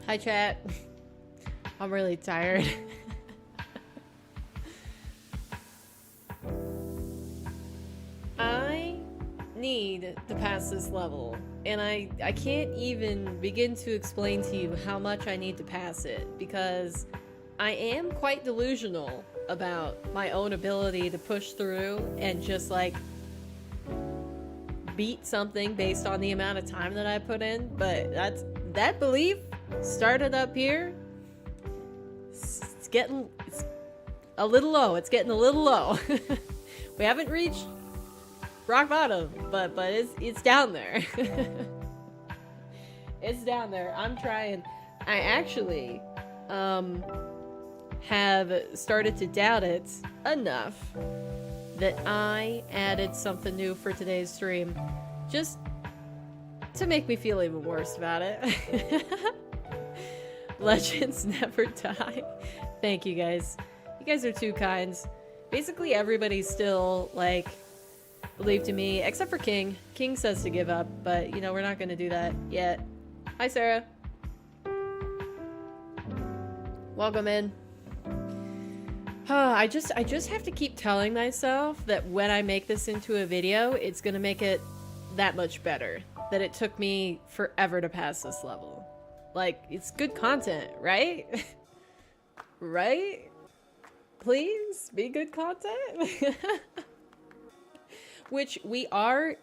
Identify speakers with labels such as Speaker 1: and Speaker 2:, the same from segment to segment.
Speaker 1: Hi, chat. I'm really tired. I need to pass this level, and I can't even begin to explain to you how much I need to pass it, because I am quite delusional about my own ability to push through and just like beat something based on the amount of time that I put in. But that belief started up here. It's getting a little low. It's getting a little low. We haven't reached rock bottom, but it's down there. It's down there. I'm trying. I actually have started to doubt it enough that I added something new for today's stream, just to make me feel even worse about it. Legends never die. Thank you guys. You guys are too kind. Basically everybody still like believed in me, except for King. King says to give up, but you know, we're not gonna do that yet. Hi Sarah. Welcome in. I just have to keep telling myself that when I make this into a video, it's gonna make it that much better. That it took me forever to pass this level. Like, it's good content, right? Right? Please be good content. Which we are,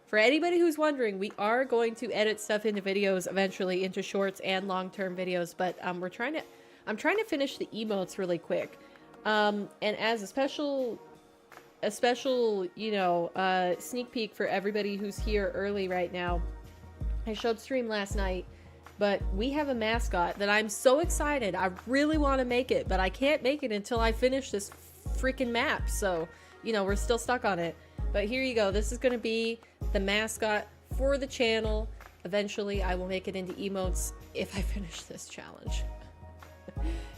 Speaker 1: for anybody who's wondering, we are going to edit stuff into videos eventually, into shorts and long-term videos, but I'm trying to finish the emotes really quick. And as a special, you know, sneak peek for everybody who's here early right now, I showed stream last night, but we have a mascot that I'm so excited. I really want to make it, but I can't make it until I finish this freaking map. So, you know, we're still stuck on it. But here you go. This is going to be the mascot for the channel. Eventually, I will make it into emotes if I finish this challenge.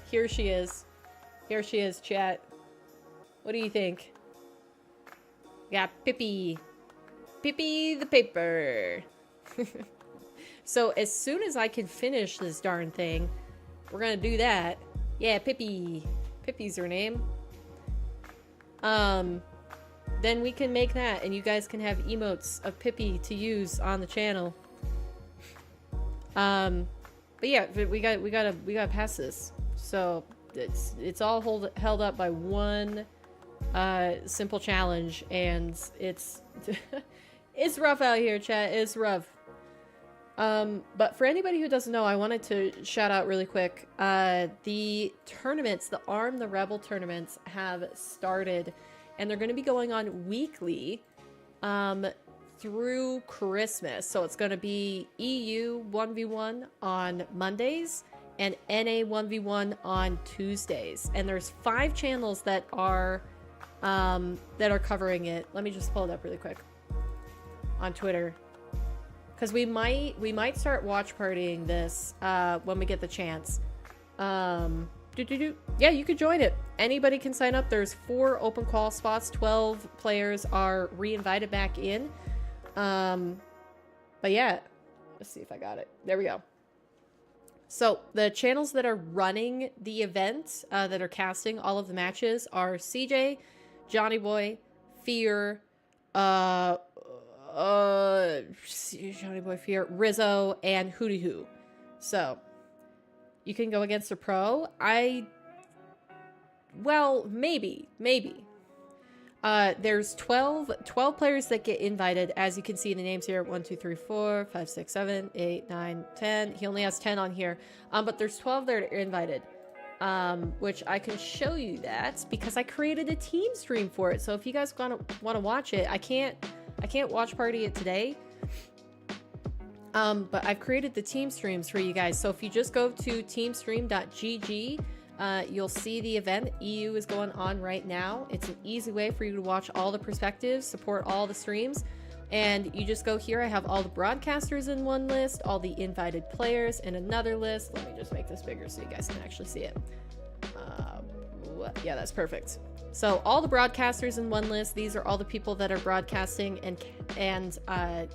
Speaker 1: Here she is. Here she is, chat. What do you think? Got Pippi. Pippi the paper. So as soon as I can finish this darn thing, we're gonna do that. Yeah, Pippi. Pippi's her name. Then we can make that, and you guys can have emotes of Pippi to use on the channel. But yeah, we gotta pass this. So it's all held up by one simple challenge, and it's it's rough out here, chat. It's rough. But for anybody who doesn't know, I wanted to shout out really quick. The tournaments, the Arm the Rebel tournaments have started, and they're going to be going on weekly through Christmas. So it's going to be EU 1v1 on Mondays and NA 1v1 on Tuesdays. And there's 5 channels that are covering it. Let me just pull it up really quick on Twitter. Because we might start watch partying this when we get the chance. Yeah, you could join it. Anybody can sign up. There's 4 open call spots. 12 players are re-invited back in. But yeah, let's see if I got it. There we go. So the channels that are running the event, that are casting all of the matches, are CJ, Johnny Boy, Fear, Johnny Boy Fear, Rizzo, and Hootie Hoo. So you can go against a pro. Well, maybe. There's 12 players that get invited, as you can see in the names here. 1, 2, 3, 4, 5, 6, 7, 8, 9, 10. He only has 10 on here. But there's 12 that are invited. Which I can show you that because I created a team stream for it. So if you guys want to watch it, I can't watch party it today. But I've created the team streams for you guys. So if you just go to teamstream.gg, you'll see the event. EU is going on right now. It's an easy way for you to watch all the perspectives, support all the streams. And you just go here. I have all the broadcasters in one list, all the invited players in another list. Let me just make this bigger so you guys can actually see it. Yeah, that's perfect. So all the broadcasters in one list. These are all the people that are broadcasting and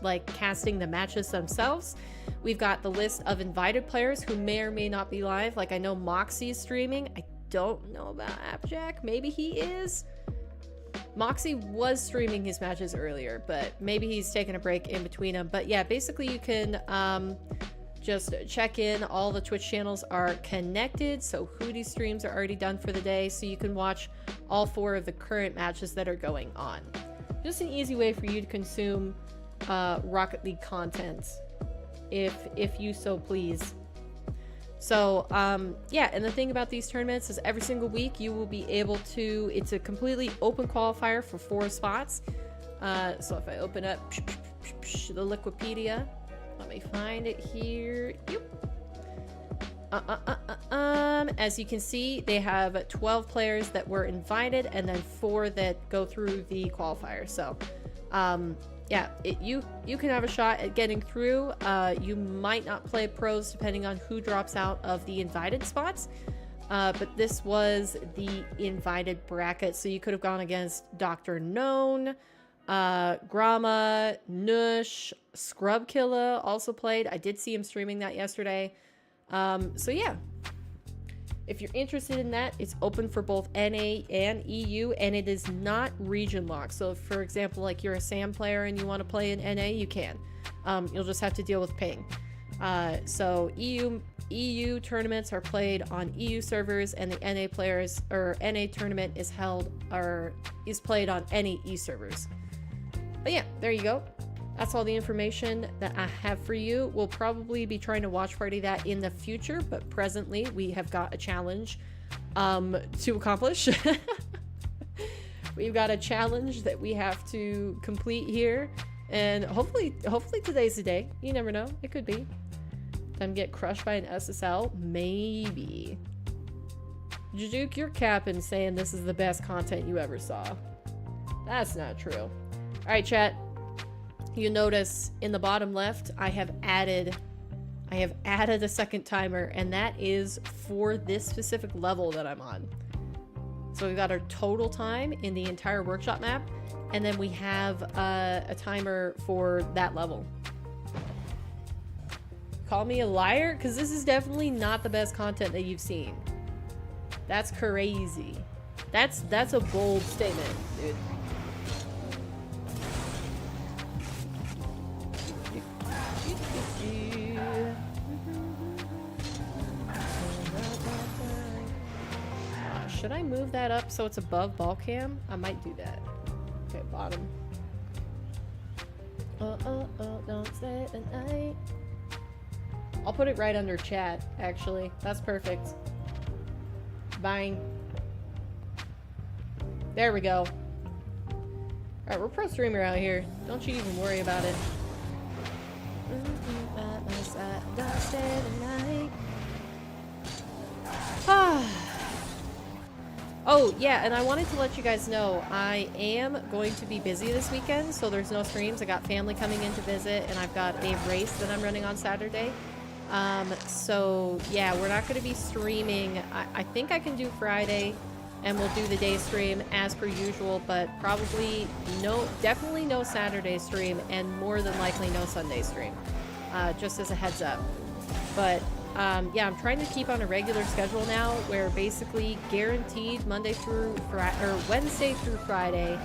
Speaker 1: like casting the matches themselves. We've got the list of invited players who may or may not be live. Like I know Moxie's streaming. I don't know about Appjack. Maybe he is. Moxie was streaming his matches earlier, but maybe he's taking a break in between them. But yeah, basically you can just check in. All the Twitch channels are connected, so Hootie's streams are already done for the day, so you can watch all 4 of the current matches that are going on. Just an easy way for you to consume Rocket League content, if you so please. So yeah, and the thing about these tournaments is every single week you will be able to, it's a completely open qualifier for 4 spots. So if I open up the Liquipedia, let me find it here. As you can see, they have 12 players that were invited and then 4 that go through the qualifier. So yeah, you can have a shot at getting through. You might not play pros depending on who drops out of the invited spots. But this was the invited bracket. So you could have gone against Dr. Known, Grama, Nush, Scrubkilla also played. I did see him streaming that yesterday. So yeah, if you're interested in that, it's open for both NA and EU, and it is not region locked. So if, for example, like you're a SAM player and you want to play in NA, you can. You'll just have to deal with ping. So EU tournaments are played on EU servers, and the NA players or NA tournament is played on NAE servers. But yeah, there you go. That's all the information that I have for you. We'll probably be trying to watch party that in the future, but presently we have got a challenge to accomplish. We've got a challenge that we have to complete here, and hopefully today's the day. You never know, it could be. Time get crushed by an SSL, maybe. Jujuke, you're capping saying this is the best content you ever saw. That's not true. All right, chat. You notice in the bottom left, I have added a second timer, and that is for this specific level that I'm on. So we've got our total time in the entire workshop map, and then we have a timer for that level. Call me a liar? Because this is definitely not the best content that you've seen. That's crazy. That's a bold statement, dude. Should I move that up so it's above ball cam? I might do that. Okay, bottom. Don't stay the night. I'll put it right under chat, actually. That's perfect. Bang. There we go. Alright, we're pro streamer out here. Don't you even worry about it. Don't stay the night. Oh, yeah, and I wanted to let you guys know, I am going to be busy this weekend, so there's no streams. I got family coming in to visit, and I've got a race that I'm running on Saturday. So, yeah, we're not going to be streaming. I think I can do Friday, and we'll do the day stream as per usual, but probably definitely no Saturday stream, and more than likely no Sunday stream, just as a heads up. But yeah, I'm trying to keep on a regular schedule now, where basically guaranteed Monday through Friday, or Wednesday through Friday,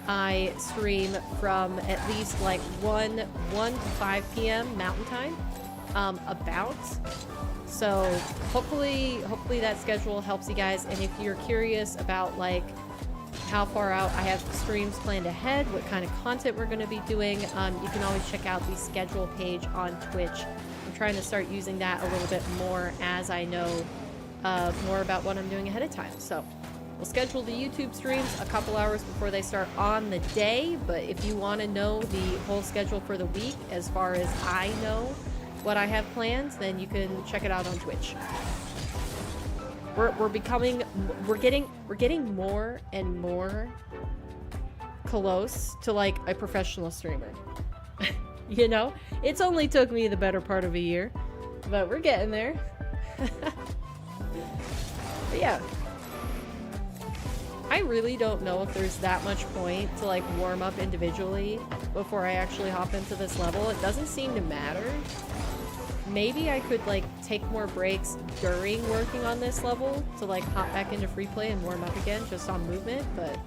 Speaker 1: I stream from at least like 1 to 5 p.m. Mountain Time, about. So hopefully that schedule helps you guys. And if you're curious about like how far out I have streams planned ahead, what kind of content we're going to be doing, you can always check out the schedule page on Twitch. I'm trying to start using that a little bit more as I know more about what I'm doing ahead of time. So we'll schedule the YouTube streams a couple hours before they start on the day, but if you want to know the whole schedule for the week, as far as I know what I have planned, then you can check it out on Twitch. We're getting more and more close to like a professional streamer. You know, it's only took me the better part of a year, but we're getting there. But yeah, I I really don't know if there's that much point to like warm up individually before I actually hop into this level. It doesn't seem to matter. Maybe I could like take more breaks during working on this level to like hop back into free play and warm up again just on movement, but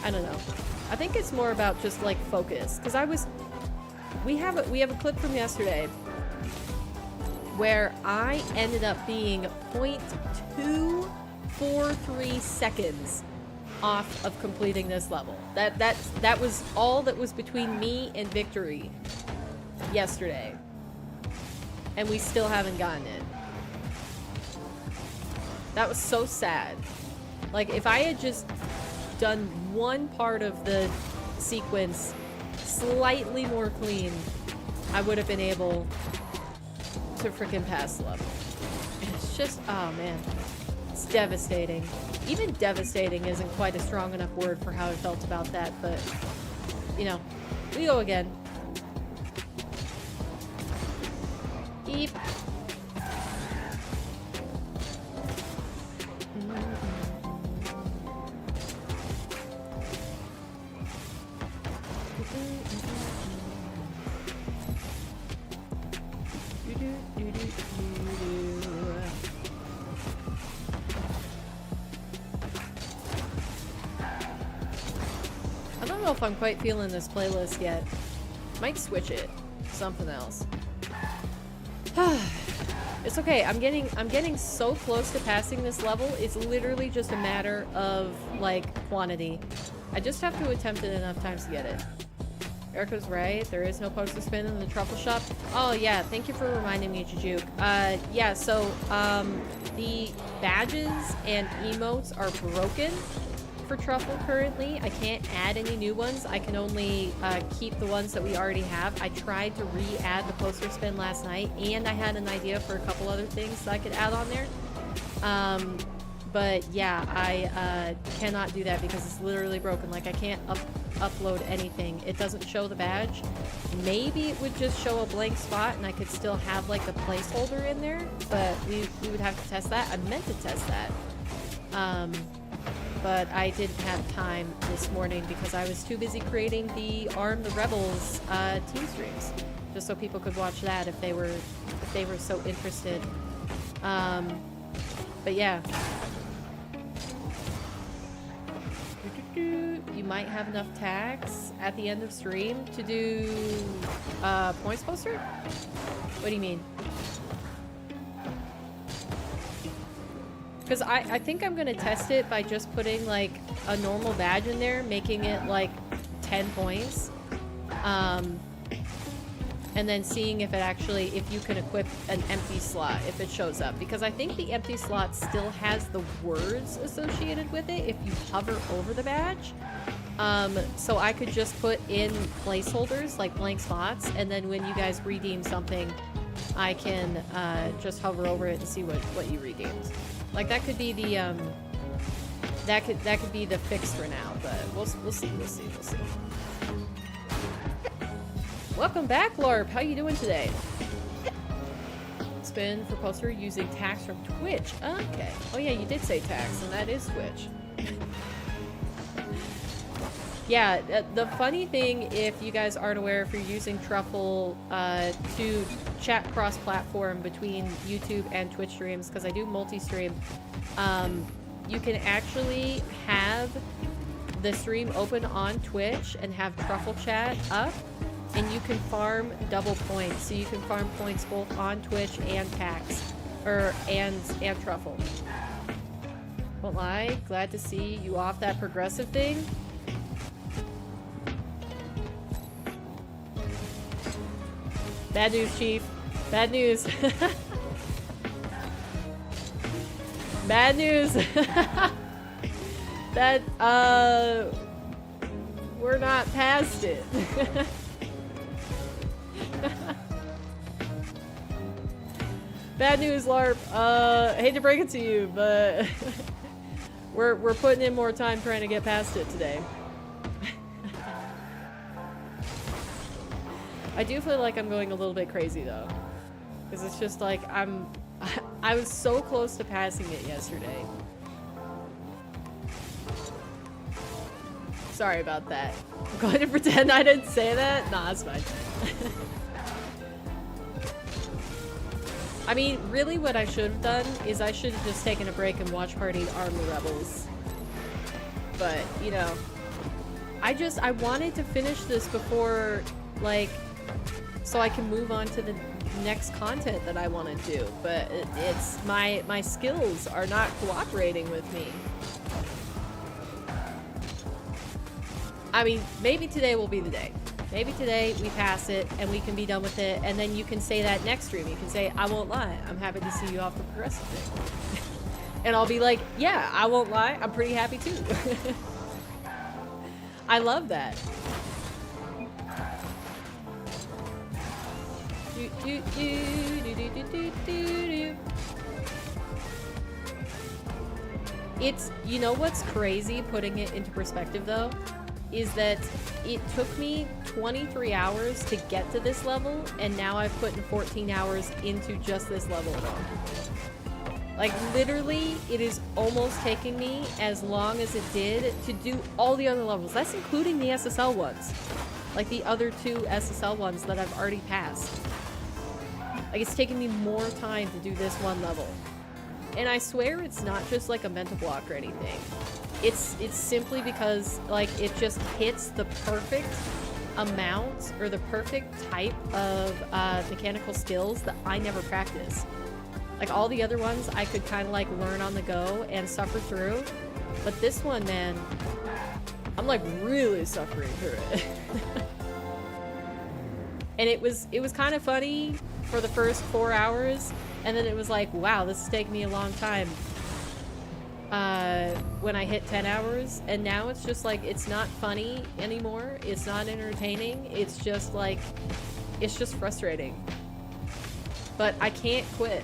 Speaker 1: I don't know. I think it's more about just like focus, because we have a clip from yesterday where I ended up being 0.243 seconds off of completing this level. That was all that was between me and victory yesterday. And we still haven't gotten it. That was so sad. Like, if I had just done one part of the sequence slightly more clean, I would have been able to freaking pass the level. And it's just, oh man. It's devastating. Even devastating isn't quite a strong enough word for how I felt about that, but, you know, we go again. Eep. I don't know if I'm quite feeling this playlist yet. Might switch it to something else. It's okay. I'm getting so close to passing this level. It's literally just a matter of like quantity. I just have to attempt it enough times to get it. Erica's right. There is no poster spin in the truffle shop. Oh yeah, thank you for reminding me, Jujuk. Yeah. So the badges and emotes are broken for truffle currently. I can't add any new ones. I can only keep the ones that we already have. I tried to re-add the poster spin last night, and I had an idea for a couple other things that I could add on there. But yeah, I cannot do that because it's literally broken. Like, I can't upload anything. It doesn't show the badge. Maybe it would just show a blank spot and I could still have like a placeholder in there, but we would have to test that. I meant to test that. But I didn't have time this morning because I was too busy creating the Arm the Rebels team streams, just so people could watch that if they were so interested. But yeah, you might have enough tags at the end of stream to do points poster. What do you mean? Because I think I'm gonna test it by just putting like a normal badge in there, making it like 10 points, and then seeing if you can equip an empty slot if it shows up. Because I think the empty slot still has the words associated with it if you hover over the badge. So I could just put in placeholders like blank spots, and then when you guys redeem something, I can just hover over it and see what you redeemed. Like, that could be the that could be the fix for now, but we'll see. Welcome back, LARP. How you doing today? Spin for poster using tags from Twitch. Okay. Oh yeah, you did say tags, and that is Twitch. Yeah, the funny thing, if you guys aren't aware, if you're using Truffle to chat cross-platform between YouTube and Twitch streams, because I do multi-stream, you can actually have the stream open on Twitch and have Truffle chat up, and you can farm double points. So you can farm points both on Twitch and tax, and Truffle. Won't lie, glad to see you off that progressive thing. Bad news, Chief. Bad news. Bad news. That, we're not past it. Bad news, LARP. I hate to break it to you, but we're putting in more time trying to get past it today. I do feel like I'm going a little bit crazy though, because it's just like I was so close to passing it yesterday. Sorry about that. I'm going to pretend I didn't say that. Nah, it's fine. I mean, really what I should have done is I should have just taken a break and watch party Arm the Rebels. But, you know, I wanted to finish this before, like, so I can move on to the next content that I want to do. But it's, my skills are not cooperating with me. I mean, maybe today will be the day. Maybe today we pass it and we can be done with it, and then you can say that next stream. You can say, I won't lie, I'm happy to see you off the progressive thing. And I'll be like, yeah, I won't lie, I'm pretty happy too. I love that. It's, you know what's crazy putting it into perspective though? Is that it took me 23 hours to get to this level, and now I've put in 14 hours into just this level alone. Like, literally, it is almost taking me as long as it did to do all the other levels. That's including the SSL ones. Like, the other 2 SSL ones that I've already passed. Like, it's taking me more time to do this one level. And I swear it's not just, like, a mental block or anything. It's simply because, like, it just hits the perfect amount or the perfect type of mechanical skills that I never practice. Like, all the other ones I could kind of, like, learn on the go and suffer through. But this one, man, I'm, like, really suffering through it. And it was kind of funny for the first 4 hours, and then it was like, wow, this is taking me a long time. When I hit 10 hours, and now it's just like, it's not funny anymore, it's not entertaining, it's just like, it's just frustrating. But I can't quit.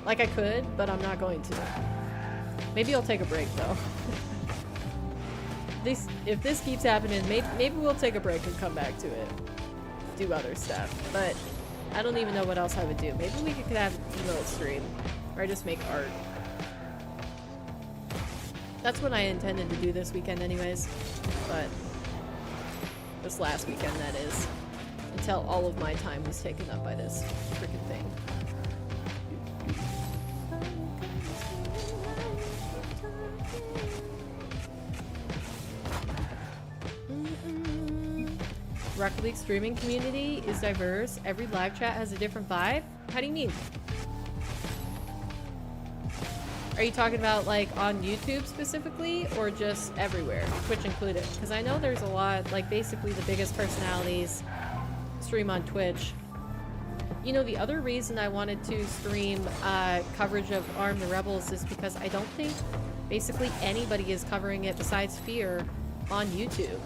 Speaker 1: Like, I could, but I'm not going to. Maybe I'll take a break though. If this keeps happening, maybe we'll take a break and come back to it. Do other stuff, but I don't even know what else I would do. Maybe we could have an emote stream, or I just make art. That's what I intended to do this weekend anyways, but this last weekend, that is, until all of my time was taken up by this freaking thing. Rocket League streaming community is diverse. Every live chat has a different vibe. How do you mean? Are you talking about, like, on YouTube specifically, or just everywhere, Twitch included? Because I know there's a lot, like, basically the biggest personalities stream on Twitch. You know, the other reason I wanted to stream coverage of Arm the Rebels is because I don't think basically anybody is covering it besides Fear on YouTube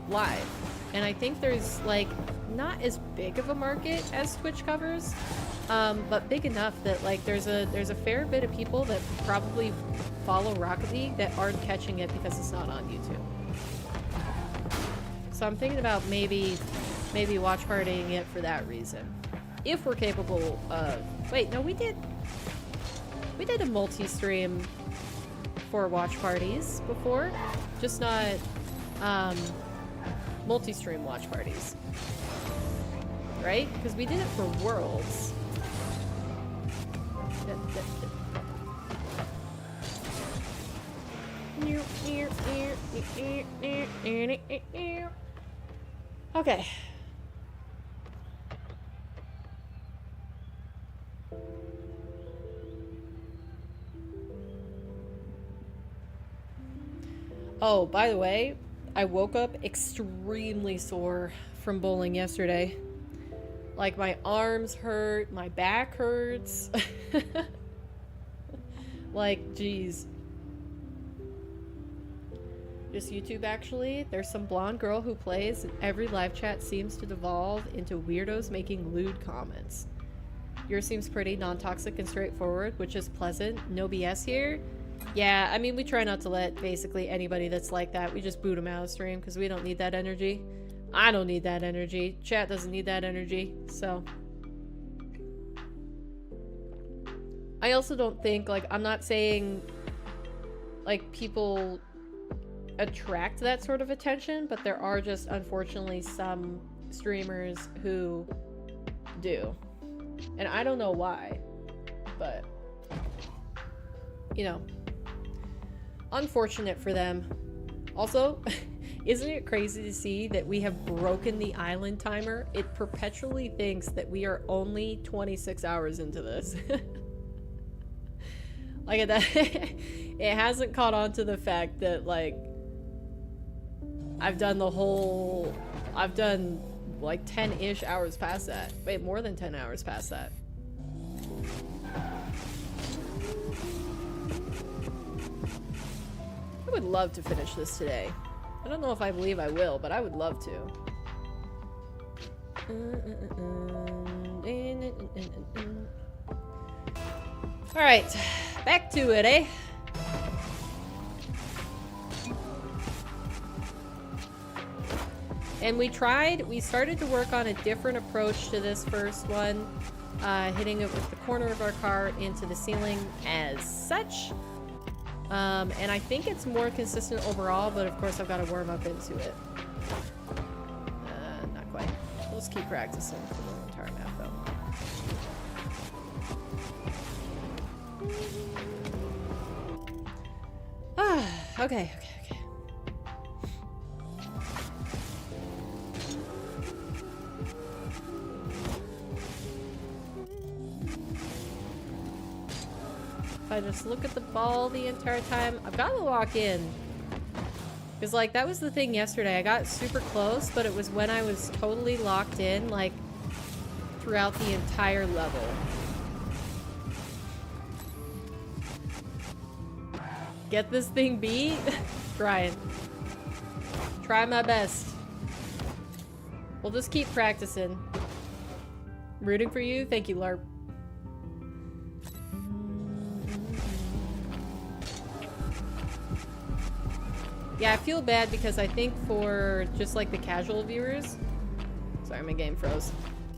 Speaker 1: live. And I think there's, like, not as big of a market as Twitch covers, but big enough that, like, there's a fair bit of people that probably follow Rocket League that aren't catching it because it's not on YouTube. So I'm thinking about maybe watch partying it for that reason. If we're capable of... Wait, no, we did a multi-stream for watch parties before, just not multi-stream watch parties, right? Because we did it for Worlds. Okay. Oh, by the way, I woke up extremely sore from bowling yesterday. Like, my arms hurt, my back hurts. Like, geez. Just YouTube, actually. There's some blonde girl who plays, and every live chat seems to devolve into weirdos making lewd comments. Yours seems pretty non-toxic and straightforward, which is pleasant. No BS here. Yeah, I mean, we try not to let basically anybody that's like that, we just boot them out of stream because we don't need that energy. I don't need that energy. Chat doesn't need that energy, so. I also don't think, like, I'm not saying, like, people attract that sort of attention, but there are just unfortunately some streamers who do. And I don't know why, but you know, unfortunate for them. Also, isn't it crazy to see that we have broken the island timer? It perpetually thinks that we are only 26 hours into this. Like that, it hasn't caught on to the fact that like I've done like 10-ish hours past that. Wait, more than 10 hours past that. I would love to finish this today. I don't know if I believe I will, but I would love to. Alright, back to it, eh? And we started to work on a different approach to this first one, hitting it with the corner of our cart into the ceiling as such. And I think it's more consistent overall, but of course I've got to warm up into it. Not quite. Let's keep practicing for the entire map though. Okay. If I just look at the ball the entire time, I've got to lock in. Because, like, that was the thing yesterday. I got super close, but it was when I was totally locked in, like, throughout the entire level. Get this thing beat? Trying. Try my best. We'll just keep practicing. Rooting for you? Thank you, LARP. Yeah, I feel bad because I think for just like the casual viewers, sorry, my game froze.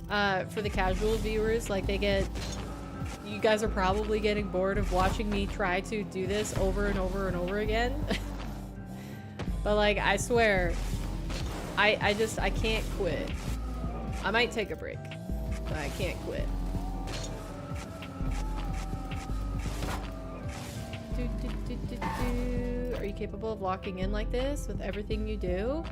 Speaker 1: For the casual viewers, like you guys are probably getting bored of watching me try to do this over and over and over again. But like, I swear, I can't quit. I might take a break, but I can't quit. Are you capable of locking in like this with everything you do?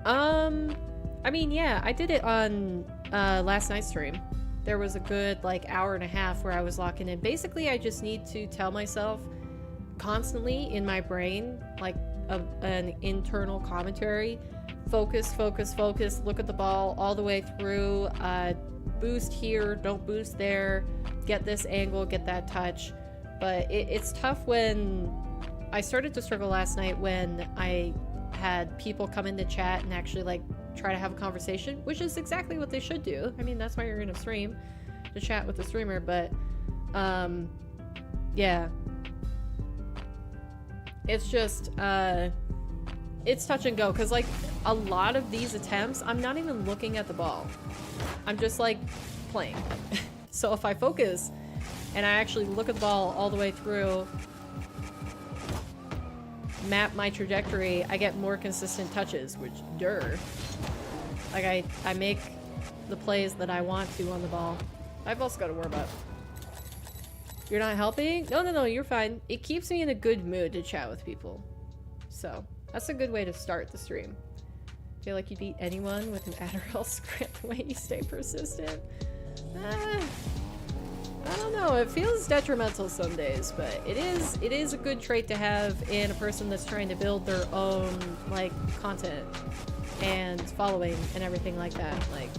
Speaker 1: I mean, yeah, I did it on last night's stream. There was a good like hour and a half where I was locking in. Basically, I just need to tell myself constantly in my brain, like an internal commentary, focus, focus, focus, look at the ball all the way through, boost here, don't boost there, get this angle, get that touch. But it's tough when I started to struggle last night when I had people come into chat and actually like try to have a conversation, which is exactly what they should do. I mean, that's why you're in a stream, to chat with the streamer. But yeah, it's just it's touch and go, because like a lot of these attempts I'm not even looking at the ball, I'm just like playing. So if I focus and I actually look at the ball all the way through, map my trajectory, I get more consistent touches, which like I make the plays that I want to on the ball. I've also got to warm up. You're not helping? No, you're fine. It keeps me in a good mood to chat with people. So that's a good way to start the stream. Feel like you beat anyone with an Adderall script the way you stay persistent? I don't know, it feels detrimental some days, but it is a good trait to have in a person that's trying to build their own like content and following and everything like that. Like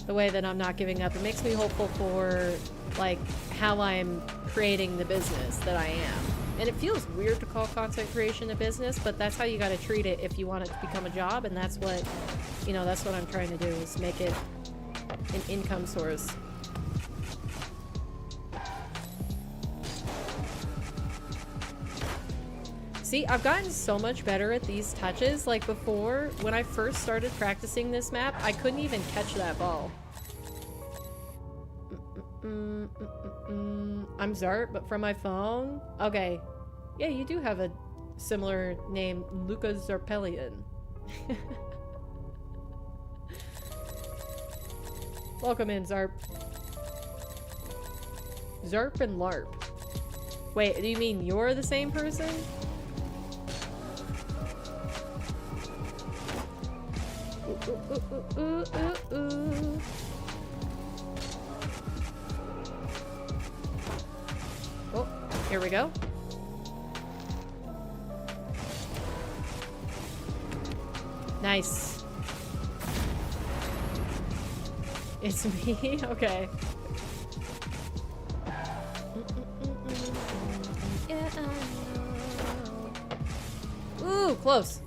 Speaker 1: the way that I'm not giving up, it makes me hopeful for like how I'm creating the business that I am. And it feels weird to call content creation a business, but that's how you got to treat it if you want it to become a job. And that's what, you know, that's what I'm trying to do, is make it an income source. See, I've gotten so much better at these touches. Like before, when I first started practicing this map, I couldn't even catch that ball. I'm Zart, but from my phone? Okay. Yeah, you do have a similar name, Luca Zarpelian. Welcome in, Zarp. Zarp and LARP. Wait, do you mean you're the same person? Oh, here we go. Nice. It's me? Okay. Yeah, I know. Ooh, close.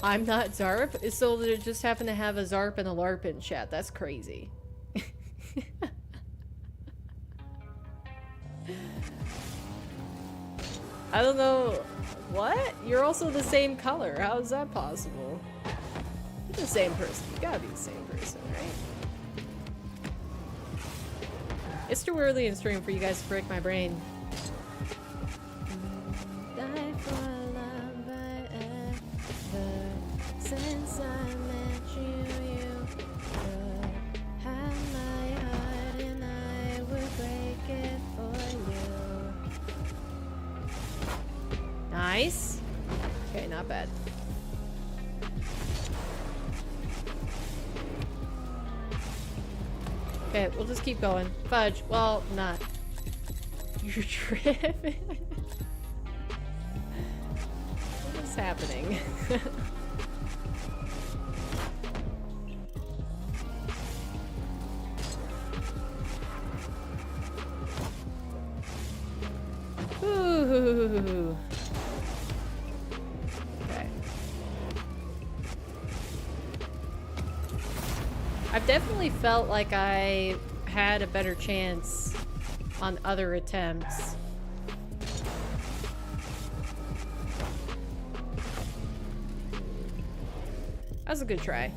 Speaker 1: I'm not Zarp? So that it just happened to have a Zarp and a LARP in chat. That's crazy. I don't know. What? You're also the same color. How is that possible? You're the same person. You gotta be the same person, right? It's too early in stream for you guys to break my brain. Die for love forever. Since I met you, you had my heart and I would break it for you. Nice. Okay, not bad. Okay, we'll just keep going. Fudge. Well, not. You're tripping. What is happening? Ooh. Okay. I've definitely felt like I had a better chance on other attempts. That was a good try.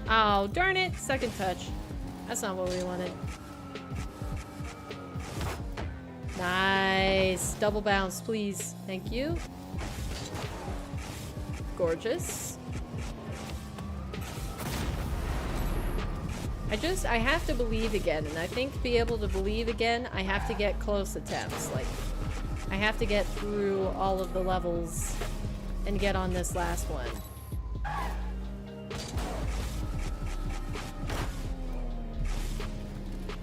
Speaker 1: Oh, darn it. Second touch. That's not what we wanted. Nice. Double bounce, please. Thank you. Gorgeous. I have to believe again, and I think to be able to believe again, I have to get close attempts. Like, I have to get through all of the levels and get on this last one.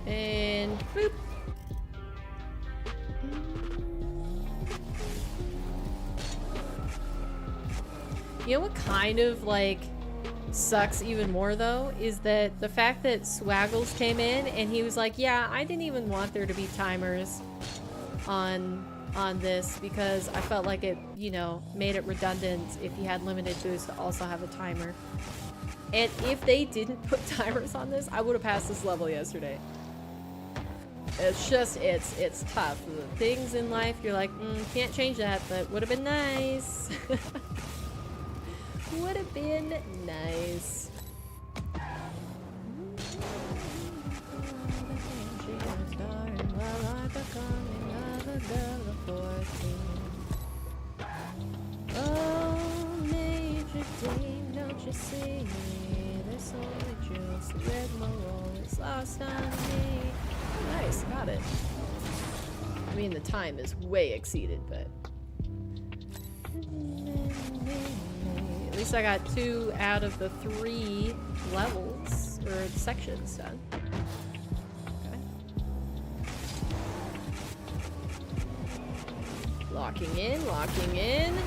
Speaker 1: And boop. You know what kind of like sucks even more though is that the fact that Swaggles came in and he was like, yeah, I didn't even want there to be timers on this because I felt like it, you know, made it redundant if you had limited boost to also have a timer. And if they didn't put timers on this, I would have passed this level yesterday. It's just, it's tough. The things in life, you're like, can't change that, but would have been nice. Would have been nice. Oh, Major Dame, don't you see? This only just red moral is lost on me. Nice, got it. I mean, the time is way exceeded, but at least I got 2 out of the 3 levels or sections done. Okay. Locking in, locking in.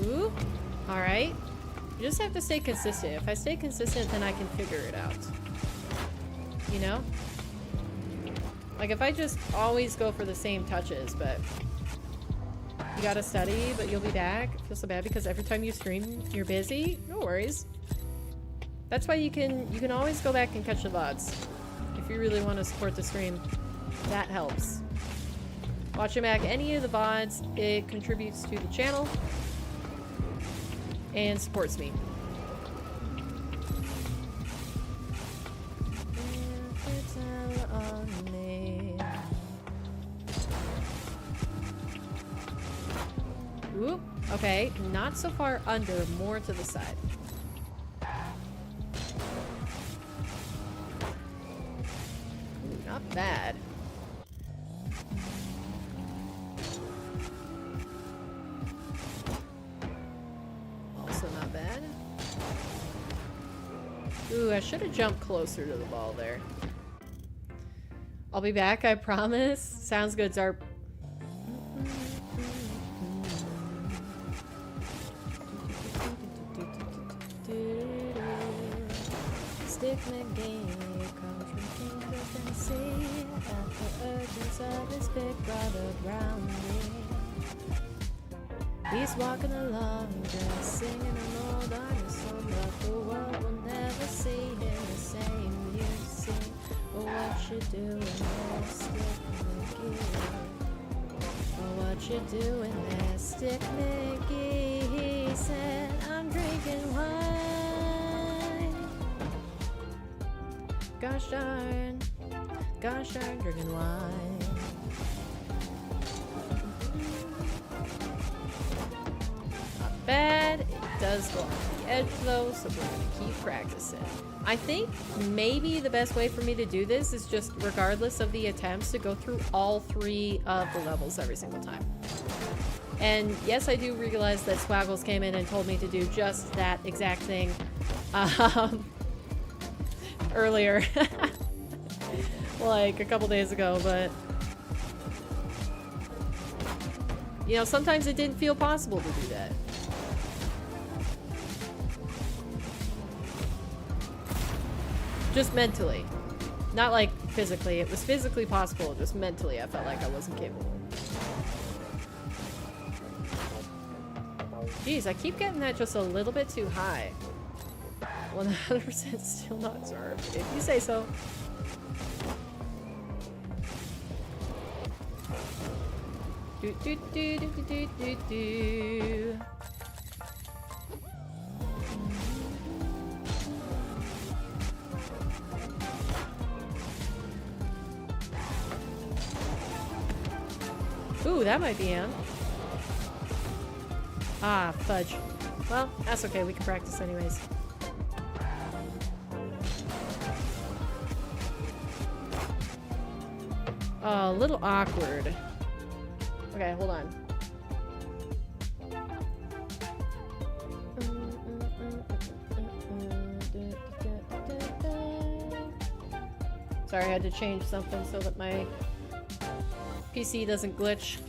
Speaker 1: Ooh, alright. You just have to stay consistent. If I stay consistent, then I can figure it out. You know? Like, if I just always go for the same touches, but You gotta study, but you'll be back. I feel so bad because every time you stream, you're busy. No worries. That's why you can always go back and catch the VODs. If you really want to support the stream, that helps. Watching back any of the VODs, it contributes to the channel and supports me. Oop, okay, not so far under, more to the side. Ooh, not bad. Also not bad. Ooh, I should have jumped closer to the ball there. I'll be back, I promise. Sounds good, Zarp. Stick my game, comes from Kingdom, Tennessee. At the urgence of his big brother Brownie. He's walking along, just singing an old honest song, but the world will never see him the same. You see, but what you doing there, Stick McGee? But what you doing there, Stick McGee? He said, I'm drinking wine. Gosh darn, drinking wine. Not bad. It does go off the edge though, so we're gonna keep practicing. I think maybe the best way for me to do this is just, regardless of the attempts, to go through all 3 of the levels every single time. And yes, I do realize that Swaggles came in and told me to do just that exact thing earlier. Like a couple days ago, but you know, sometimes it didn't feel possible to do that. Just mentally. Not like physically. It was physically possible, just mentally I felt like I wasn't capable. Jeez, I keep getting that just a little bit too high. 100% still not served, if you say so. Do do do do do do do. Ooh, that might be him. Ah, fudge. Well, that's okay, we can practice anyways. Oh, a little awkward. Okay, hold on. Sorry, I had to change something so that my PC doesn't glitch.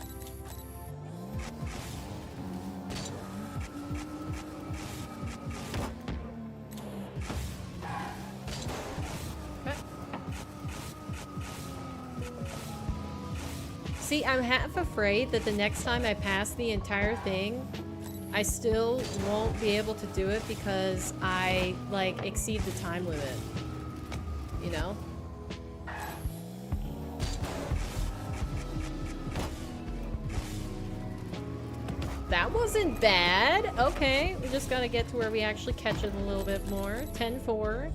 Speaker 1: See, I'm half afraid that the next time I pass the entire thing, I still won't be able to do it because I, like, exceed the time limit. You know? That wasn't bad. Okay, we just gotta get to where we actually catch it a little bit more. 10-4.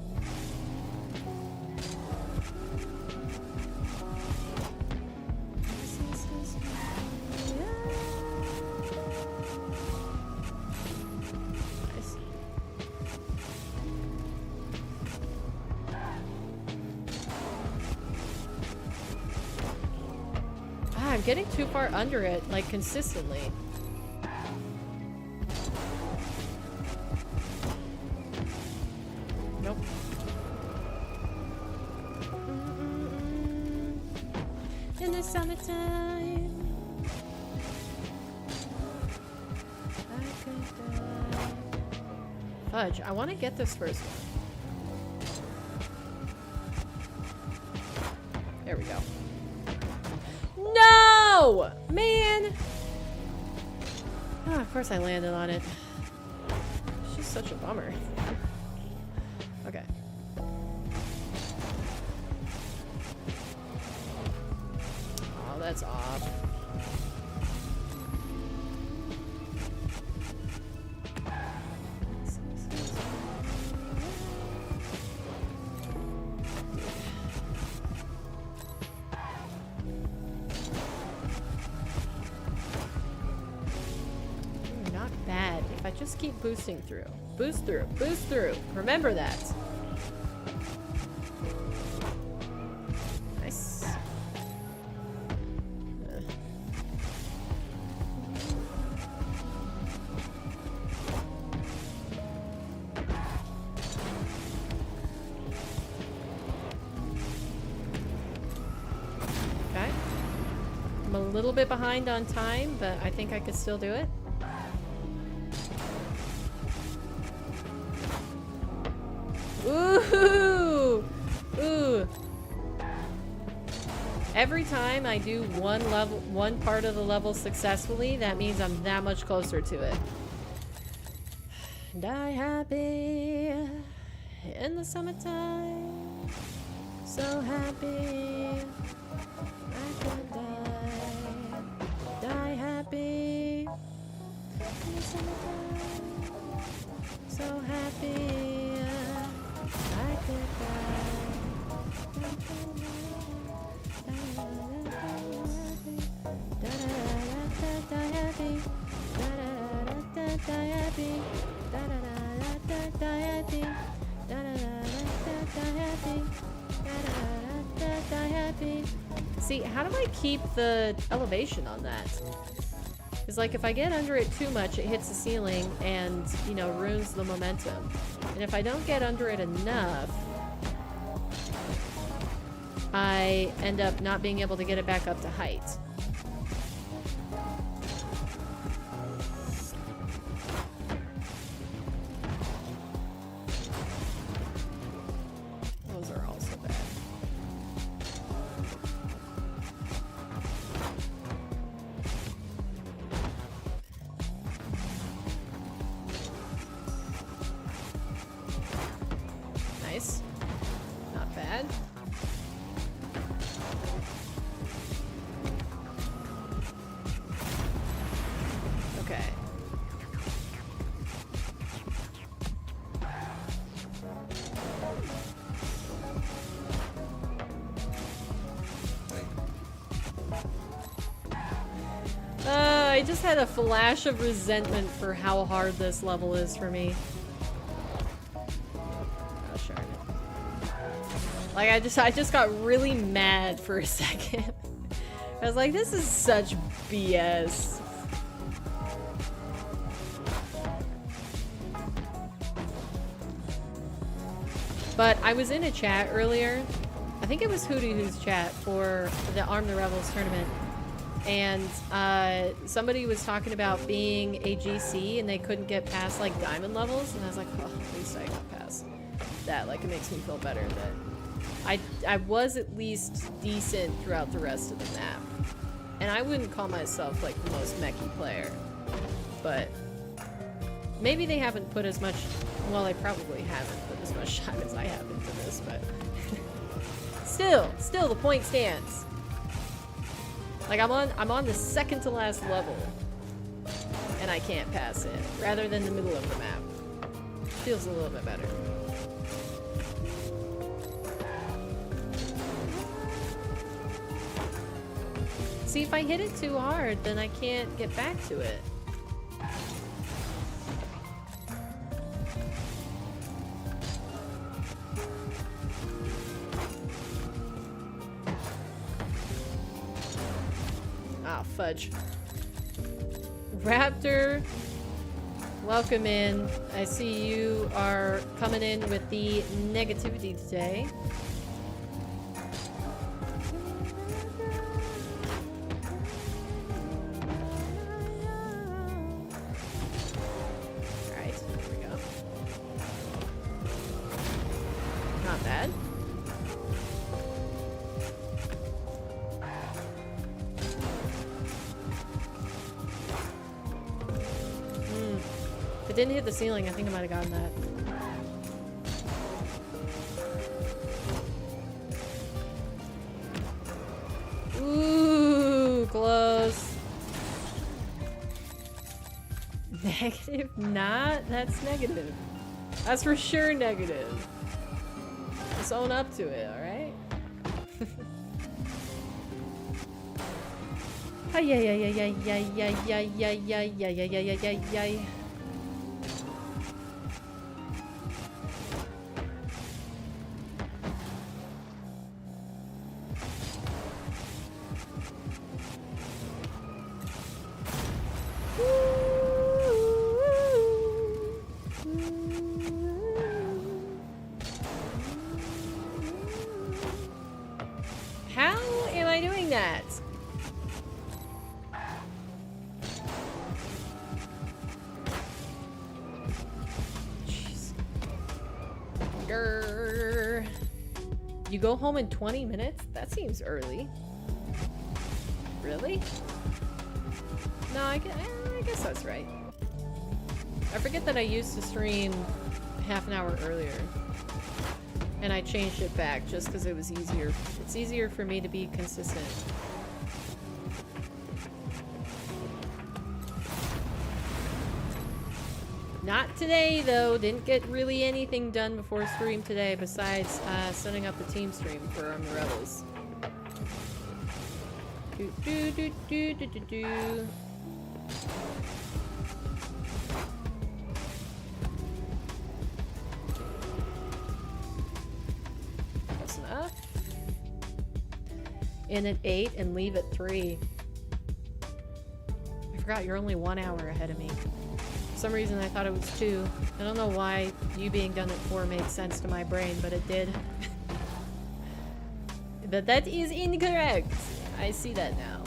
Speaker 1: I'm getting too far under it, like, consistently. Nope. In the summertime, I could die. Fudge, I want to get this first one. There we go. No! Man! Ah, of course I landed on it. It's just such a bummer. Okay. Oh, that's off. Not bad. If I just keep boosting through. Boost through. Boost through. Remember that. Nice. Okay. I'm a little bit behind on time, but I think I could still do it. Ooh! Ooh! Every time I do one part of the level successfully, that means I'm that much closer to it. Die happy in the summertime. So happy I could die. Die happy in the summertime. So happy. I could die. See, how do I keep the elevation on that? Because, like, if I get under it too much, it hits the ceiling and, you know, ruins the momentum. And if I don't get under it enough, I end up not being able to get it back up to height. Those are also bad. Nice. Not bad. Okay. I just had a flash of resentment for how hard this level is for me. Oh, sure. Like, I just got really mad for a second. I was like, this is such BS. But I was in a chat earlier. I think it was Hoodoo's chat for the Arm the Rebels tournament. And somebody was talking about being a GC and they couldn't get past like diamond levels. And I was like, oh, at least I got past that. Like, it makes me feel better that I was at least decent throughout the rest of the map. And I wouldn't call myself like the most mechy player. But maybe they haven't put as much, well, they probably haven't put as much time as I have into this, but still the point stands. Like, I'm on the second to last level and I can't pass it, rather than the middle of the map. Feels a little bit better. See, if I hit it too hard, then I can't get back to it. Ah, fudge. Raptor, welcome in. I see you are coming in with the negativity today. Alright, here we go. Not bad. it didn't hit the ceiling, I think I might have gotten that. Ooh, close. Negative? Not? That's negative. That's for sure negative. Just own up to it, alright? Ay, ay, ay, ay, ay, ay, ay, ay, ay, ay, ay, ay, ay, ay, ay. How am I doing that? Jeez. Grr. You go home in 20 minutes? That seems early. Really? No, I guess that's right. I forget that I used to stream half an hour earlier. And I changed it back just because it was easier. It's easier for me to be consistent. Not today, though. Didn't get really anything done before stream today besides setting up the team stream for the Rebels. Do do do do do do do. That's enough. In at 8 and leave at 3. I forgot you're only 1 hour ahead of me. For some reason I thought it was 2. I don't know why you being done at 4 made sense to my brain, but it did. But that is incorrect. I see that now.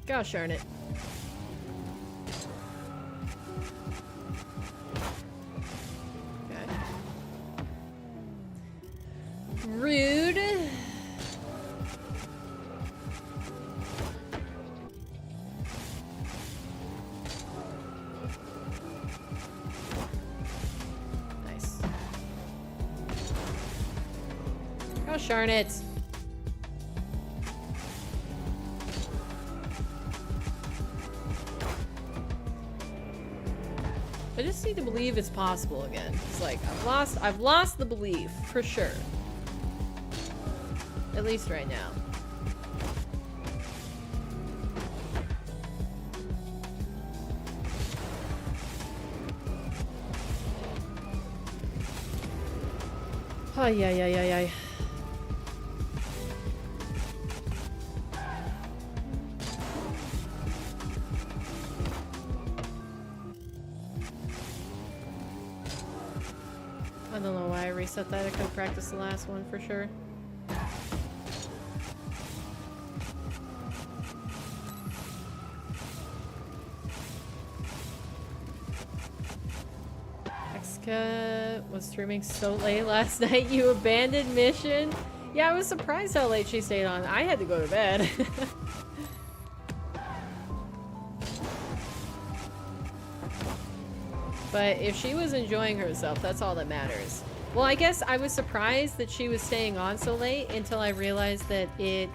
Speaker 1: Gosh darn it. Okay. Rude. Nice. Gosh darn it. I just need to believe it's possible again. It's like I've lost the belief for sure. At least right now. Ay ay ay ay ay. I don't know why I reset that. I could have practiced the last one for sure. Exka was streaming so late last night. You abandoned mission? Yeah, I was surprised how late she stayed on. I had to go to bed. But if she was enjoying herself, that's all that matters. Well, I guess I was surprised that she was staying on so late until I realized that it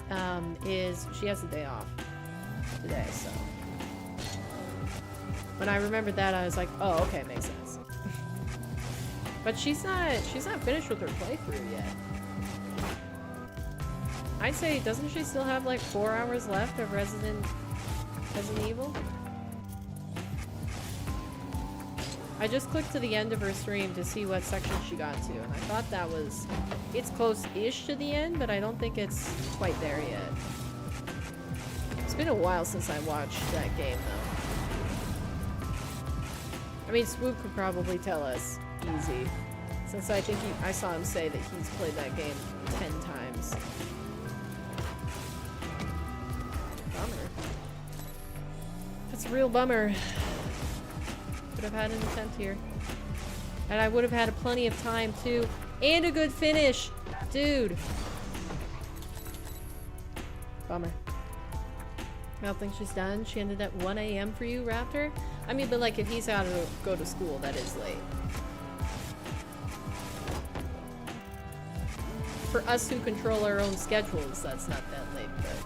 Speaker 1: she has a day off today, so. When I remembered that, I was like, oh, okay, makes sense. But she's not finished with her playthrough yet. I'd say, doesn't she still have like 4 hours left of Resident Evil? I just clicked to the end of her stream to see what section she got to, and I thought that was... It's close-ish to the end, but I don't think it's quite there yet. It's been a while since I watched that game, though. I mean, Swoop could probably tell us easy, since I think I saw him say that he's played that game 10 times. Bummer. That's a real bummer. Could have had an attempt here. And I would have had plenty of time too. And a good finish! Dude! Bummer. I don't think she's done. She ended at 1 a.m. for you, Raptor? I mean, but like if he's out to go to school, that is late. For us who control our own schedules, that's not that late, but...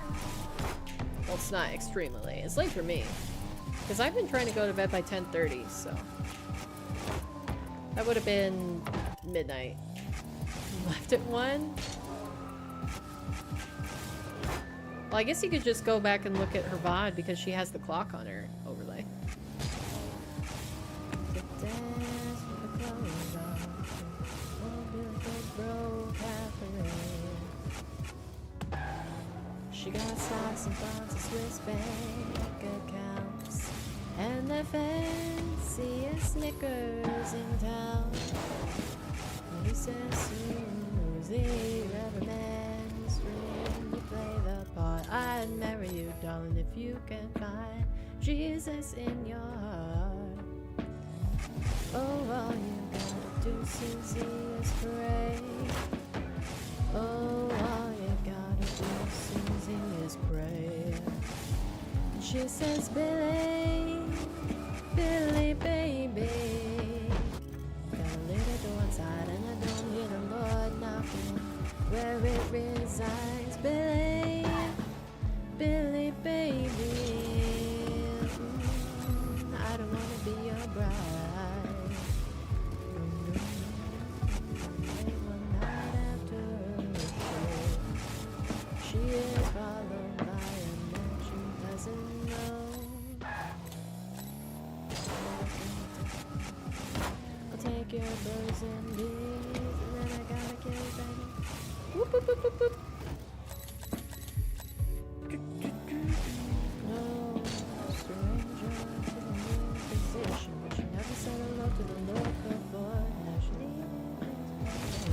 Speaker 1: Well, it's not extremely late. It's late for me. Because I've been trying to go to bed by 10:30, so... That would have been midnight. Left at 1? Well, I guess you could just go back and look at her VOD because she has the clock on her overlay. She got stocks and bonds and Swiss bank accounts and the fanciest Snickers in town. And he says, Susie, Reverend's dream, you play the part. I'd marry you, darling, if you can find Jesus in your heart. Oh, all you gotta do, Susie, is pray. Oh, all you gotta do, Susie, is pray. And she says, Billy, Billy, baby, got a little door inside and I don't hear the Lord knocking where it resides. Billy, Billy, baby, I don't wanna be your bride. She is followed by a man she doesn't know. I'll take your birds and bees, and then I gotta kill you, baby. Whoop, whoop, whoop, whoop, whoop. No stranger to the new position, but she never said hello to the Lord before. Now she needs information.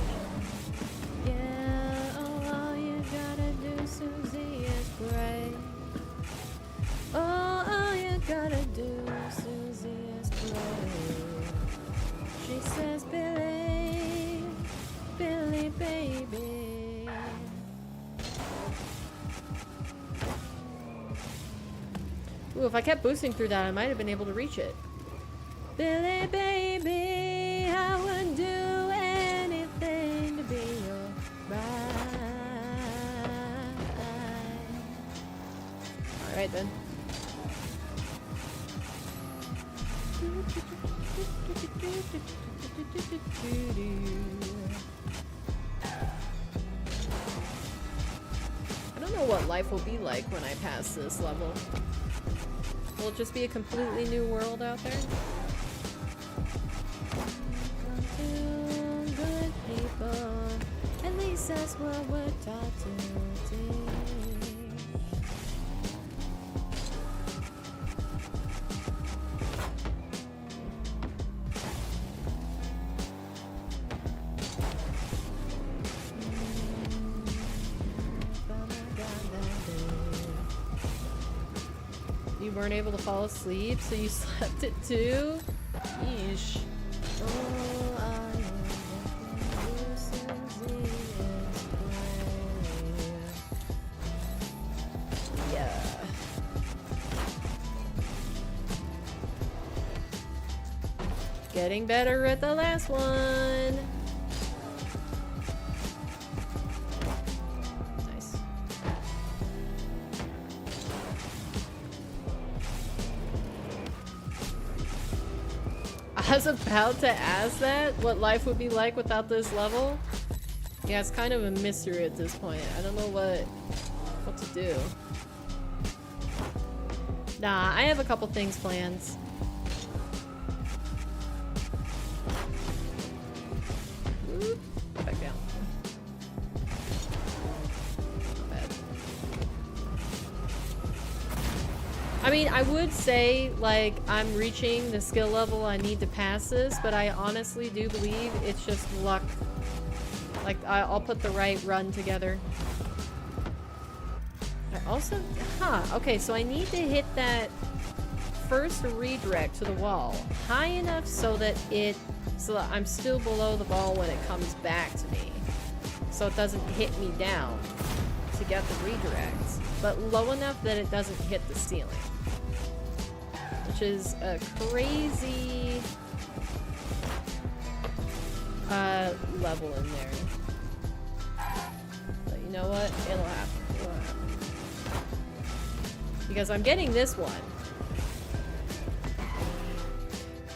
Speaker 1: Yeah, oh, all you gotta do, Susie, is pray. Oh, all you gotta do, Susie, is pray. She says, Billy, Billy, baby. Ooh, if I kept boosting through that, I might have been able to reach it. Billy, baby, I would do anything to be your bride. Alright then. I don't know what life will be like when I pass this level. Will it just be a completely new world out there? Good people, at least that's what we're taught to do. You weren't able to fall asleep, so you slept it too? Yeesh. Yeah. Getting better at the last one. Nice. I was about to ask that, what life would be like without this level. Yeah, it's kind of a mystery at this point. I don't know what to do. Nah, I have a couple things planned. Oop, back down. Not bad. I mean, I would say, like, I'm reaching the skill level I need to pass this, but I honestly do believe it's just luck. Like, I'll put the right run together. I also... Huh, okay, so I need to hit that first redirect to the wall high enough so that I'm still below the ball when it comes back to me. So it doesn't hit me down to get the redirect, but low enough that it doesn't hit the ceiling. Which is a crazy level in there. But you know what? It'll happen. It'll happen. Because I'm getting this one.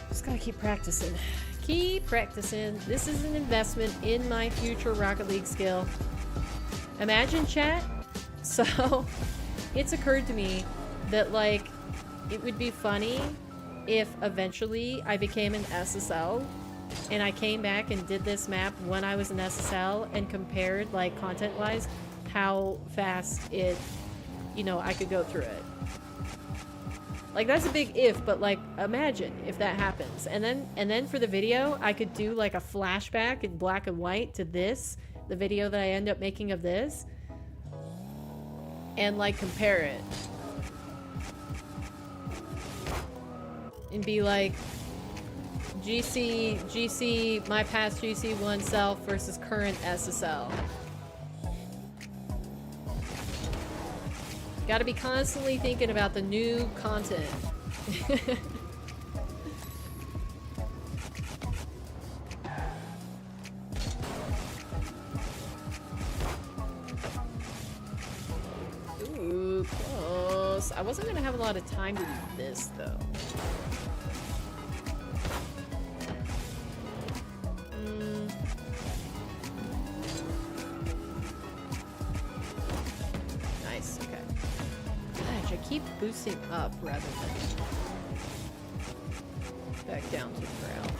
Speaker 1: Just gotta keep practicing. Keep practicing. This is an investment in my future Rocket League skill. Imagine, chat. So, it's occurred to me that, like, it would be funny if eventually I became an SSL and I came back and did this map when I was an SSL and compared, like, content-wise, how fast it, you know, I could go through it. Like, that's a big if, but, like, imagine if that happens. And then for the video, I could do, like, a flashback in black and white to this, the video that I end up making of this, and, like, compare it. And be like, GC, my past GC1 self versus current SSL. Gotta be constantly thinking about the new content. Ooh, close. I wasn't gonna have a lot of time to do this, though. Nice, okay. Gosh, I keep boosting up rather than back down to the ground.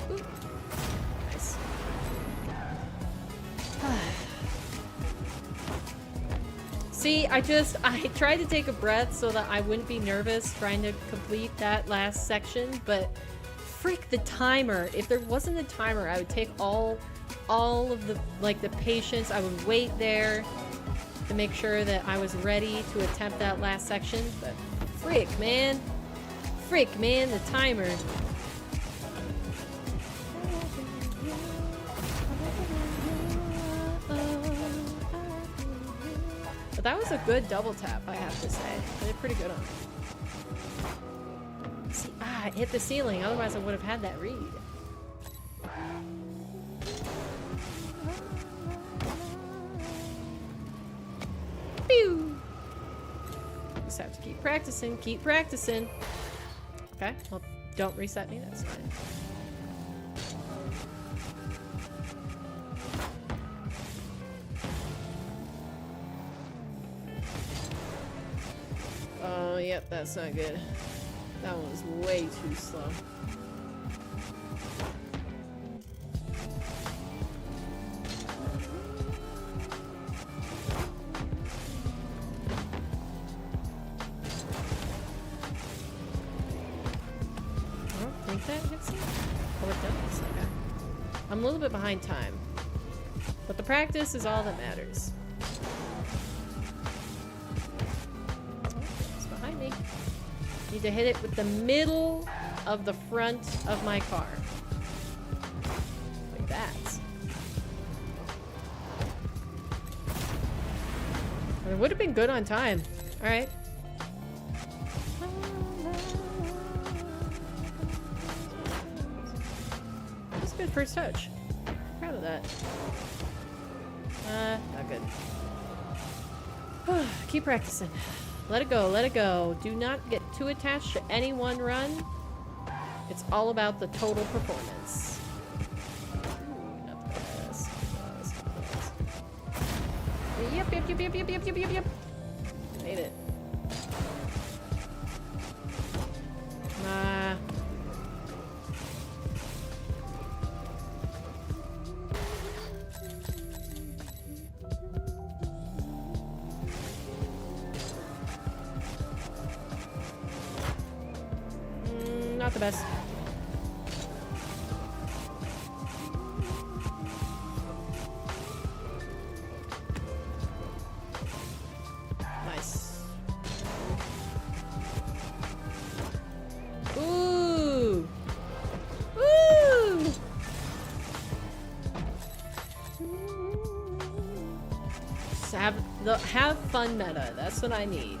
Speaker 1: Ooh. Nice. See, I tried to take a breath so that I wouldn't be nervous trying to complete that last section, but frick the timer. If there wasn't a timer, I would take all of the, like, the patience. I would wait there to make sure that I was ready to attempt that last section, but frick, man. Frick, man, the timer. But that was a good double tap, I have to say. I did pretty good on it. See, it hit the ceiling, otherwise I would have had that read. Pew! Just have to keep practicing, keep practicing. Okay, well, don't reset me, that's fine. Oh, yep, that's not good. That one was way too slow. I don't think that hits you. Oh, it does. Okay. I'm a little bit behind time. But the practice is all that matters. Need to hit it with the middle of the front of my car. Like that. It would have been good on time. Alright. That's a good first touch. Proud of that. Not good. Keep practicing. Let it go, let it go. Do not get too attached to any one run. It's all about the total performance. Ooh, not the best. Yep. Made it. Not the best. Just have fun meta. That's what I need.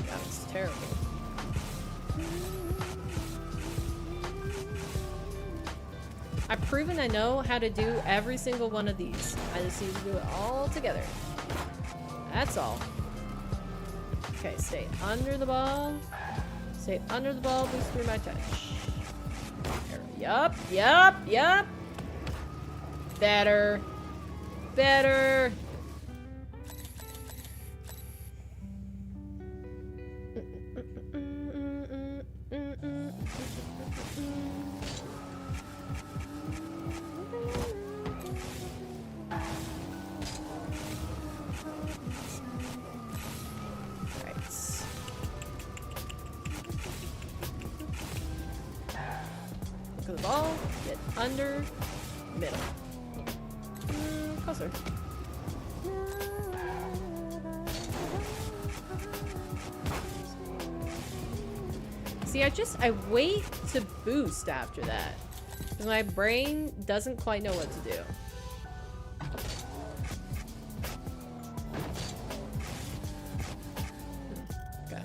Speaker 1: That was terrible. I've proven I know how to do every single one of these. I just need to do it all together. That's all. Okay, stay under the ball. Stay under the ball, boost through my touch. Yup, yup, yup. Better. Better. Look at the ball. Get under. Middle. Closer. See, I wait to boost after that. Because my brain doesn't quite know what to do. Okay.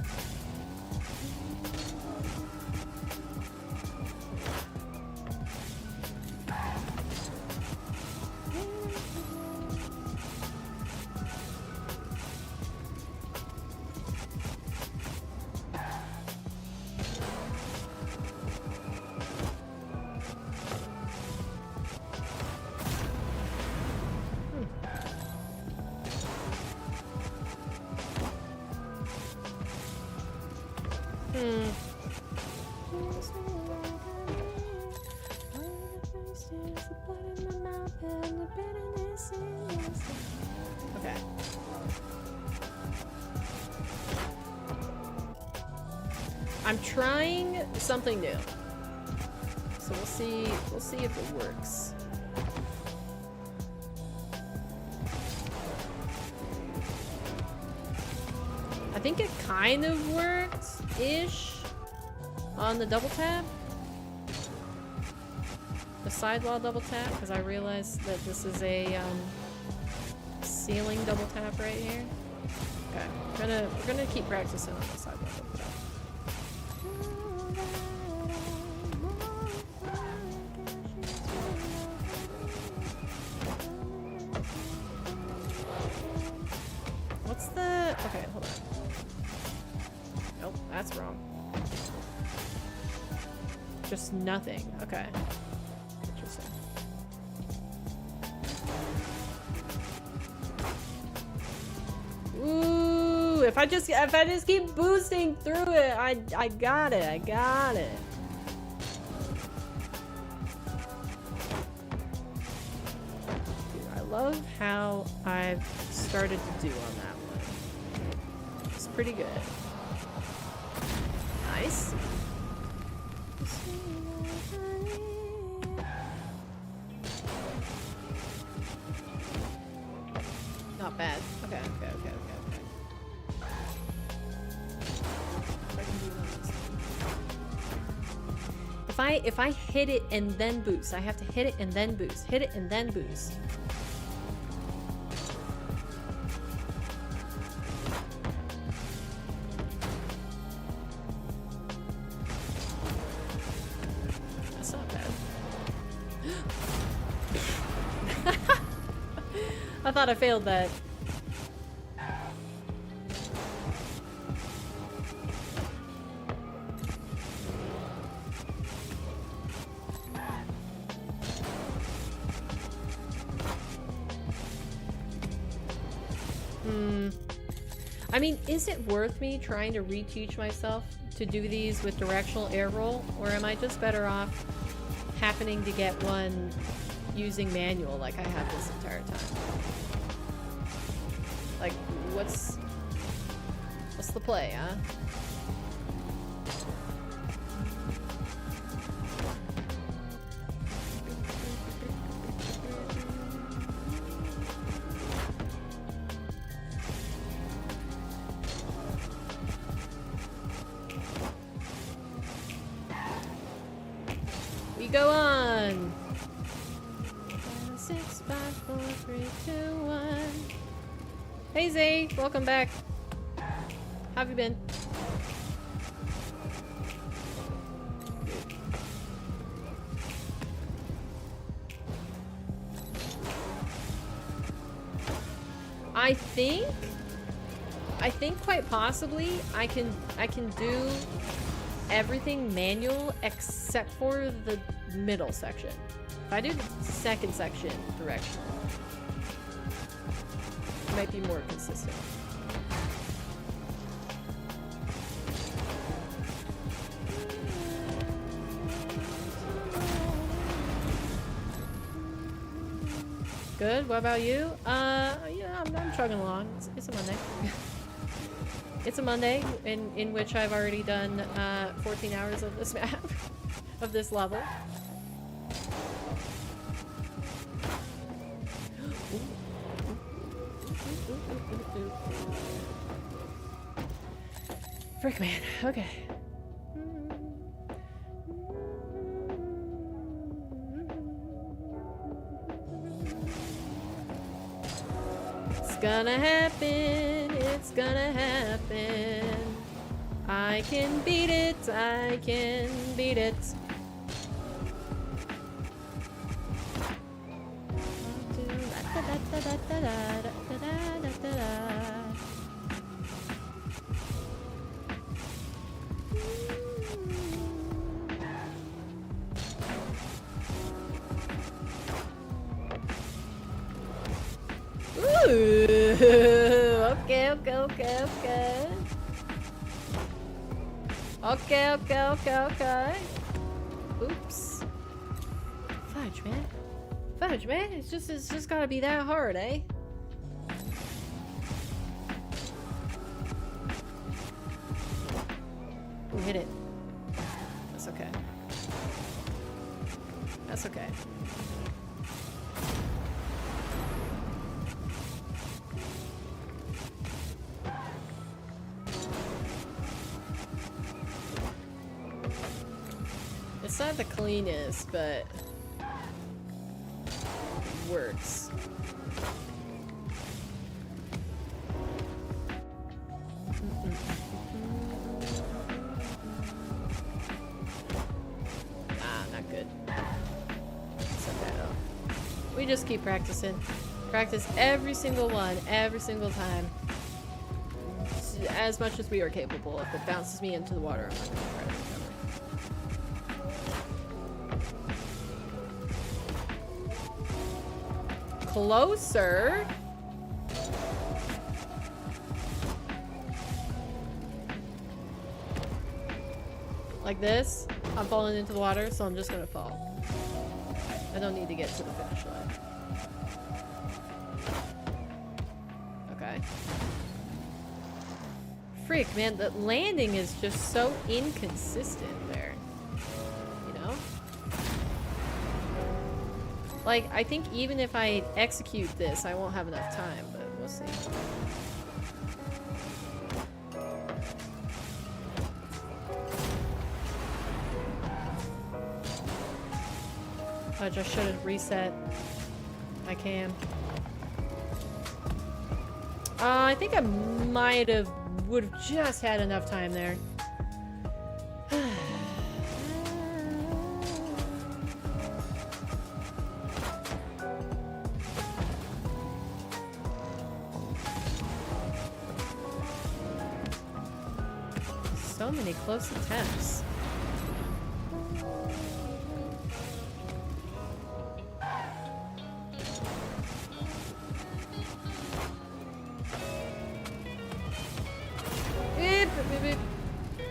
Speaker 1: Okay. I'm trying something new. So we'll see if it works. I think it kind of worked-ish on the double tap. The sidewall double tap, because I realized that this is a ceiling double tap right here. Okay, we're gonna keep practicing on the sidewall double tap. What's the... Okay, hold on. Nope, that's wrong. Just nothing. Okay. Interesting. Ooh, if I just keep boosting through it, I got it. I got it. Dude, I love how I've started to do on that one. It's pretty good. Nice. Not bad. Okay. If I hit it and then boost, I have to hit it and then boost. Hit it and then boost. That's not bad. I thought I failed that. I mean, is it worth me trying to reteach myself to do these with directional air roll, or am I just better off happening to get one using manual like I have this entire time? Like, what's the play, huh? We go on. 6, 5, 4, 3, 2, 1. Hey Zay, welcome back. How have you been? I think quite possibly I can do everything manual except for the middle section. If I do the second section directional, it might be more consistent. Good. What about you? Yeah, I'm chugging along. It's a Monday. It's a Monday in which I've already done 14 hours of this map, of this level. Frick, man. Okay. It's gonna happen. It's gonna happen. I can beat it. I can beat it. Okay. Oops. Fudge, man. Fudge, man. It's just gotta be that hard, eh? Ooh, hit it. That's okay. That's okay. It's not the cleanest, but it works. Not good. It's okay though. We just keep practicing. Practice every single one, every single time. As much as we are capable. If it bounces me into the water, I'm not gonna try to recover. Closer. Like this. I'm falling into the water, so I'm just gonna fall. I don't need to get to the finish line. Okay. Freak, man, the landing is just so inconsistent there. You know? Like, I think even if I execute this, I won't have enough time, but we'll see. I just should have reset my cam. I think I would have just had enough time there. So many close attempts.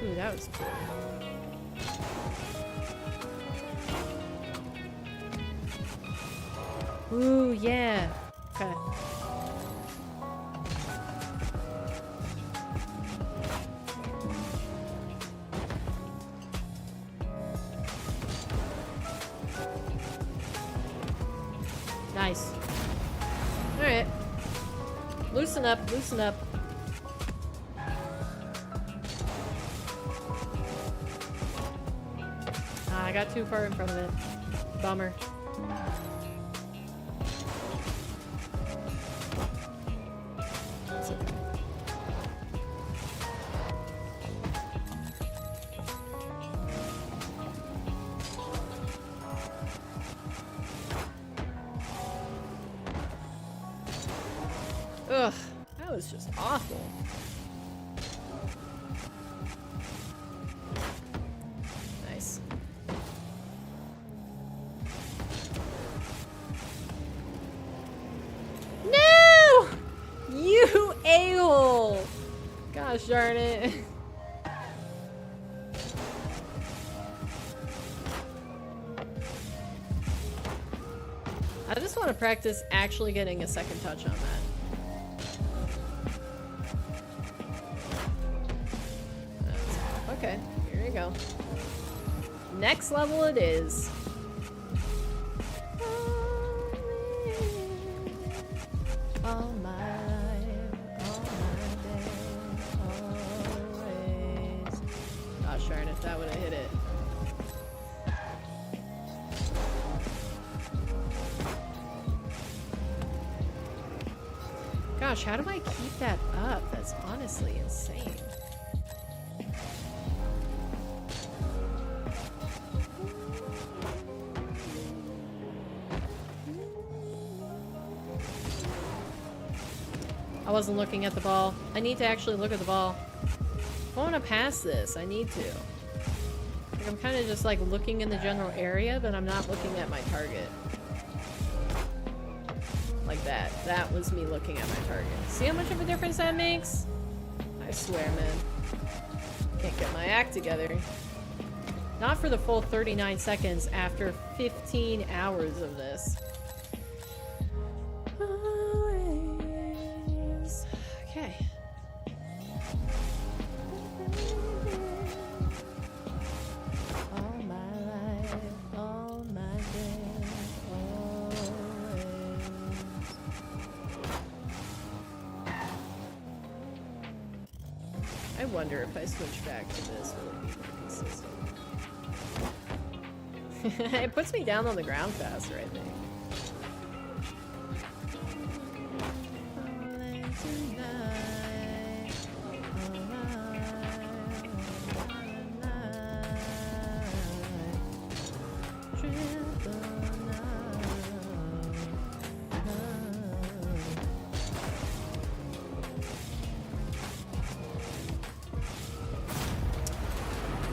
Speaker 1: Ooh, that was cool. Ooh, yeah. Okay. Nice. Alright. Loosen up, loosen up. I got too far in front of it. Bummer. was just awful. Nice. No! You a-hole! Gosh darn it. I just want to practice actually getting a second touch on that. Okay, here you go. Next level it is. All my life, all my days, always. Gosh darn, if that would have hit it. Gosh, how do I keep that up? That's honestly insane. I wasn't looking at the ball. I need to actually look at the ball. If I want to pass this, I need to. Like, I'm kind of just like looking in the general area, but I'm not looking at my target. Like that. That was me looking at my target. See how much of a difference that makes? I swear, man. Can't get my act together. Not for the full 39 seconds after 15 hours of this. Okay. All my life, all my days, always. I wonder if I switch back to this, will it be more consistent? It puts me down on the ground faster, I think.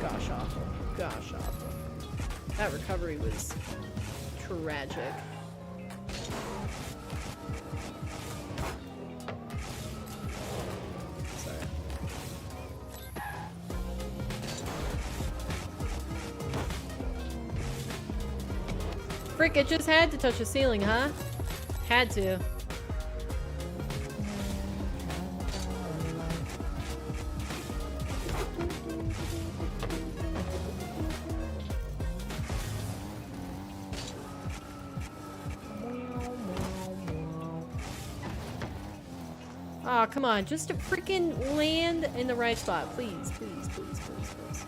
Speaker 1: Gosh awful. Gosh awful. That recovery was tragic. Sorry. Frick, it just had to touch the ceiling, huh? Had to. Oh, come on. Just to freaking land in the right spot. Please, please, please, please, please.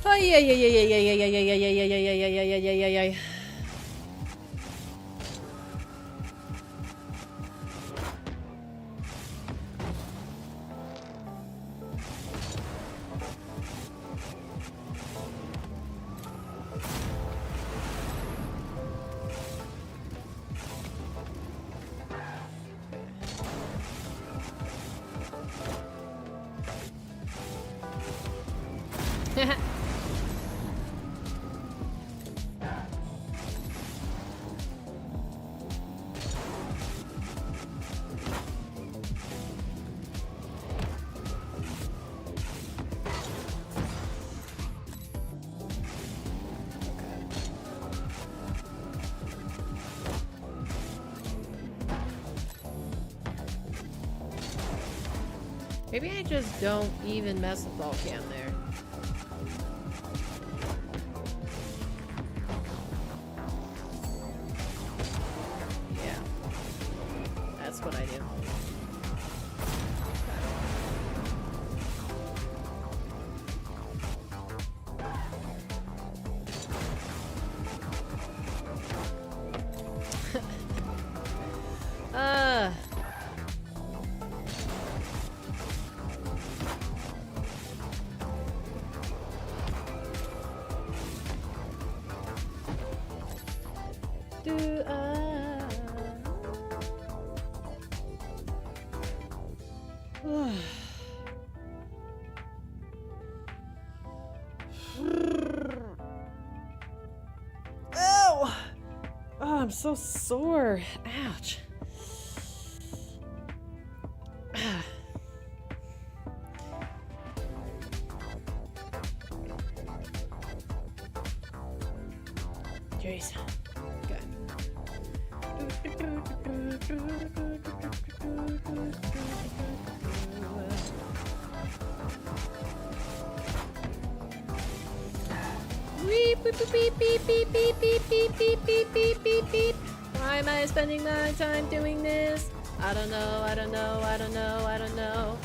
Speaker 1: Oh, yeah, yeah, yeah, yeah, yeah, yeah, yeah, yeah, yeah, yeah, yeah, yeah, yeah, yeah, yeah, yeah, yeah, yeah. Maybe I just don't even mess with all cam there. Yeah. That's what I do. Ow! Oh, I'm so sore. Ouch. Jeez. Okay. Beep, beep, beep, beep, beep, beep, beep, beep, beep, beep, beep, beep, beep. Why am I spending my time doing this? I don't know, I don't know, I don't know, I don't know.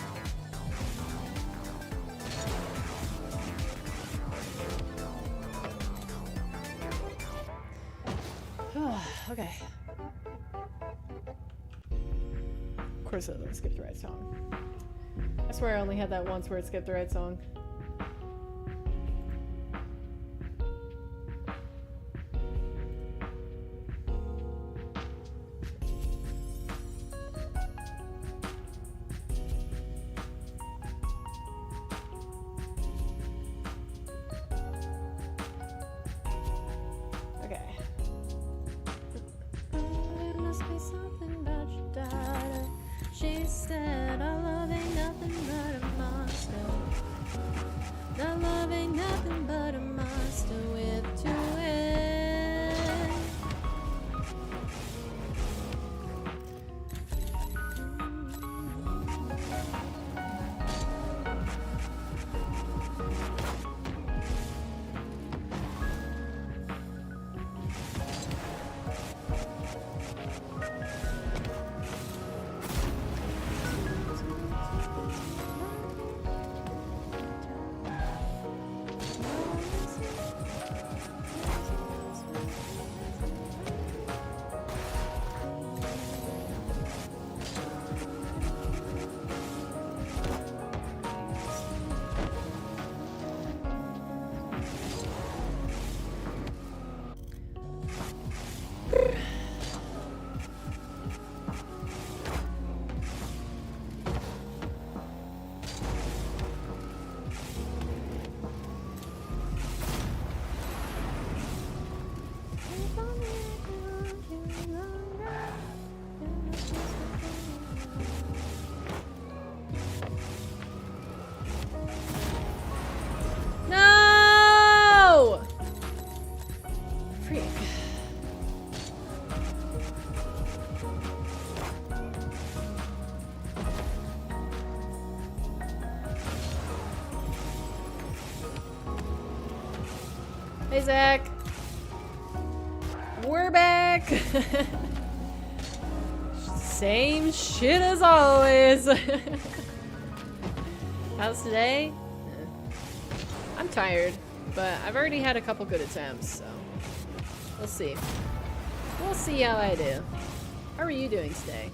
Speaker 1: Okay. Of course it doesn't skip the right song. I swear I only had that once where it skipped the right song. Hey, Zach. We're back. Same shit as always. How's today? I'm tired, but I've already had a couple good attempts, so we'll see. We'll see how I do. How are you doing today?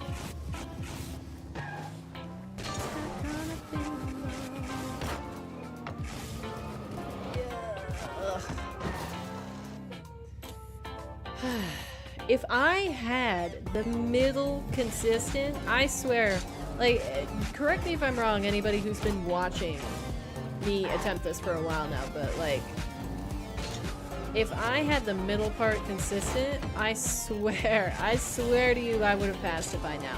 Speaker 1: If I had the middle consistent, I swear, like, correct me if I'm wrong, anybody who's been watching me attempt this for a while now, but like, if I had the middle part consistent, I swear to you I would have passed it by now.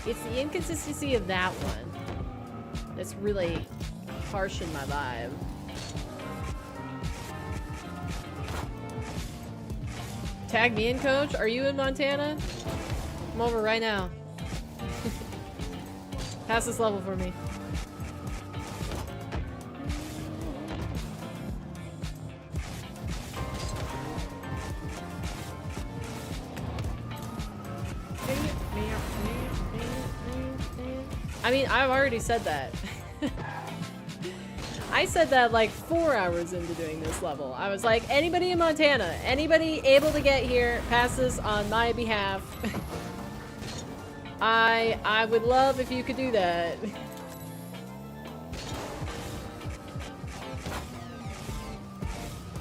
Speaker 1: It's the inconsistency of that one that's really harsh in my vibe. Tag me in, coach. Are you in Montana? I'm over right now. Pass this level for me. I mean, I've already said that. I said that like 4 hours into doing this level. I was like, anybody in Montana, anybody able to get here, pass this on my behalf. I would love if you could do that.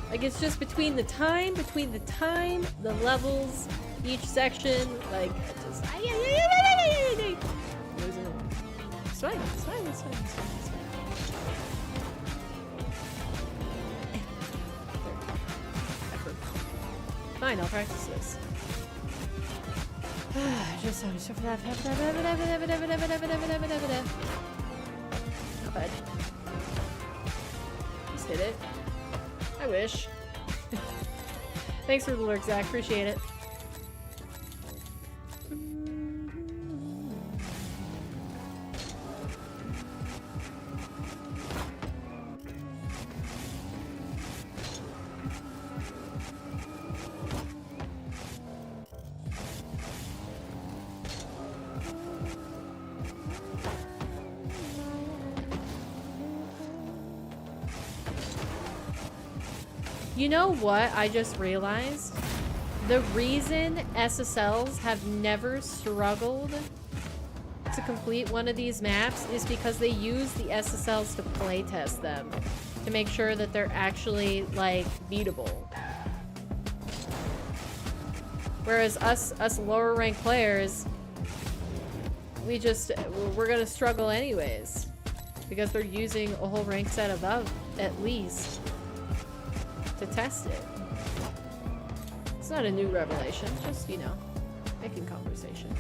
Speaker 1: Like, it's just between the time, the levels, each section, like, just... It's fine, it's fine, it's fine, it's fine, it's fine. Fine, I'll practice this. Just for that. Not bad. Just hit it. I wish. Thanks for the lurk, Zach. Appreciate it. You know what I just realized? The reason SSLs have never struggled to complete one of these maps is because they use the SSLs to playtest them to make sure that they're actually, like, beatable. Whereas us lower ranked players, we're gonna struggle anyways because they're using a whole rank set above, at least, to test it. It's not a new revelation, just, you know, making conversation.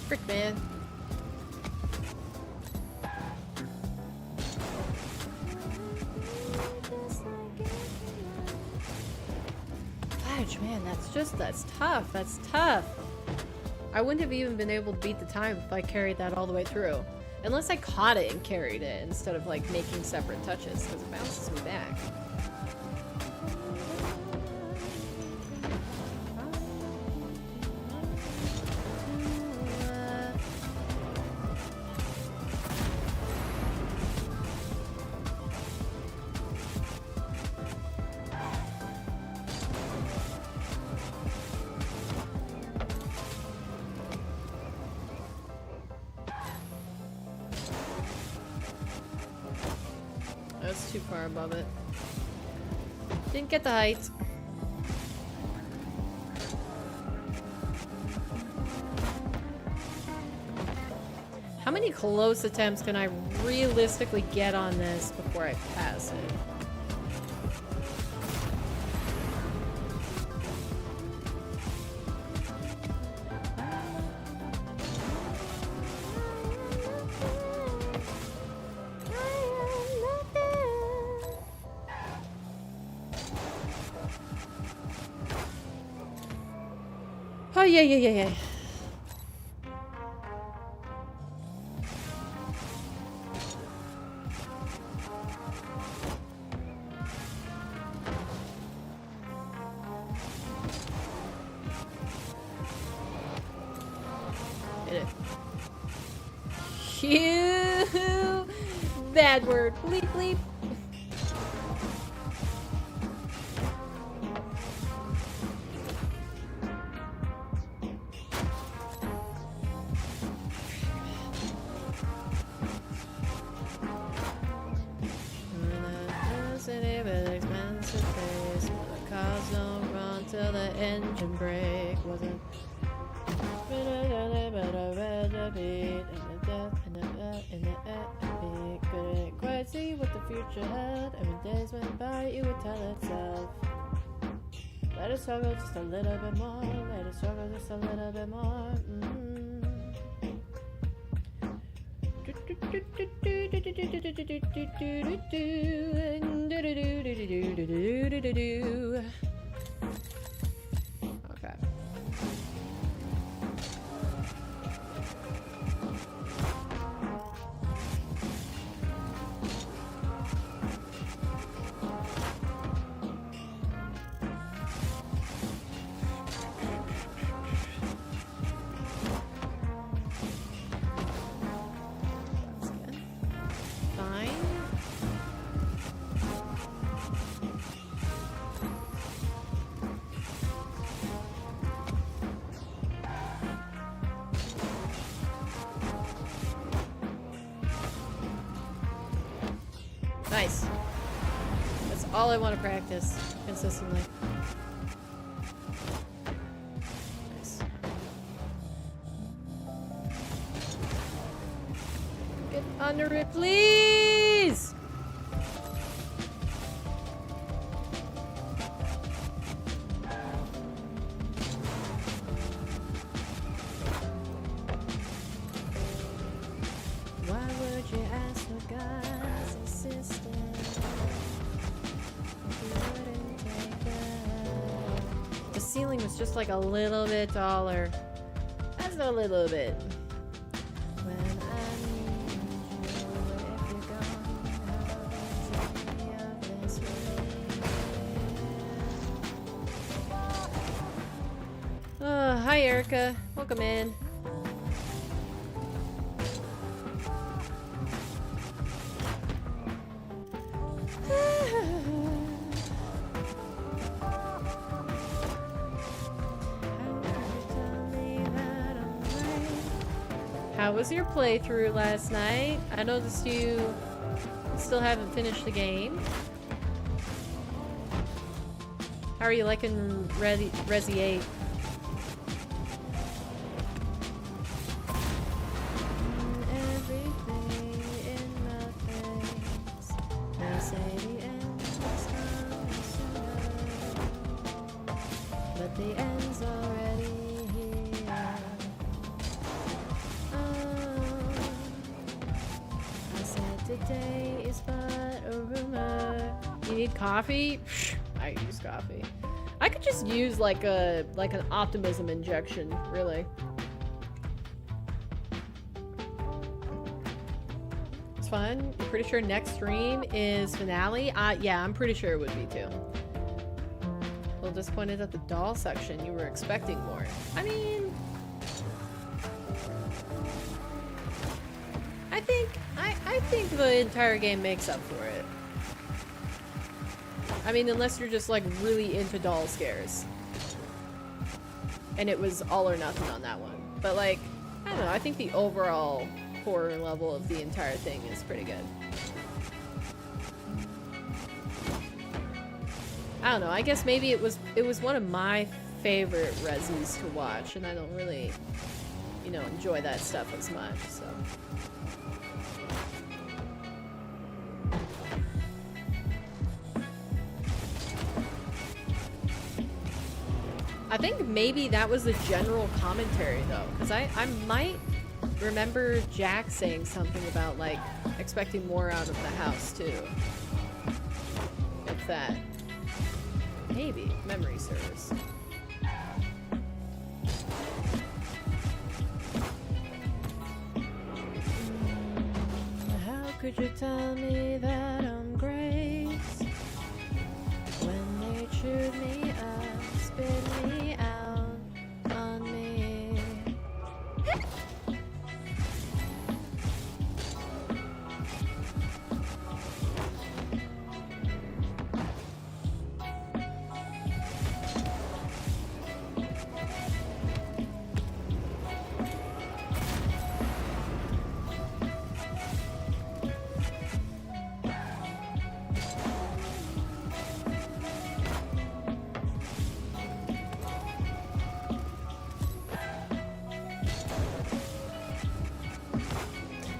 Speaker 1: Frick, man. Man, that's tough. That's tough. I wouldn't have even been able to beat the time if I carried that all the way through. Unless I caught it and carried it instead of, like, making separate touches, because it bounces me back. That's too far above it. Didn't get the height. How many close attempts can I realistically get on this before I pass it? Oh, yeah. Hit it. Phew! Bad word. Bleep, bleep. Engine brake wasn't couldn't quite see what the future had. And when days went by, it would tell itself, let it struggle just a little bit more, let it struggle just a little bit more. Okay. Nice. That's all I want to practice consistently. Nice. Get under it, please! Why would you ask for God's assistance? The ceiling was just like a little bit taller. That's a little bit. When I need you, if you're gone, how does any of this relate? Hi Erica. Welcome in. How was your playthrough last night? I noticed you still haven't finished the game. How are you liking Resi 8? Everything in my face. They say the end is coming sooner, but the end's already here. I said today is but a rumor. You need coffee? I use coffee. I could just use like an optimism injection, really. It's fun. You're pretty sure next stream is finale? Yeah, I'm pretty sure it would be too. A little disappointed at the doll section. You were expecting more. I mean, I think the entire game makes up for it. I mean, unless you're just like really into doll scares. And it was all or nothing on that one. But like, I don't know, I think the overall horror level of the entire thing is pretty good. I don't know, I guess maybe it was one of my favorite Resis to watch, and I don't really, you know, enjoy that stuff as much, so. I think maybe that was the general commentary though, because I might remember Jack saying something about like expecting more out of the house too. If that. Maybe. Memory serves. How could you tell me that I'm great when they chewed me up, spit me out on me?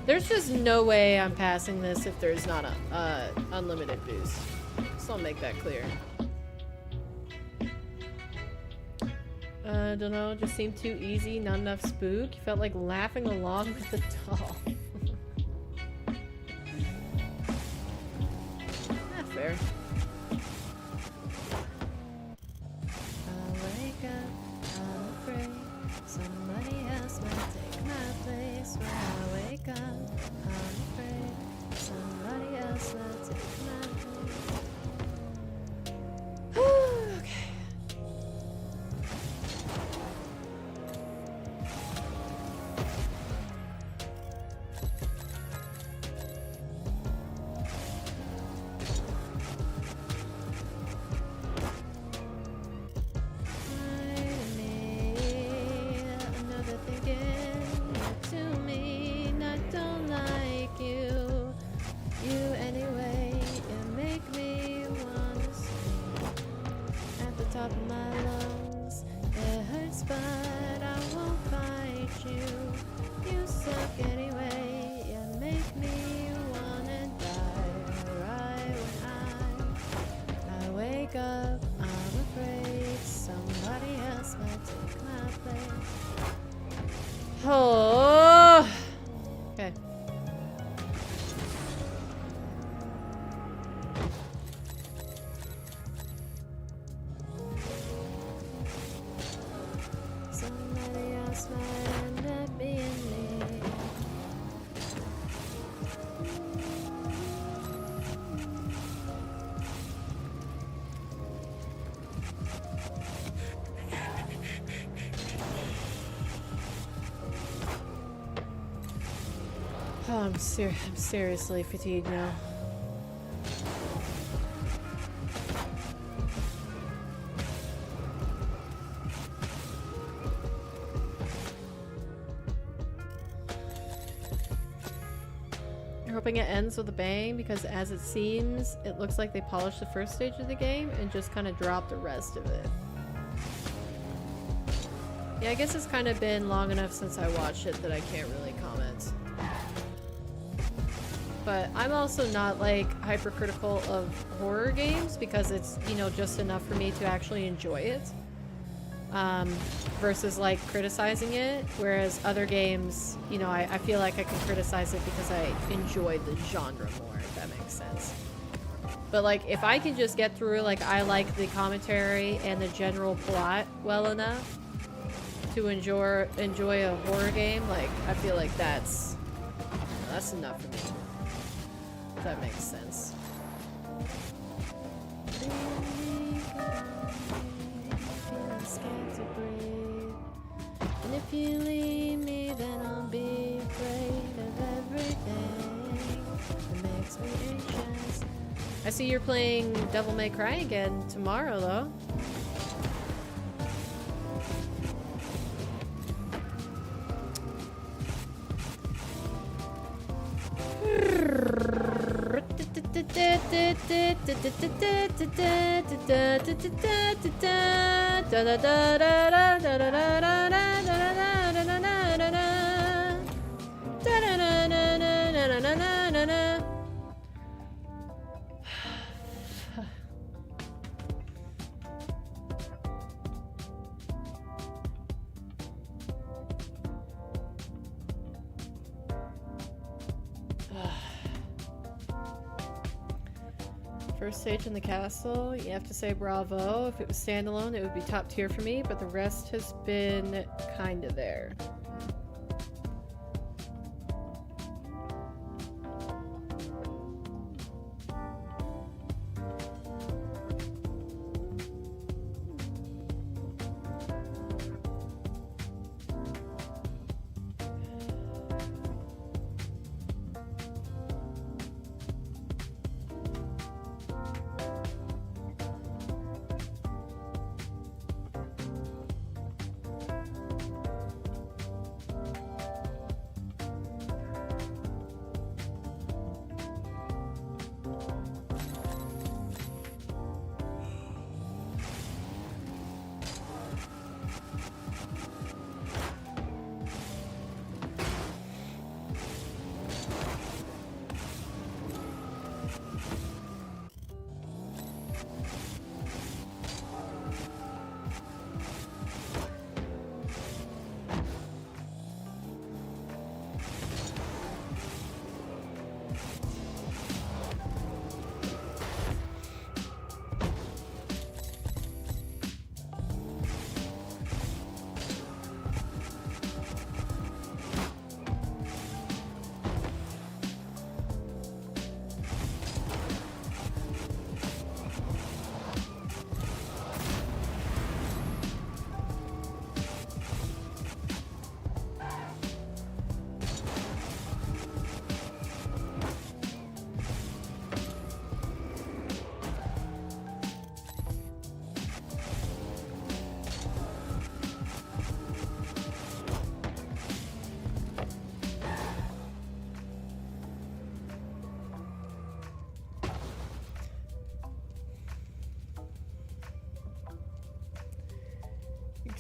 Speaker 1: There's just no way I'm passing this if there's not a unlimited boost. So I'll make that clear. Don't know, just seemed too easy, not enough spook. You felt like laughing along with the doll. Not fair. I wake up, I'm afraid somebody else might take my place. When I wake up, I'm afraid somebody else might take my place. Okay. Anyway, top of my lungs. It hurts, but I won't fight you. You suck anyway. You make me wanna die. Right when I wake up, I'm afraid somebody else might take my place. Oh. Okay. Somebody else might end up being me. Oh, I'm seriously fatigued now. I'm hoping it ends with a bang because as it seems, it looks like they polished the first stage of the game and just kind of dropped the rest of it. Yeah, I guess it's kind of been long enough since I watched it that I can't really comment. But I'm also not like hypercritical of horror games because it's, you know, just enough for me to actually enjoy it. Versus like criticizing it, whereas other games, you know, I feel like I can criticize it because I enjoy the genre more, if that makes sense. But like, if I can just get through, like, I like the commentary and the general plot well enough to enjoy a horror game, like, I feel like that's enough for me. If that makes sense. And if you leave me, then I'll be afraid of everything that makes me anxious. I see you're playing Devil May Cry again tomorrow, though. First stage in the castle, you have to say bravo. If it was standalone, it would be top tier for me, but the rest has been kinda there.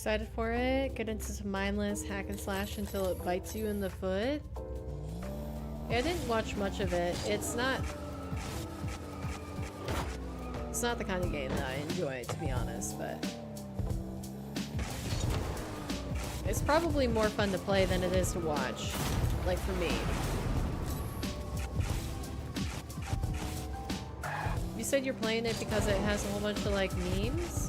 Speaker 1: excited for it. Get into some mindless hack and slash until it bites you in the foot. Yeah, I didn't watch much of it. It's not the kind of game that I enjoy, to be honest, but it's probably more fun to play than it is to watch, like for me. You said you're playing it because it has a whole bunch of like memes?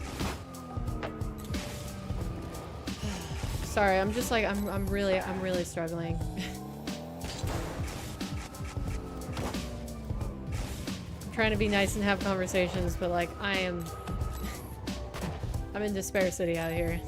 Speaker 1: Sorry, I'm just like I'm really struggling. Trying to be nice and have conversations, but like I'm in despair city out here.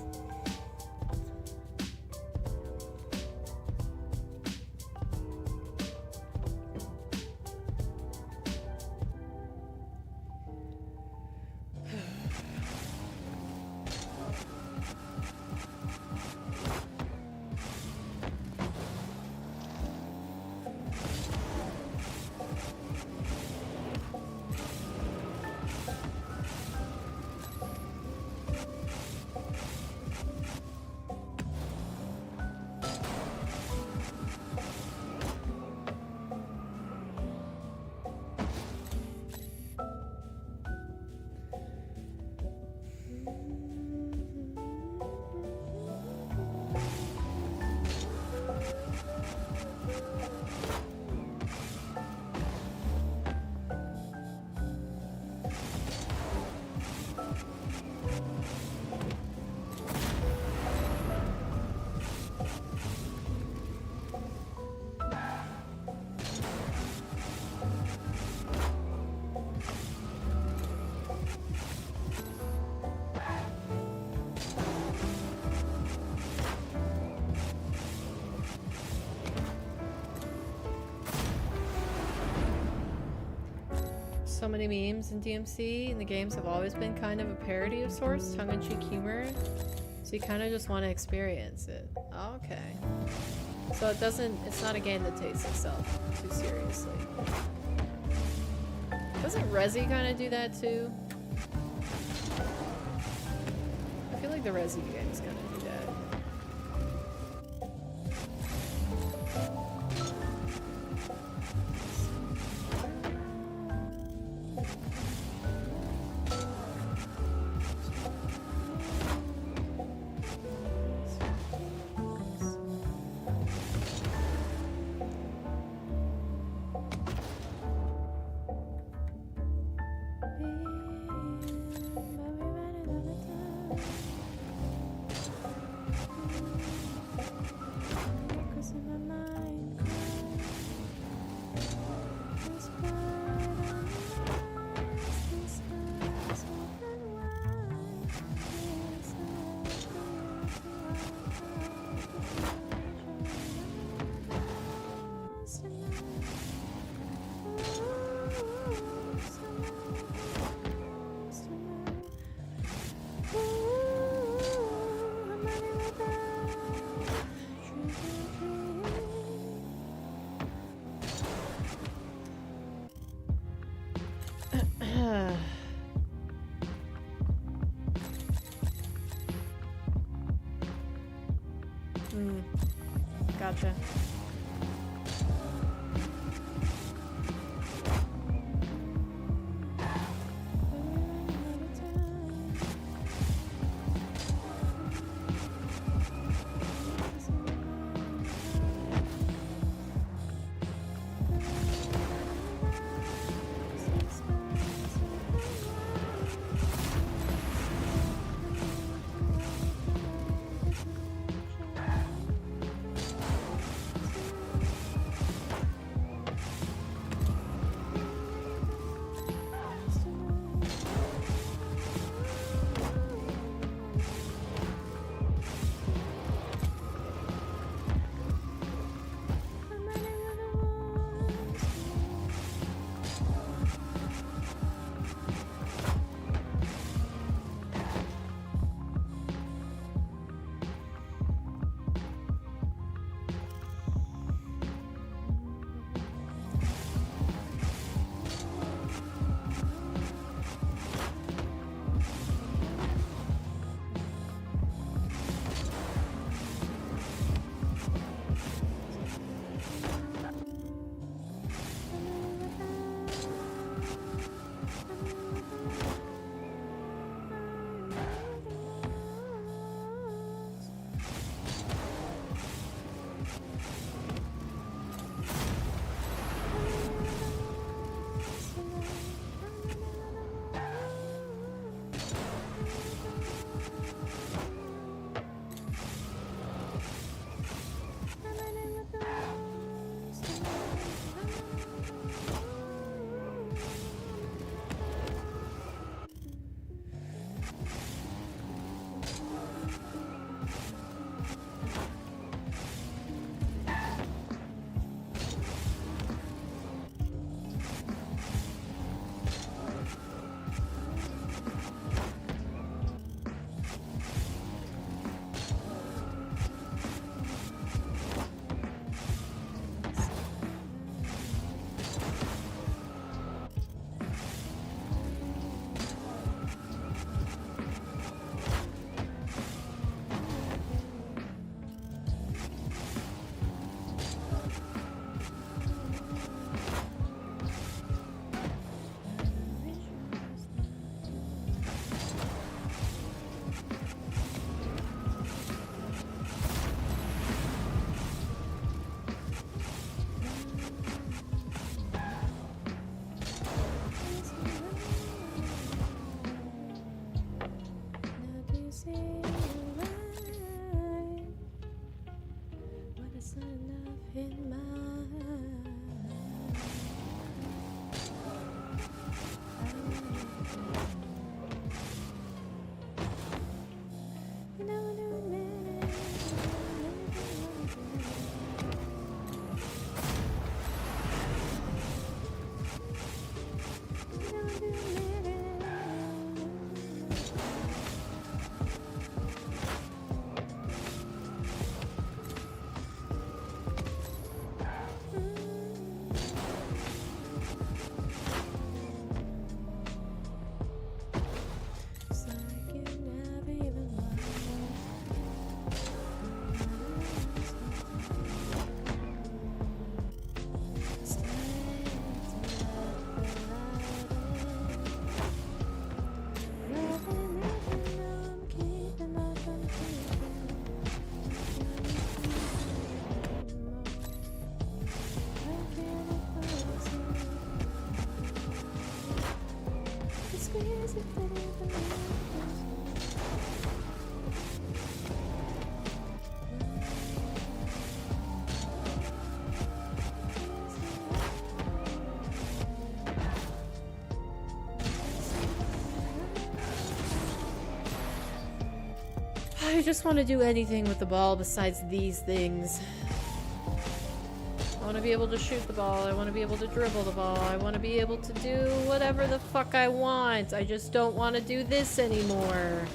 Speaker 1: So many memes in DMC, and the games have always been kind of a parody of sorts, tongue-in-cheek humor. So you kind of just want to experience it. Okay. So it's not a game that takes itself too seriously. Doesn't Resi kind of do that too? I feel like the Resi games kind of do that. Gotcha. I just want to do anything with the ball besides these things. I want to be able to shoot the ball. I want to be able to dribble the ball. I want to be able to do whatever the fuck I want. I just don't want to do this anymore.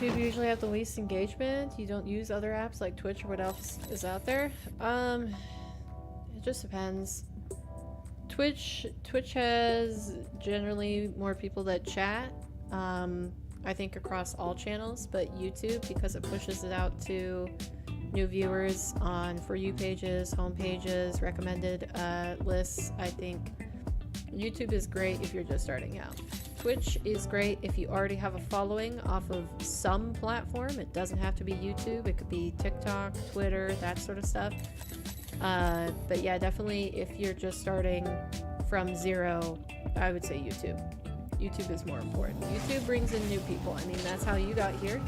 Speaker 1: YouTube usually have the least engagement? You don't use other apps like Twitch or what else is out there? It just depends. Twitch has generally more people that chat, I think across all channels, but YouTube, because it pushes it out to new viewers on For You pages, home pages, recommended lists, I think YouTube is great if you're just starting out. Twitch is great if you already have a following off of some platform. It doesn't have to be YouTube. It could be TikTok, Twitter, that sort of stuff. But yeah, definitely if you're just starting from zero, I would say YouTube. YouTube is more important. YouTube brings in new people. I mean, that's how you got here.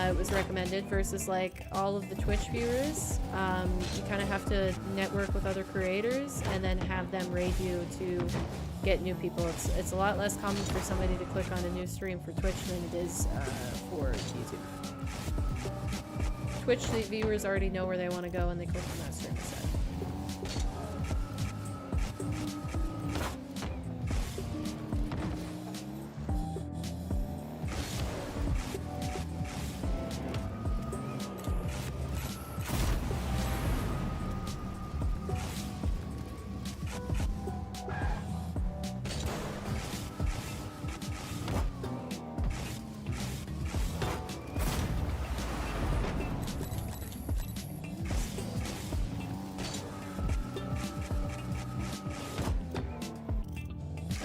Speaker 1: It was recommended versus like all of the Twitch viewers. You kind of have to network with other creators and then have them raid you to get new people. It's a lot less common for somebody to click on a new stream for Twitch than it is for YouTube. Twitch, the viewers already know where they want to go and they click on that stream instead.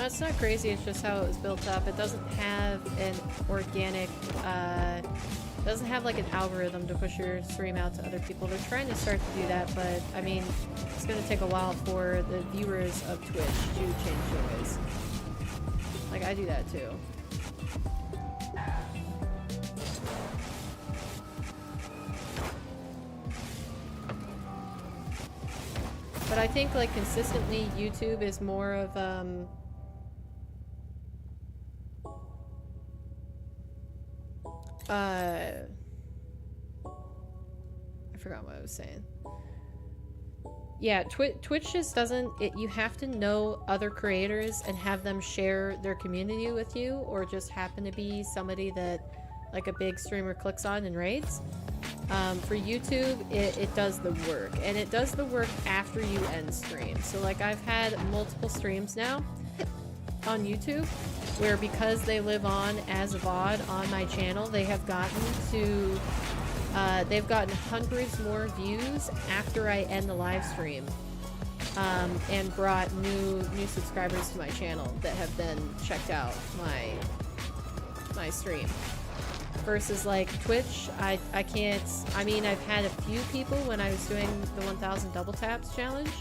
Speaker 1: it's not crazy, it's just how it was built up. It doesn't have an organic, doesn't have like an algorithm to push your stream out to other people. They're trying to start to do that, but I mean, it's gonna take a while for the viewers of Twitch to change their ways. Like, I do that too. But I think, like, consistently, YouTube is more of, I forgot what I was saying. Yeah, Twitch just doesn't, you have to know other creators and have them share their community with you, or just happen to be somebody that, like, a big streamer clicks on and raids. For YouTube, it does the work, and it does the work after you end stream. So, like, I've had multiple streams now on YouTube where, because they live on as a VOD on my channel, they have gotten to, they've gotten hundreds more views after I end the live stream, and brought new subscribers to my channel that have then checked out my stream. Versus, like, Twitch, I can't, I mean, I've had a few people when I was doing the 1000 double taps challenge.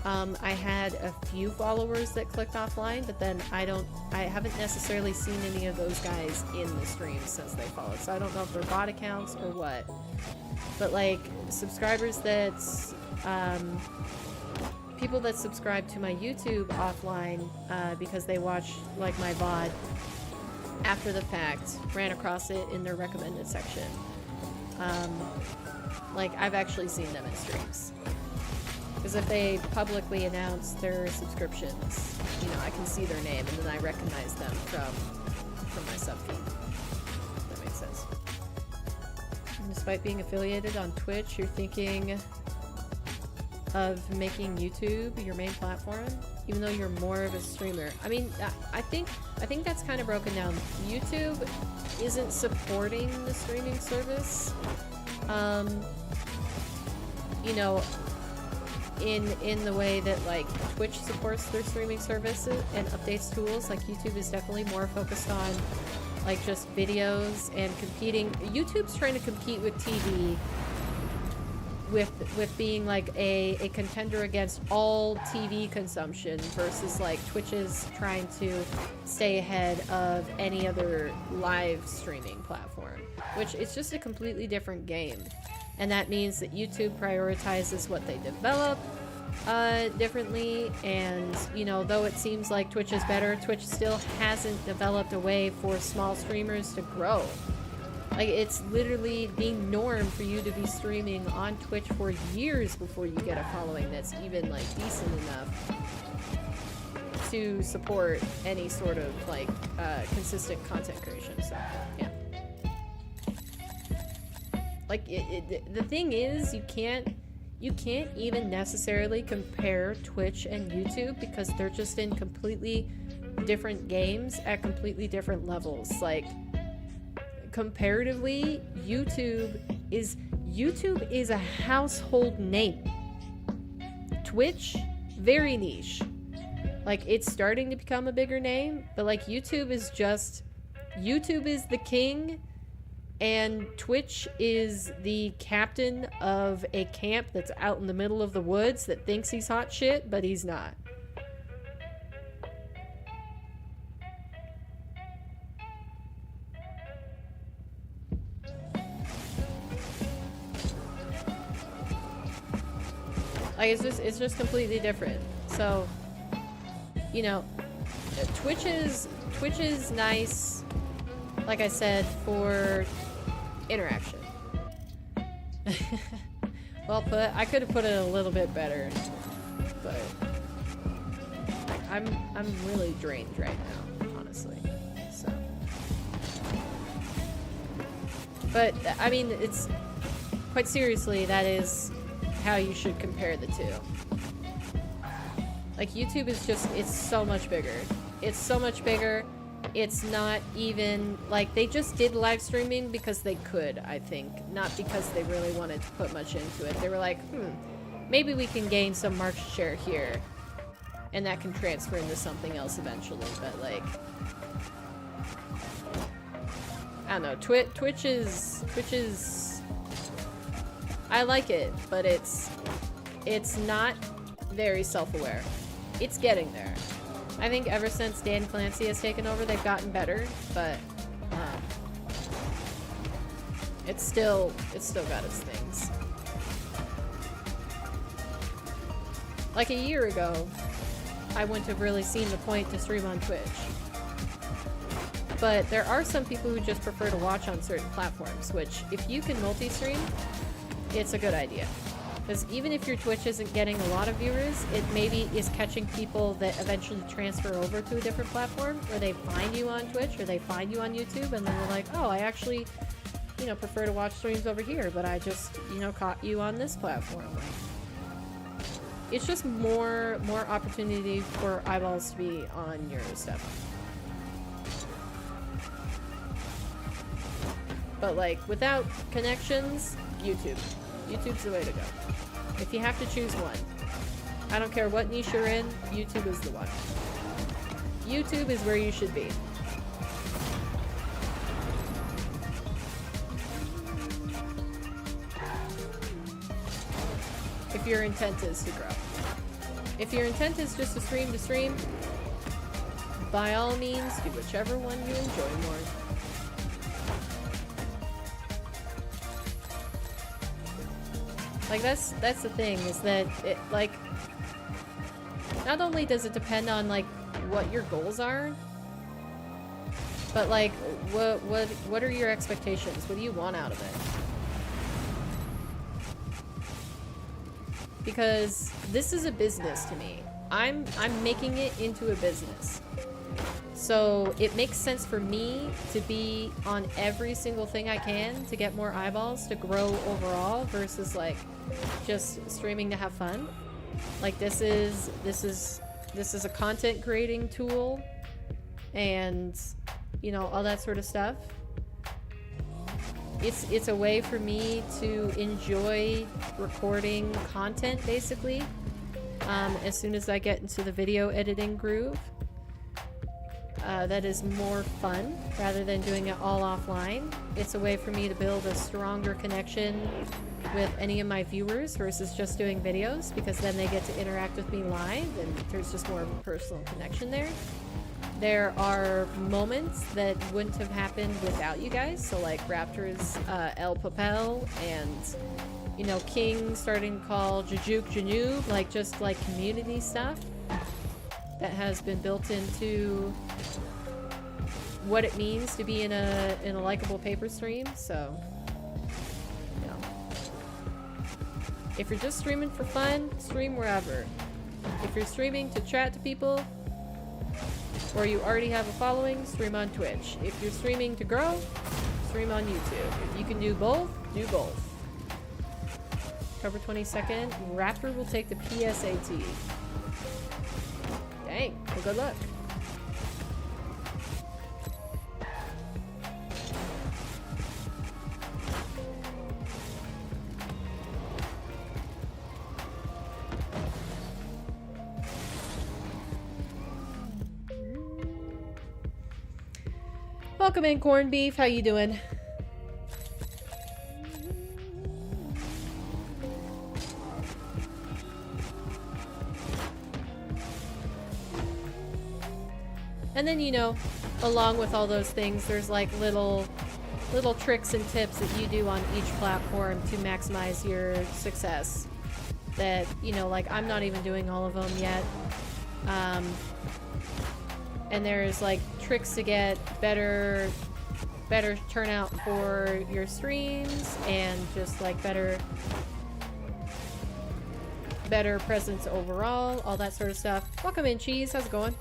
Speaker 1: I had a few followers that clicked offline, but then I haven't necessarily seen any of those guys in the stream since they followed, so I don't know if they're bot accounts or what. But, like, subscribers that, people that subscribe to my YouTube offline, because they watch, like, my VOD after the fact, ran across it in their recommended section. Like, I've actually seen them in streams. Because if they publicly announce their subscriptions, you know, I can see their name and then I recognize them from my subfeed. That makes sense. And despite being affiliated on Twitch, you're thinking of making YouTube your main platform, even though you're more of a streamer. I mean, I think that's kind of broken down. YouTube isn't supporting the streaming service, you know, in the way that, like, Twitch supports their streaming service and updates tools. Like, YouTube is definitely more focused on, like, just videos and competing. YouTube's trying to compete with TV with being like a contender against all TV consumption, versus, like, Twitch is trying to stay ahead of any other live streaming platform, which is just a completely different game. And that means that YouTube prioritizes what they develop differently, and, you know, though it seems like Twitch is better, Twitch still hasn't developed a way for small streamers to grow. Like, it's literally the norm for you to be streaming on Twitch for years before you get a following that's even, like, decent enough to support any sort of, like, consistent content creation. So, yeah. Like, the thing is, you can't even necessarily compare Twitch and YouTube, because they're just in completely different games at completely different levels. Like, comparatively, YouTube is a household name. Twitch, very niche. Like, it's starting to become a bigger name, but, like, YouTube is the king, and Twitch is the captain of a camp that's out in the middle of the woods that thinks he's hot shit, but he's not. Like, it's just completely different. So, you know, Twitch is nice, like I said, for interaction. Well put. I could have put it a little bit better, but I'm really drained right now, honestly. So, but I mean, it's quite seriously, that is how you should compare the two. Like, YouTube is just, it's so much bigger. It's so much bigger. It's not even, like, they just did live streaming because they could, I think. Not because they really wanted to put much into it. They were like, maybe we can gain some market share here. And that can transfer into something else eventually, but like, I don't know, Twitch is, I like it, but it's not very self-aware. It's getting there. I think ever since Dan Clancy has taken over, they've gotten better, but it's still got its things. Like a year ago, I wouldn't have really seen the point to stream on Twitch. But there are some people who just prefer to watch on certain platforms, which if you can multi-stream, it's a good idea. Because even if your Twitch isn't getting a lot of viewers, it maybe is catching people that eventually transfer over to a different platform, or they find you on Twitch, or they find you on YouTube, and then they're like, oh, I actually, you know, prefer to watch streams over here, but I just, you know, caught you on this platform. Like, it's just more opportunity for eyeballs to be on your stuff. But like, without connections, YouTube. YouTube's the way to go. If you have to choose one. I don't care what niche you're in, YouTube is the one. YouTube is where you should be. If your intent is to grow. If your intent is just to stream, by all means, do whichever one you enjoy more. Like, that's the thing, is that it, like, not only does it depend on, like, what your goals are, but, like, what are your expectations? What do you want out of it? Because this is a business to me. I'm making it into a business. So it makes sense for me to be on every single thing I can to get more eyeballs, to grow overall, versus like just streaming to have fun. Like, this is a content creating tool, and you know, all that sort of stuff. It's a way for me to enjoy recording content, basically, as soon as I get into the video editing groove. That is more fun rather than doing it all offline. It's a way for me to build a stronger connection with any of my viewers versus just doing videos, because then they get to interact with me live and there's just more of a personal connection there. There are moments that wouldn't have happened without you guys, so like Raptor's El Papel and, you know, King starting to call Jajuk Janoob, like just like community stuff that has been built into what it means to be in a likable paper stream. So, you know, if you're just streaming for fun, stream wherever. If you're streaming to chat to people, or you already have a following, stream on Twitch. If you're streaming to grow, stream on YouTube. If you can do both, do both. October 22nd, Raptor will take the PSAT. Dang, well, good luck. Welcome in, corned beef. How you doing? And then, you know, along with all those things, there's like little tricks and tips that you do on each platform to maximize your success. That, you know, like, I'm not even doing all of them yet. And there's like tricks to get better turnout for your streams, and just like better presence overall, all that sort of stuff. Welcome in, Cheese. How's it going?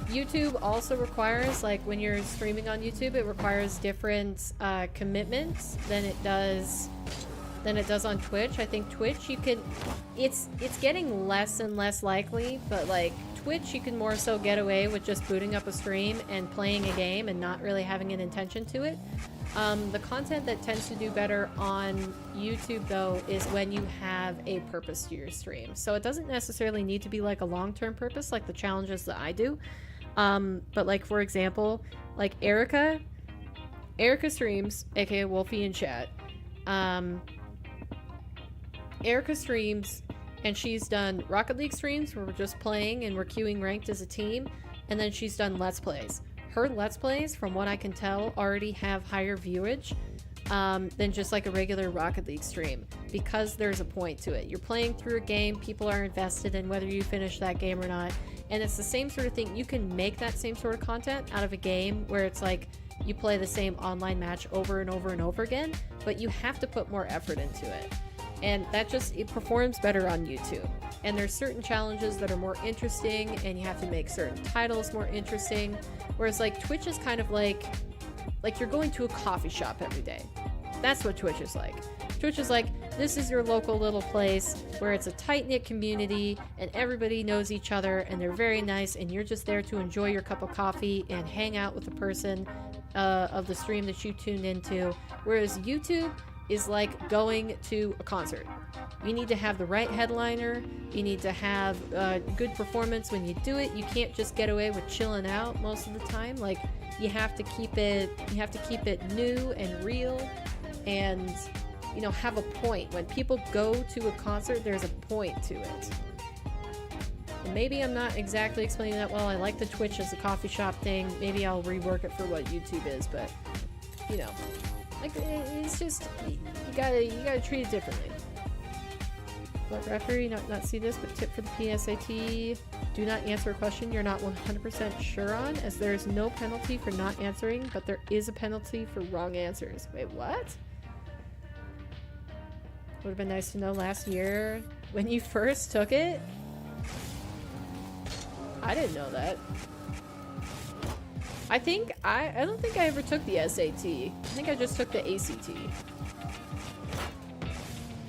Speaker 1: YouTube also requires, like, when you're streaming on YouTube, it requires different commitments than it does than it does on Twitch. I think Twitch, you can... It's getting less and less likely, but, like, Twitch, you can more so get away with just booting up a stream and playing a game and not really having an intention to it. The content that tends to do better on YouTube, though, is when you have a purpose to your stream. So it doesn't necessarily need to be, like, a long-term purpose, like the challenges that I do. But, like, for example, like, Erica streams, aka Wolfie in chat. Erica streams, and she's done Rocket League streams where we're just playing and we're queuing ranked as a team, and then she's done Let's Plays. Her Let's Plays, from what I can tell, already have higher viewage than just like a regular Rocket League stream, because there's a point to it. You're playing through a game, people are invested in whether you finish that game or not, and it's the same sort of thing. You can make that same sort of content out of a game where it's like you play the same online match over and over and over again, but you have to put more effort into it. And that just, it performs better on YouTube. And there's certain challenges that are more interesting, and you have to make certain titles more interesting. Whereas like Twitch is kind of like you're going to a coffee shop every day. That's what Twitch is like. Twitch is like, this is your local little place where it's a tight-knit community and everybody knows each other and they're very nice, and you're just there to enjoy your cup of coffee and hang out with the person of the stream that you tuned into. Whereas YouTube is like going to a concert. You need to have the right headliner. You need to have good performance when you do it. You can't just get away with chilling out most of the time. Like, you have to keep it new and real, and, you know, have a point. When people go to a concert, there's a point to it. And maybe I'm not exactly explaining that well. I like the Twitch as a coffee shop thing. Maybe I'll rework it for what YouTube is, but, you know, like, it's just, you gotta treat it differently. Let referee not see this, but tip for the PSAT: do not answer a question you're not 100% sure on, as there is no penalty for not answering, but there is a penalty for wrong answers. Wait, what? Would have been nice to know last year when you first took it. I didn't know that. I don't think I ever took the SAT. I think I just took the ACT.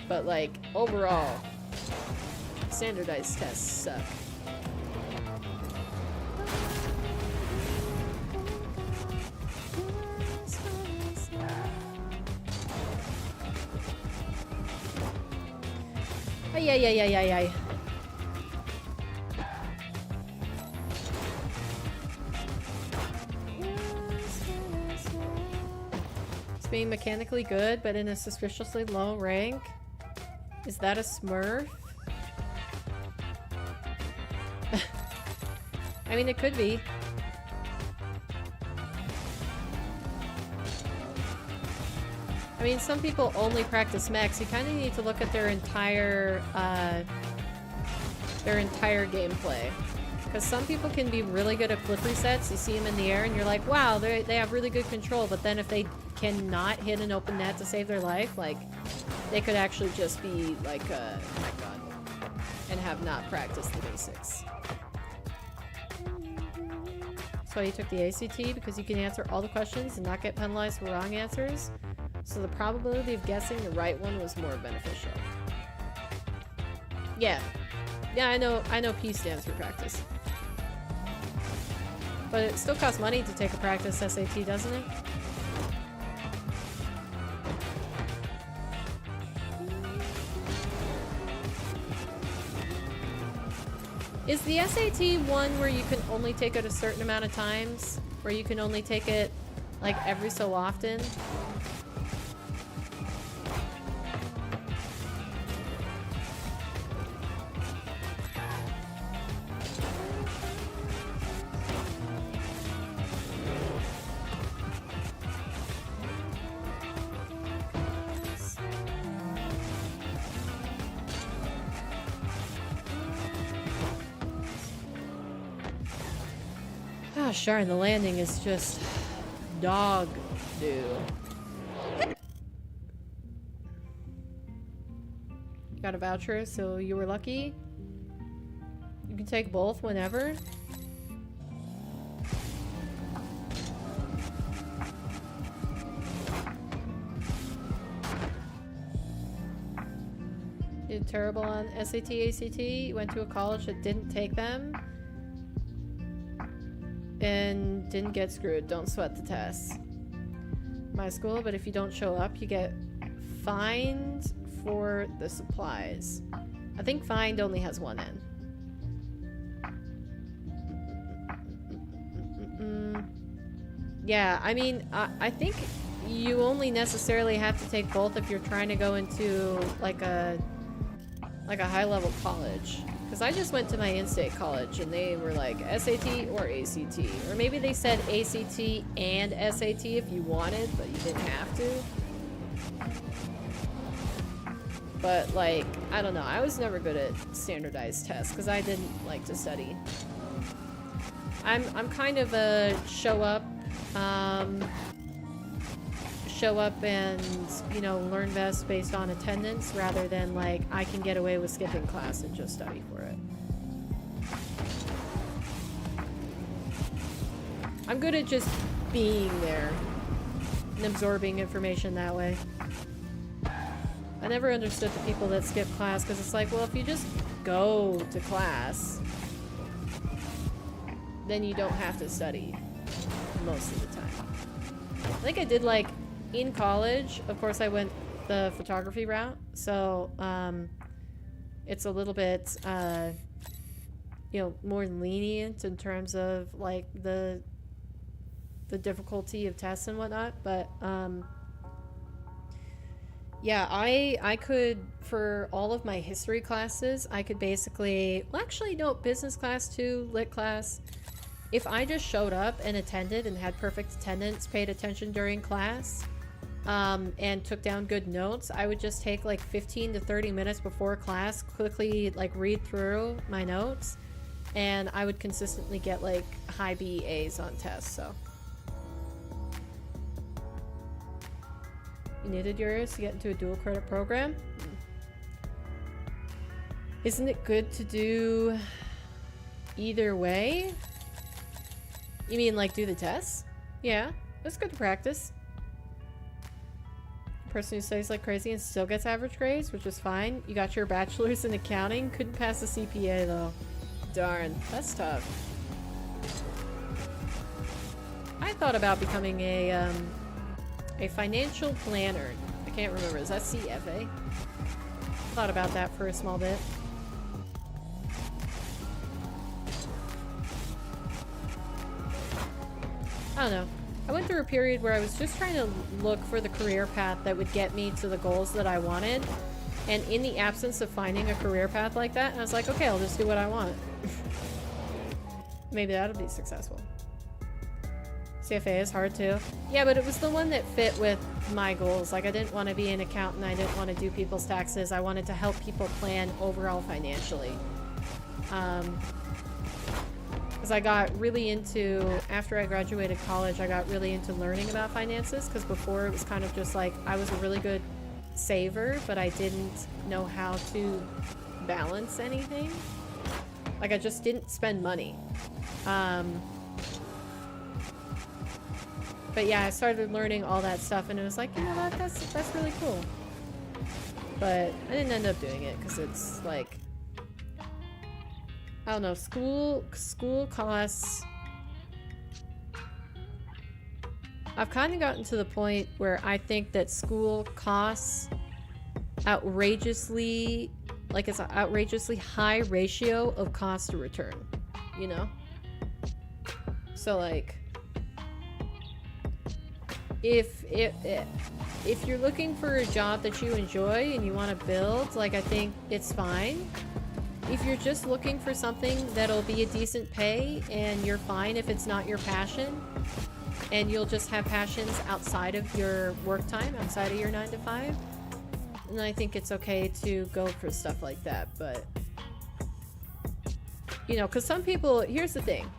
Speaker 1: But like, overall, standardized tests suck. Ay, ay, ay, ay, ay, ay. Being mechanically good, but in a suspiciously low rank. Is that a smurf? I mean, it could be. I mean, some people only practice mechs. You kind of need to look at their entire gameplay. Because some people can be really good at flip resets. You see them in the air and you're like, wow, they have really good control. But then if they cannot hit an open net to save their life, like, they could actually just be like a mech god and have not practiced the basics. So you took the ACT because you can answer all the questions and not get penalized for wrong answers. So the probability of guessing the right one was more beneficial. Yeah. Yeah, I know P stands for practice. But it still costs money to take a practice SAT, doesn't it? Is the SAT one where you can only take it a certain amount of times? Where you can only take it, like, every so often? Gosh darn, the landing is just dog do. Got a voucher, so you were lucky. You can take both whenever. terrible on SAT, ACT. You went to a college that didn't take them and didn't get screwed. Don't sweat the tests. My school, but if you don't show up, you get fined for the supplies. I think fined only has one N. Yeah, I mean, I think you only necessarily have to take both if you're trying to go into like a high-level college. Because I just went to my in-state college and they were like SAT or ACT. Or maybe they said ACT and SAT if you wanted, but you didn't have to. But like, I don't know, I was never good at standardized tests because I didn't like to study. I'm kind of a show up and, you know, learn best based on attendance rather than like I can get away with skipping class and just study for it. I'm good at just being there and absorbing information that way. I never understood the people that skip class because it's like, well, if you just go to class, then you don't have to study most of the time. I think I did like in college, of course I went the photography route, so it's a little bit you know, more lenient in terms of like the difficulty of tests and whatnot, but yeah, I could, for all of my history classes, I could basically, well actually no, business class too, lit class, if I just showed up and attended and had perfect attendance, paid attention during class, and took down good notes, I would just take like 15 to 30 minutes before class, quickly like read through my notes, and I would consistently get like high BAs on tests, so. You needed yours to get into a dual credit program? Isn't it good to do either way? You mean like do the tests? Yeah, it's good to practice. Person who studies like crazy and still gets average grades, which is fine. You got your bachelor's in accounting, couldn't pass the CPA though. Darn, that's tough. I thought about becoming a financial planner. I can't remember, is that CFA? Thought about that for a small bit. I don't know. I went through a period where I was just trying to look for the career path that would get me to the goals that I wanted. And in the absence of finding a career path like that, I was like, okay, I'll just do what I want. Maybe that'll be successful. CFA is hard too. Yeah, but it was the one that fit with my goals. Like, I didn't want to be an accountant. I didn't want to do people's taxes. I wanted to help people plan overall financially. Because I got really into, after I graduated college, I got really into learning about finances, because before it was kind of just like, I was a really good saver, but I didn't know how to balance anything. Like, I just didn't spend money. But yeah, I started learning all that stuff, and it was like, you know what, that's really cool. But I didn't end up doing it, because it's like, I don't know, school costs. I've kind of gotten to the point where I think that school costs outrageously, like it's an outrageously high ratio of cost to return, you know? So like, if you're looking for a job that you enjoy and you want to build, like, I think it's fine. If you're just looking for something that'll be a decent pay and you're fine if it's not your passion, and you'll just have passions outside of your work time, outside of your 9 to 5, then I think it's okay to go for stuff like that. But, you know, because some people, here's the thing.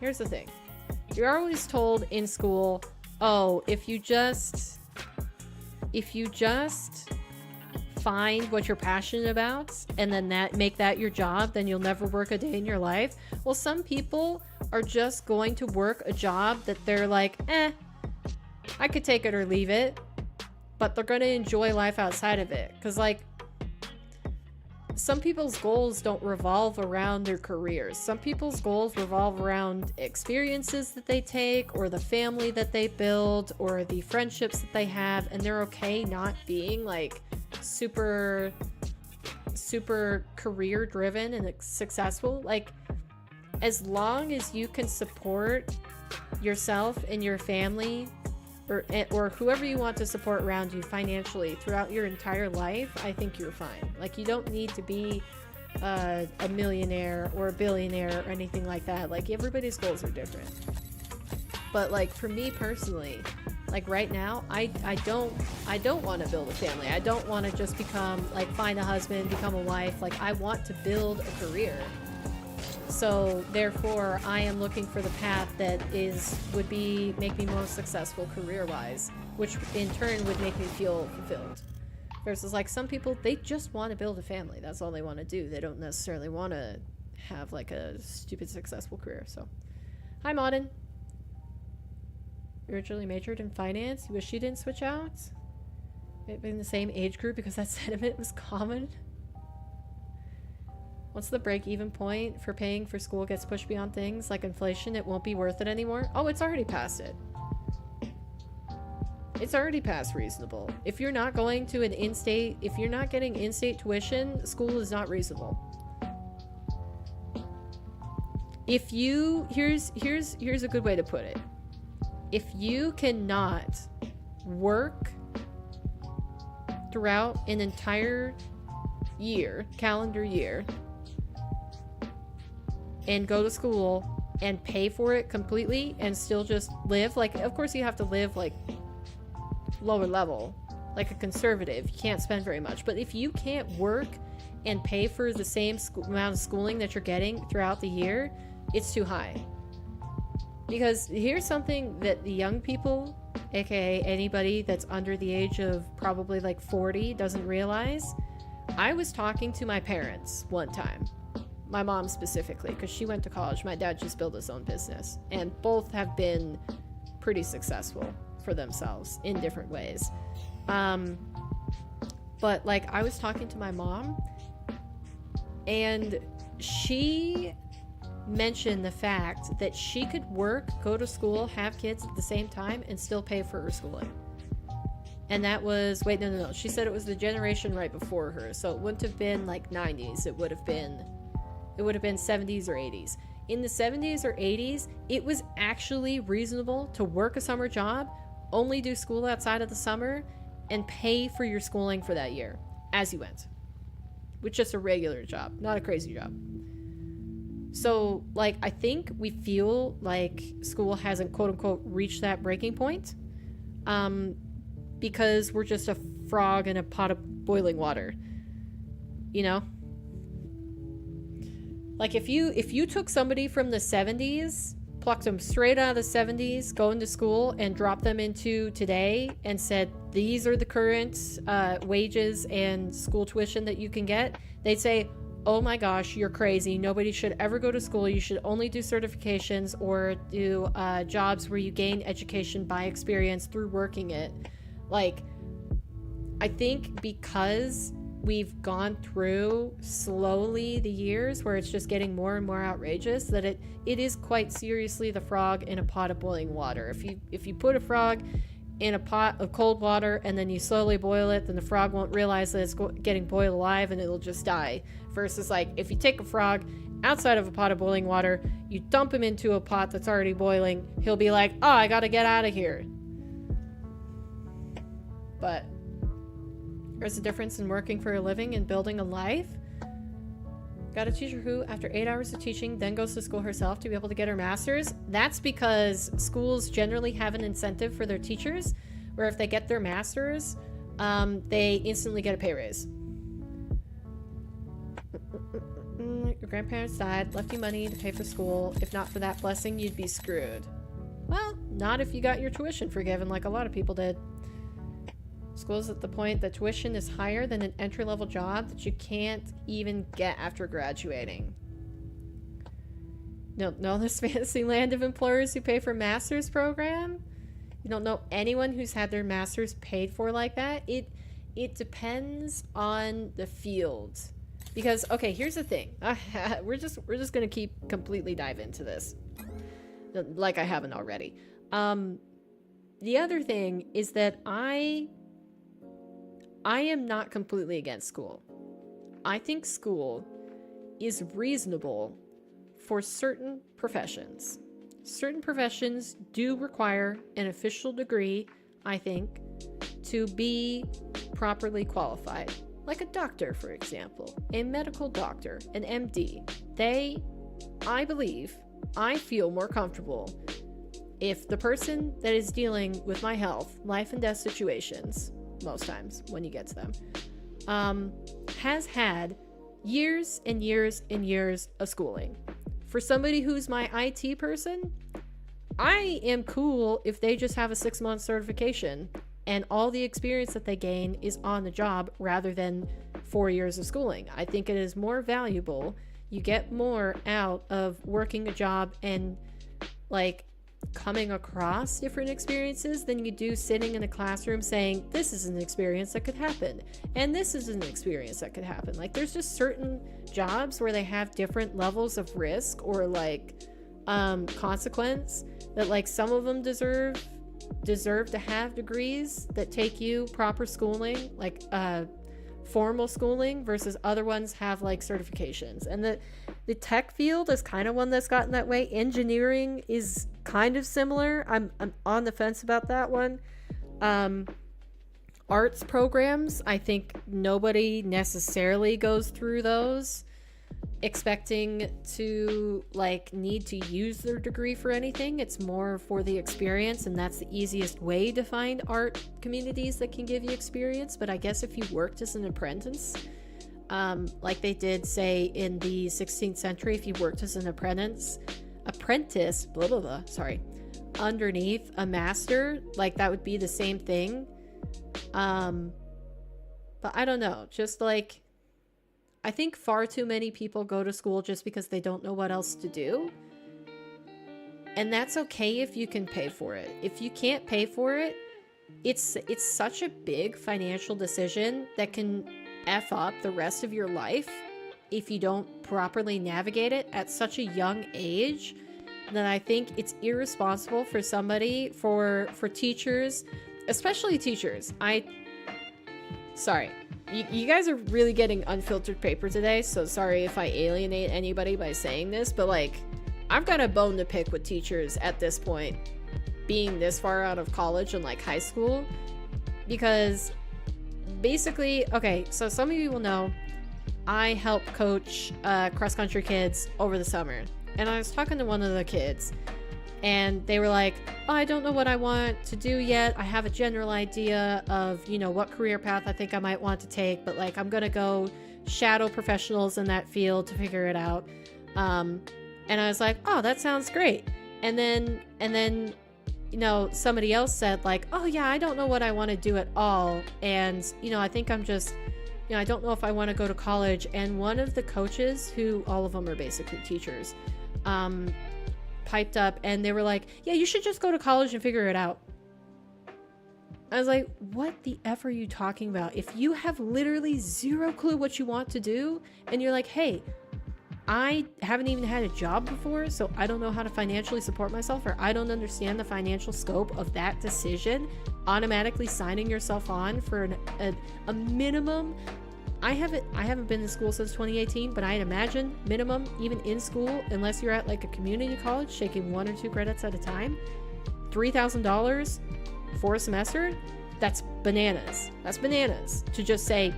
Speaker 1: You're always told in school, oh, if you just find what you're passionate about and then make that your job, then you'll never work a day in your life. Well, some people are just going to work a job that they're like, I could take it or leave it, but they're going to enjoy life outside of it. Because, like, some people's goals don't revolve around their careers. Some people's goals revolve around experiences that they take, or the family that they build, or the friendships that they have, and they're okay not being like super career driven and successful. Like, as long as you can support yourself and your family, or whoever you want to support around you financially throughout your entire life, I think you're fine. Like, you don't need to be a millionaire or a billionaire or anything like that. Like, everybody's goals are different. But like, for me personally, like right now, I don't want to build a family. I don't want to just become like, find a husband, become a wife. Like, I want to build a career. So therefore, I am looking for the path that would make me most successful career-wise, which in turn would make me feel fulfilled. Versus like, some people, they just want to build a family. That's all they want to do. They don't necessarily want to have like a stupid successful career. So, hi Modern. You originally majored in finance. You wish you didn't switch out? Maybe in the same age group because that sentiment was common. Once the break-even point for paying for school gets pushed beyond things like inflation, it won't be worth it anymore. Oh, it's already past it. It's already past reasonable. If you're not going to an in-state, if you're not getting in-state tuition, school is not reasonable. If you, here's a good way to put it. If you cannot work throughout an entire year, calendar year, and go to school and pay for it completely and still just live, like, of course you have to live like lower level, like a conservative. You can't spend very much. But if you can't work and pay for the same amount of schooling that you're getting throughout the year, it's too high. Because here's something that the young people, aka anybody that's under the age of probably like 40, doesn't realize. I was talking to my parents one time, my mom specifically, because she went to college. My dad just built his own business, and both have been pretty successful for themselves in different ways. But like, I was talking to my mom, and she mentioned the fact that she could work, go to school, have kids at the same time, and still pay for her schooling. And that was, wait, no. She said it was the generation right before her. So it wouldn't have been like 90s. It would have been 70s or 80s. In the 70s or 80s, it was actually reasonable to work a summer job, only do school outside of the summer, and pay for your schooling for that year as you went. With just a regular job, not a crazy job. So, like, I think we feel like school hasn't, quote unquote, reached that breaking point. Because we're just a frog in a pot of boiling water, you know? Like, if you took somebody from the 70s, plucked them straight out of the 70s, going to school, and dropped them into today and said, these are the current wages and school tuition that you can get, they'd say, oh my gosh, you're crazy. Nobody should ever go to school. You should only do certifications or do jobs where you gain education by experience through working it. Like, I think because we've gone through slowly the years where it's just getting more and more outrageous, that it is quite seriously the frog in a pot of boiling water. If you put a frog in a pot of cold water and then you slowly boil it, then the frog won't realize that it's getting boiled alive and it'll just die. Versus, like, if you take a frog outside of a pot of boiling water, you dump him into a pot that's already boiling, he'll be like, oh, I gotta get out of here. But there's a difference in working for a living and building a life. Got a teacher who, after 8 hours of teaching, then goes to school herself to be able to get her master's. That's because schools generally have an incentive for their teachers, where if they get their master's, they instantly get a pay raise. Your grandparents died, left you money to pay for school. If not for that blessing, you'd be screwed. Well, not if you got your tuition forgiven like a lot of people did. School's at the point that tuition is higher than an entry-level job that you can't even get after graduating. You don't know this fantasy land of employers who pay for master's program? You don't know anyone who's had their master's paid for like that? It depends on the field. Because, okay, here's the thing. We're just gonna keep completely dive into this, like I haven't already. The other thing is that I am not completely against school. I think school is reasonable for certain professions. Certain professions do require an official degree, I think, to be properly qualified. Like a doctor, for example, a medical doctor, an MD. I feel more comfortable if the person that is dealing with my health, life and death situations, most times when you get to them, has had years and years and years of schooling. For somebody who's my IT person, I am cool if they just have a 6-month certification and all the experience that they gain is on the job rather than 4 years of schooling. I think it is more valuable. You get more out of working a job and like coming across different experiences than you do sitting in a classroom saying, this is an experience that could happen and this is an experience that could happen. Like, there's just certain jobs where they have different levels of risk or like consequence that like some of them deserve to have degrees that take you proper schooling, like formal schooling, versus other ones have like certifications. And the tech field is kind of one that's gotten that way. Engineering is kind of similar. I'm on the fence about that one. Arts programs, I think nobody necessarily goes through those expecting to like need to use their degree for anything. It's more for the experience, and that's the easiest way to find art communities that can give you experience. But I guess if you worked as an apprentice, like they did say in the 16th century, if you worked as an apprentice, underneath a master, like that would be the same thing. But I don't know, just like I think far too many people go to school just because they don't know what else to do. And that's okay if you can pay for it. If you can't pay for it, it's such a big financial decision that can F up the rest of your life if you don't properly navigate it at such a young age, that I think it's irresponsible for somebody, for teachers, especially teachers. Sorry. You guys are really getting unfiltered paper today, so sorry if I alienate anybody by saying this, but like, I've got a bone to pick with teachers at this point, being this far out of college and like high school, because basically, okay, so some of you will know, I help coach cross-country kids over the summer, and I was talking to one of the kids, and they were like, oh, I don't know what I want to do yet. I have a general idea of, you know, what career path I think I might want to take, but like, I'm going to go shadow professionals in that field to figure it out. And I was like, oh, that sounds great. And then, you know, somebody else said like, oh yeah, I don't know what I want to do at all. And, you know, I think I'm just, you know, I don't know if I want to go to college. And one of the coaches, who all of them are basically teachers, piped up and they were like, yeah, you should just go to college and figure it out. I was like, what the F are you talking about? If you have literally zero clue what you want to do and you're like, hey, I haven't even had a job before, so I don't know how to financially support myself, or I don't understand the financial scope of that decision, automatically signing yourself on for a minimum. I haven't been in school since 2018, but I'd imagine minimum, even in school, unless you're at like a community college, taking 1 or 2 credits at a time, $3,000 for a semester. That's bananas. That's bananas to just say,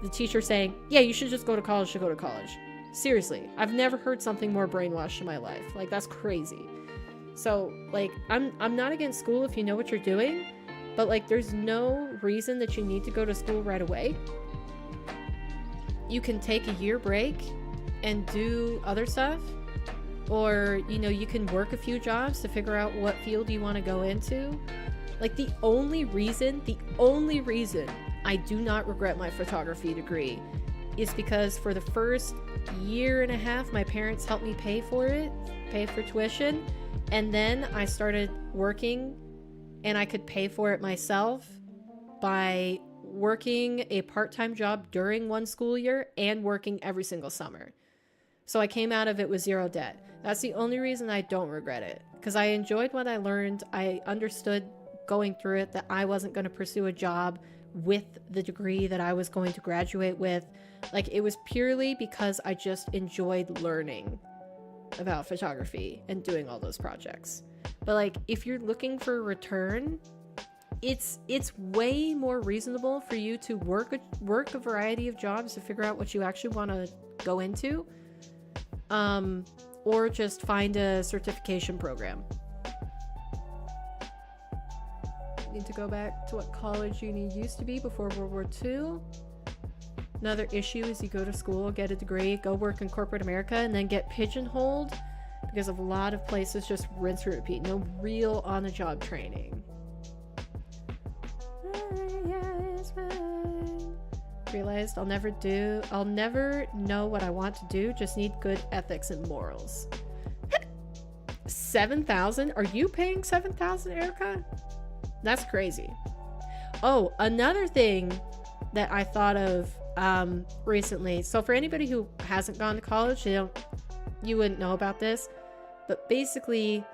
Speaker 1: the teacher saying, yeah, you should just go to college to go to college. Seriously, I've never heard something more brainwashed in my life. Like, that's crazy. So like, I'm not against school if you know what you're doing, but like, there's no reason that you need to go to school right away. You can take a year break and do other stuff, or, you know, you can work a few jobs to figure out what field you want to go into. Like, the only reason I do not regret my photography degree is because for the first year and a half, my parents helped me pay for tuition, and then I started working and I could pay for it myself by working a part-time job during one school year and working every single summer. So I came out of it with 0 debt. That's the only reason I don't regret it, because I enjoyed what I learned. I understood going through it that I wasn't going to pursue a job with the degree that I was going to graduate with. Like, it was purely because I just enjoyed learning about photography and doing all those projects. But like, if you're looking for a return, it's way more reasonable for you to work a variety of jobs to figure out what you actually want to go into, or just find a certification program. Need to go back to what college uni used to be before World War II. Another issue is you go to school, get a degree, go work in corporate America, and then get pigeonholed because of a lot of places just rinse and repeat. No real on-the-job training. Realized I'll never know what I want to do, just need good ethics and morals. 7,000? Are you paying 7,000, Erica? That's crazy. Oh, another thing that I thought of recently. So for anybody who hasn't gone to college, you wouldn't know about this, but basically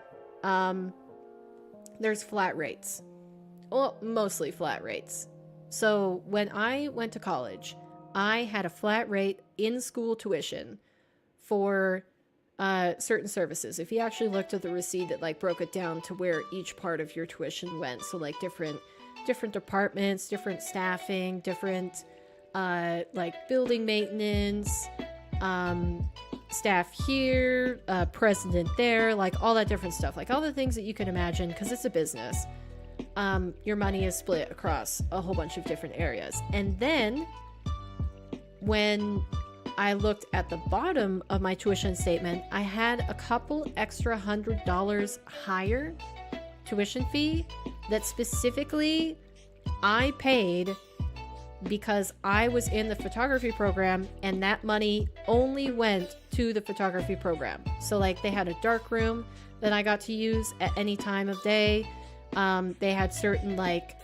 Speaker 1: there's flat rates. Well, mostly flat rates. So when I went to college, I had a flat rate in school tuition for certain services. If you actually looked at the receipt, it like broke it down to where each part of your tuition went. So like different departments, different staffing, different like building maintenance, staff here, president there, like all that different stuff, like all the things that you can imagine, because it's a business. Your money is split across a whole bunch of different areas. And then when I looked at the bottom of my tuition statement, I had a couple extra $100 higher tuition fee that specifically I paid because I was in the photography program, and that money only went to the photography program. So like, they had a dark room that I got to use at any time of day. They had certain like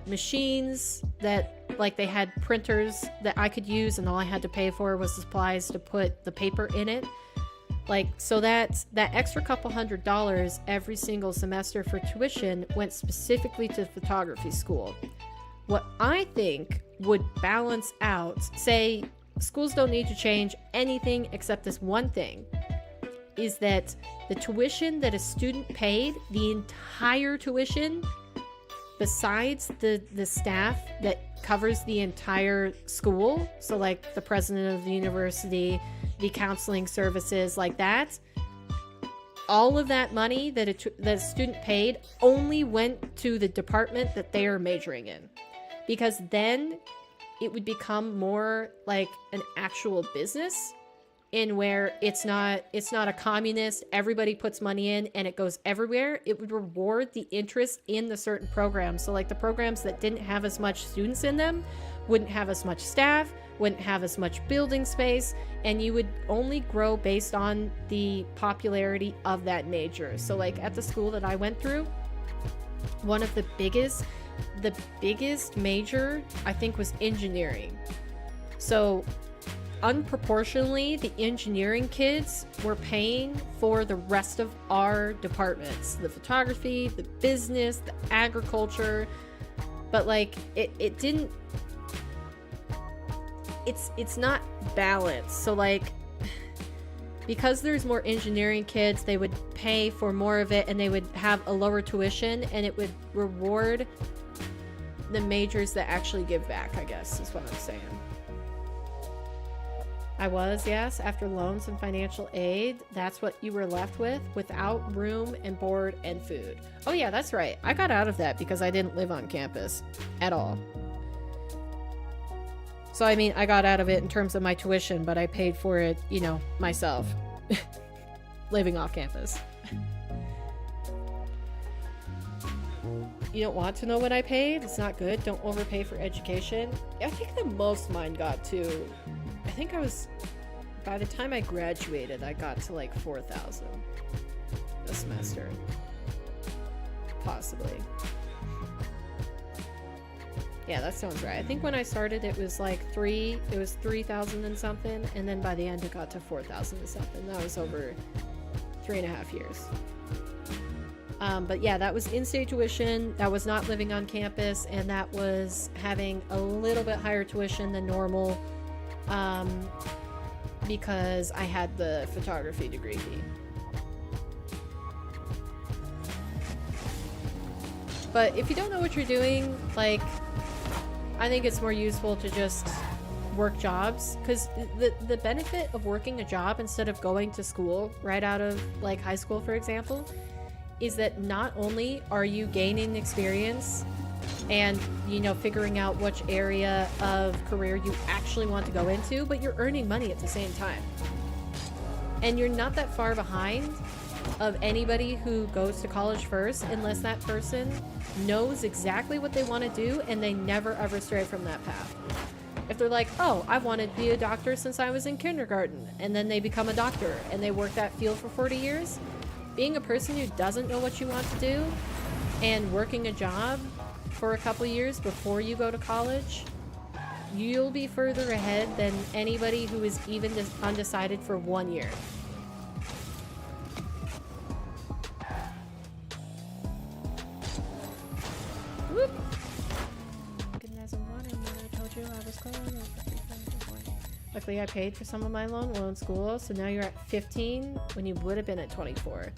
Speaker 1: machines that like, they had printers that I could use, and all I had to pay for was supplies to put the paper in it. Like, so that extra couple $100 every single semester for tuition went specifically to photography school. What I think would balance out, say schools don't need to change anything except this one thing, is that the tuition that a student paid, the entire tuition, besides the staff that covers the entire school, so like the president of the university, the counseling services, like that, all of that money that a student paid only went to the department that they are majoring in. Because then it would become more like an actual business, in where it's not a communist, everybody puts money in and it goes everywhere. It would reward the interest in the certain programs. So like the programs that didn't have as much students in them wouldn't have as much staff, wouldn't have as much building space, and you would only grow based on the popularity of that major. So like at the school that I went through, one of the biggest major, I think, was engineering. So unproportionally, the engineering kids were paying for the rest of our departments, the photography, the business, the agriculture. But like, it didn't, it's not balanced. So like, because there's more engineering kids, they would pay for more of it, and they would have a lower tuition, and it would reward the majors that actually give back, I guess is what I'm saying. I was, yes, after loans and financial aid, that's what you were left with, without room and board and food. Oh yeah, that's right. I got out of that because I didn't live on campus at all. So I mean, I got out of it in terms of my tuition, but I paid for it, you know, myself, living off campus. You don't want to know what I paid? It's not good. Don't overpay for education. I think the most mine got to, I think I was, by the time I graduated, I got to like 4,000 a semester. Possibly. Yeah, that sounds right. I think when I started it was like it was 3,000 and something, and then by the end it got to 4,000 and something. That was over 3.5 years. But yeah, that was in-state tuition, that was not living on campus, and that was having a little bit higher tuition than normal, because I had the photography degree fee. But if you don't know what you're doing, like, I think it's more useful to just work jobs, because the benefit of working a job instead of going to school right out of like high school, for example, is that not only are you gaining experience and, you know, figuring out which area of career you actually want to go into, but you're earning money at the same time. And you're not that far behind of anybody who goes to college first, unless that person knows exactly what they want to do and they never ever stray from that path. If they're like, oh, I've wanted to be a doctor since I was in kindergarten, and then they become a doctor and they work that field for 40 years, being a person who doesn't know what you want to do and working a job for a couple years before you go to college, you'll be further ahead than anybody who is even undecided for 1 year. Whoop. Luckily, I paid for some of my loan while in school, so now you're at 15 when you would have been at 24.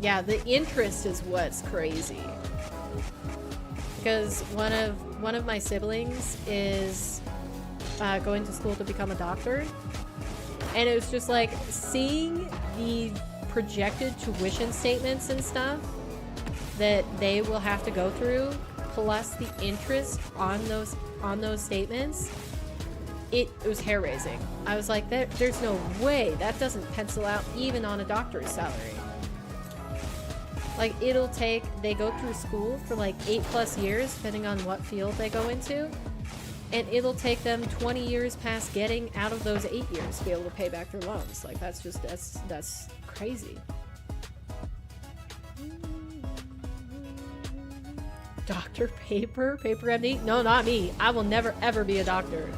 Speaker 1: Yeah, the interest is what's crazy. Because one of my siblings is going to school to become a doctor, and it was just like seeing the projected tuition statements and stuff that they will have to go through, plus the interest on those statements. It was hair-raising. I was like, there's no way that doesn't pencil out even on a doctor's salary. Like, they go through school for like 8+ years, depending on what field they go into, and it'll take them 20 years past getting out of those 8 years to be able to pay back their loans. Like, that's crazy. Doctor Paper MD? No, not me. I will never ever be a doctor.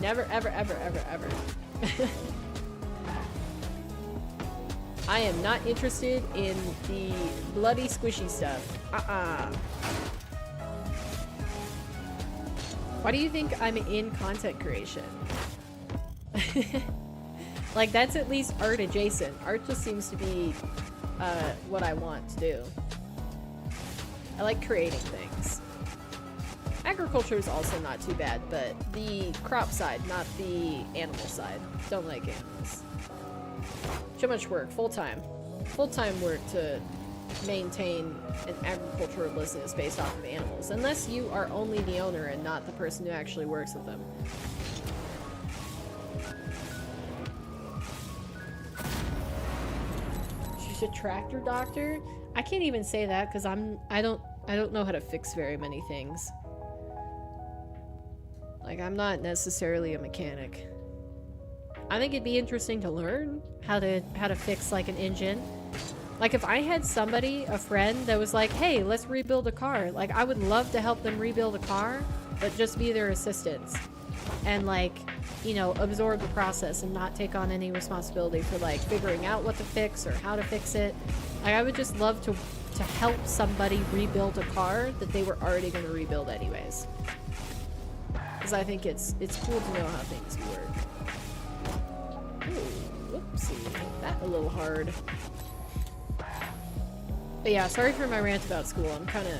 Speaker 1: Never ever ever ever ever. I am not interested in the bloody squishy stuff. Why do you think I'm in content creation? Like, that's at least art adjacent. Art just seems to be what I want to do. I like creating things. Agriculture is also not too bad, but the crop side, not the animal side. Don't like animals. Too much work, full-time work to maintain an agricultural business based off of animals, unless you are only the owner and not the person who actually works with them. She's a tractor doctor? I can't even say that because I don't know how to fix very many things. Like, I'm not necessarily a mechanic. I think it'd be interesting to learn how to fix like an engine. Like, if I had a friend that was like, hey, let's rebuild a car, like, I would love to help them rebuild a car, but just be their assistants and, like, you know, absorb the process and not take on any responsibility for like figuring out what to fix or how to fix it. Like, I would just love to help somebody rebuild a car that they were already going to rebuild anyways. Because I think it's cool to know how things work. Ooh, whoopsie. That a little hard. But yeah, sorry for my rant about school. I'm kind of...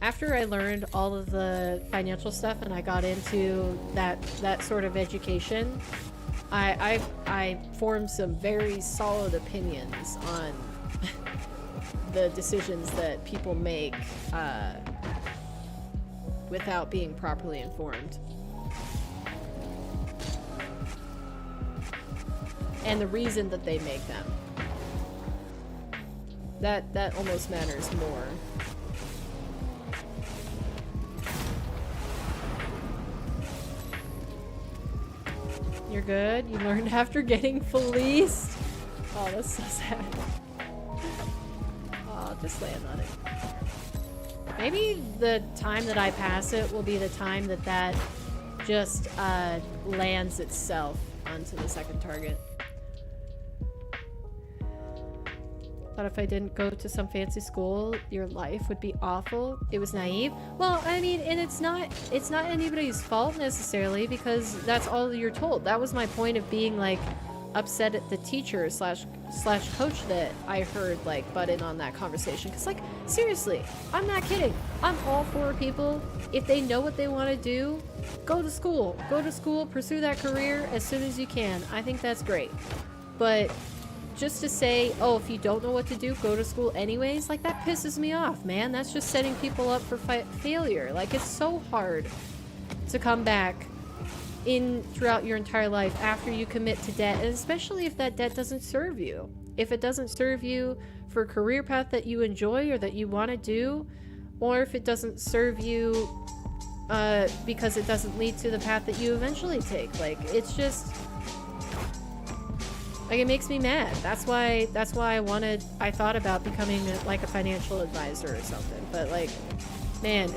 Speaker 1: After I learned all of the financial stuff and I got into that sort of education, I formed some very solid opinions on the decisions that people make without being properly informed. And the reason that they make them. That almost matters more. You're good? You learned after getting fleeced? Oh, that's so sad. Oh, just land on it. Maybe the time that I pass it will be the time that that just lands itself onto the second target. Thought if I didn't go to some fancy school, your life would be awful. It was naive. Well, I mean, and it's not anybody's fault necessarily, because that's all you're told. That was my point of being like upset at the teacher slash coach that I heard like butt in on that conversation. Because like, seriously, I'm not kidding. I'm all for people, if they know what they want to do, go to school, pursue that career as soon as you can. I think that's great. But just to say, oh, if you don't know what to do, go to school anyways, like that pisses me off, man. That's just setting people up for failure. Like, it's so hard to come back throughout your entire life after you commit to debt, and especially if that debt doesn't serve you. If it doesn't serve you for a career path that you enjoy or that you want to do, or if it doesn't serve you because it doesn't lead to the path that you eventually take. Like, it's just... like, it makes me mad. That's why I thought about becoming like a financial advisor or something. But like, man,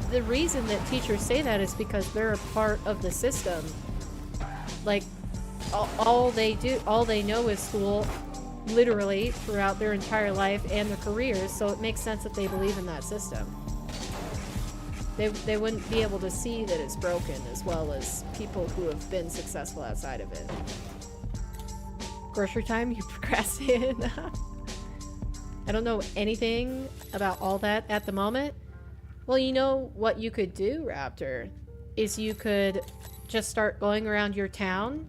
Speaker 1: the reason that teachers say that is because they're a part of the system. Like, all they know is school, literally throughout their entire life and their careers. So it makes sense that they believe in that system. They wouldn't be able to see that it's broken, as well as people who have been successful outside of it. Grocery time, you procrastinate. I don't know anything about all that at the moment. Well, you know what you could do, Raptor, is you could just start going around your town,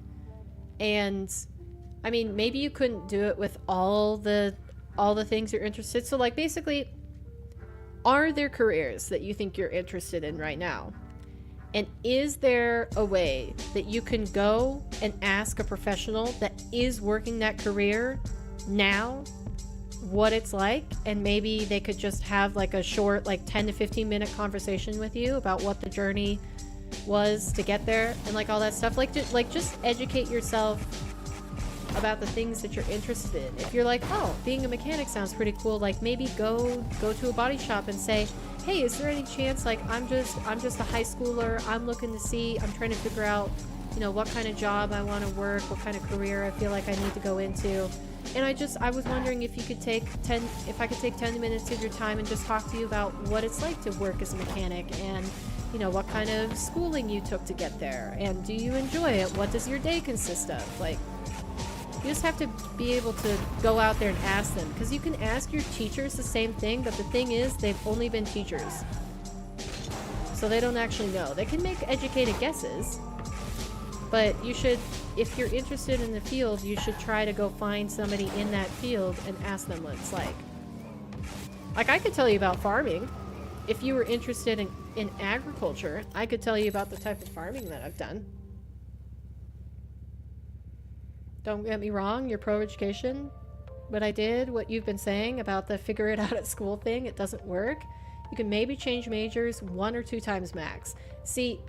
Speaker 1: and I mean, maybe you couldn't do it with all the things you're interested. So like, basically, are there careers that you think you're interested in right now? And is there a way that you can go and ask a professional that is working that career now what it's like? And maybe they could just have like a short, like 10 to 15 minute conversation with you about what the journey was to get there and like all that stuff. Like just educate yourself about the things that you're interested in. If you're like, oh, being a mechanic sounds pretty cool, like maybe go to a body shop and say, hey, is there any chance, like, I'm just a high schooler, I'm trying to figure out, you know, what kind of job I want to work, what kind of career I feel like I need to go into. And I was wondering if I could take 10 minutes of your time and just talk to you about what it's like to work as a mechanic, and, you know, what kind of schooling you took to get there, and do you enjoy it? What does your day consist of? Like, you just have to be able to go out there and ask them, because you can ask your teachers the same thing, but the thing is, they've only been teachers. So they don't actually know. They can make educated guesses, but you should, if you're interested in the field, you should try to go find somebody in that field and ask them what it's like. Like, I could tell you about farming. If you were interested in agriculture, I could tell you about the type of farming that I've done. Don't get me wrong, you're pro-education, but I did what you've been saying about the figure it out at school thing. It doesn't work. You can maybe change majors 1 or 2 times max. See,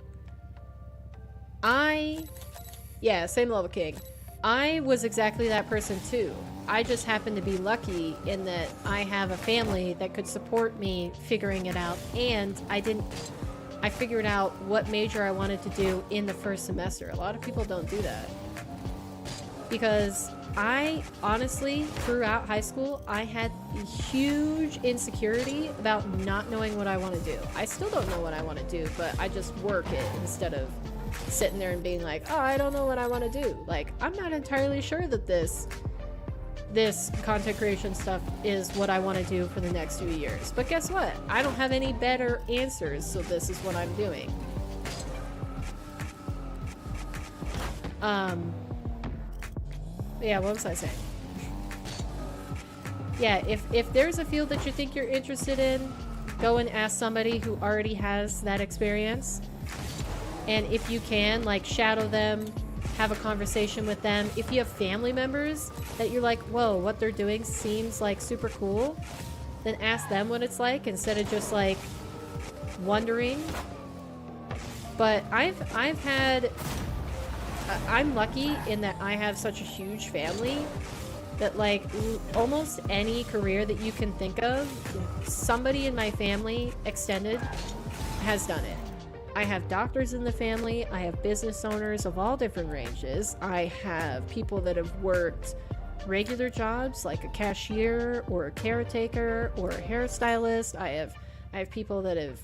Speaker 1: yeah, same level king. I was exactly that person too. I just happened to be lucky in that I have a family that could support me figuring it out, and I figured out what major I wanted to do in the first semester. A lot of people don't do that. Because I honestly, throughout high school, I had huge insecurity about not knowing what I want to do. I still don't know what I want to do, but I just work it instead of sitting there and being like, oh, I don't know what I want to do. Like, I'm not entirely sure that this content creation stuff is what I want to do for the next few years. But guess what? I don't have any better answers, so this is what I'm doing. Yeah, what was I saying? Yeah, if there's a field that you think you're interested in, go and ask somebody who already has that experience. And if you can, like, shadow them, have a conversation with them. If you have family members that you're like, whoa, what they're doing seems like super cool, then ask them what it's like instead of just like wondering. But I'm lucky in that I have such a huge family that like almost any career that you can think of, somebody in my family extended has done it. I have doctors in the family, I have business owners of all different ranges, I have people that have worked regular jobs like a cashier or a caretaker or a hairstylist. I have people that have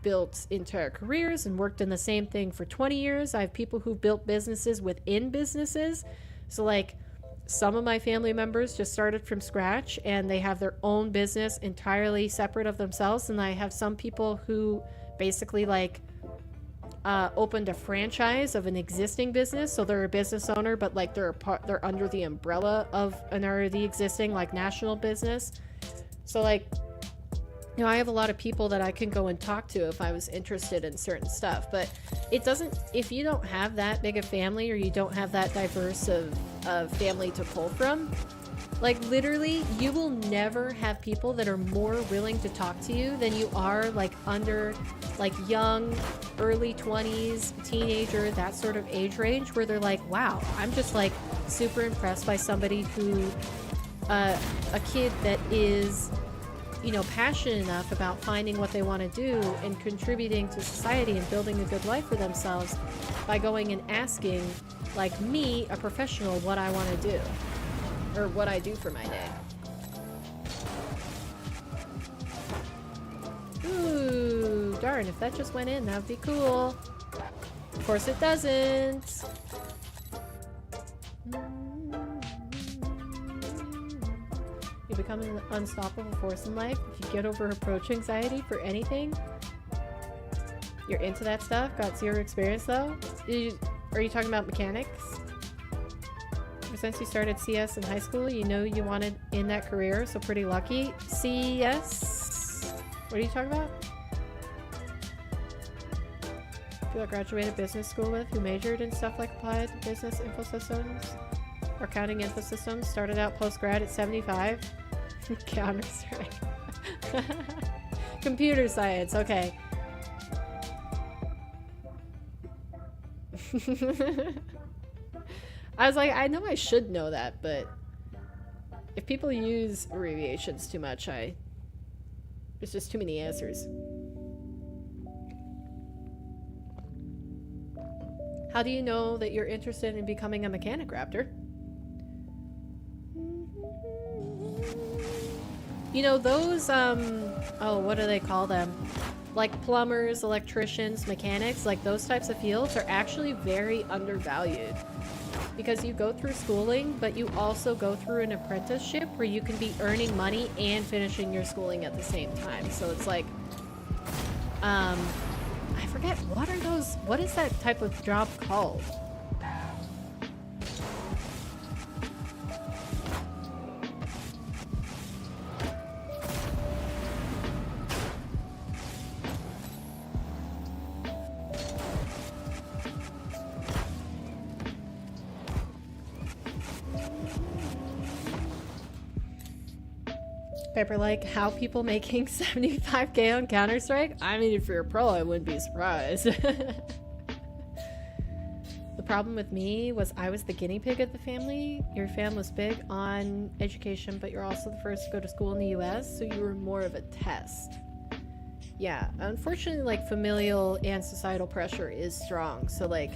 Speaker 1: built entire careers and worked in the same thing for 20 years. I have people who've built businesses within businesses. So like some of my family members just started from scratch and they have their own business entirely separate of themselves. And I have some people who basically like opened a franchise of an existing business, so they're a business owner, but like they're under the umbrella of an already existing like national business. So like, you know, I have a lot of people that I can go and talk to if I was interested in certain stuff. But it doesn't, if you don't have that big a family or you don't have that diverse of family to pull from, like literally you will never have people that are more willing to talk to you than you are like under like young, early 20s, teenager, that sort of age range, where they're like, wow, I'm just like super impressed by somebody who, a kid that is, you know, passionate enough about finding what they want to do and contributing to society and building a good life for themselves by going and asking like me, a professional, what I want to do. Or what I do for my day. Ooh, darn, if that just went in, that would be cool. Of course it doesn't. You become an unstoppable force in life if you get over approach anxiety for anything. You're into that stuff? Got zero experience though? Are you talking about mechanics? Since you started CS in high school, you know you wanted in that career, so pretty lucky. CS? What are you talking about? People I graduated business school with who majored in stuff like applied business info systems or accounting info systems started out post-grad at 75. Counter-Strike. Computer science, okay. I was like, I know I should know that, but if people use abbreviations too much, there's just too many answers. How do you know that you're interested in becoming a mechanic, Raptor? You know, those, oh, what do they call them? Like plumbers, electricians, mechanics, like those types of fields are actually very undervalued. Because you go through schooling, but you also go through an apprenticeship where you can be earning money and finishing your schooling at the same time. So it's like, I forget, what is that type of job called? Paper like how people making 75k on Counter-Strike? I mean, if you're a pro, I wouldn't be surprised. The problem with me was I was the guinea pig of the family. Your fam was big on education, but you're also the first to go to school in the US, so you were more of a test. Yeah, unfortunately, like familial and societal pressure is strong. So like,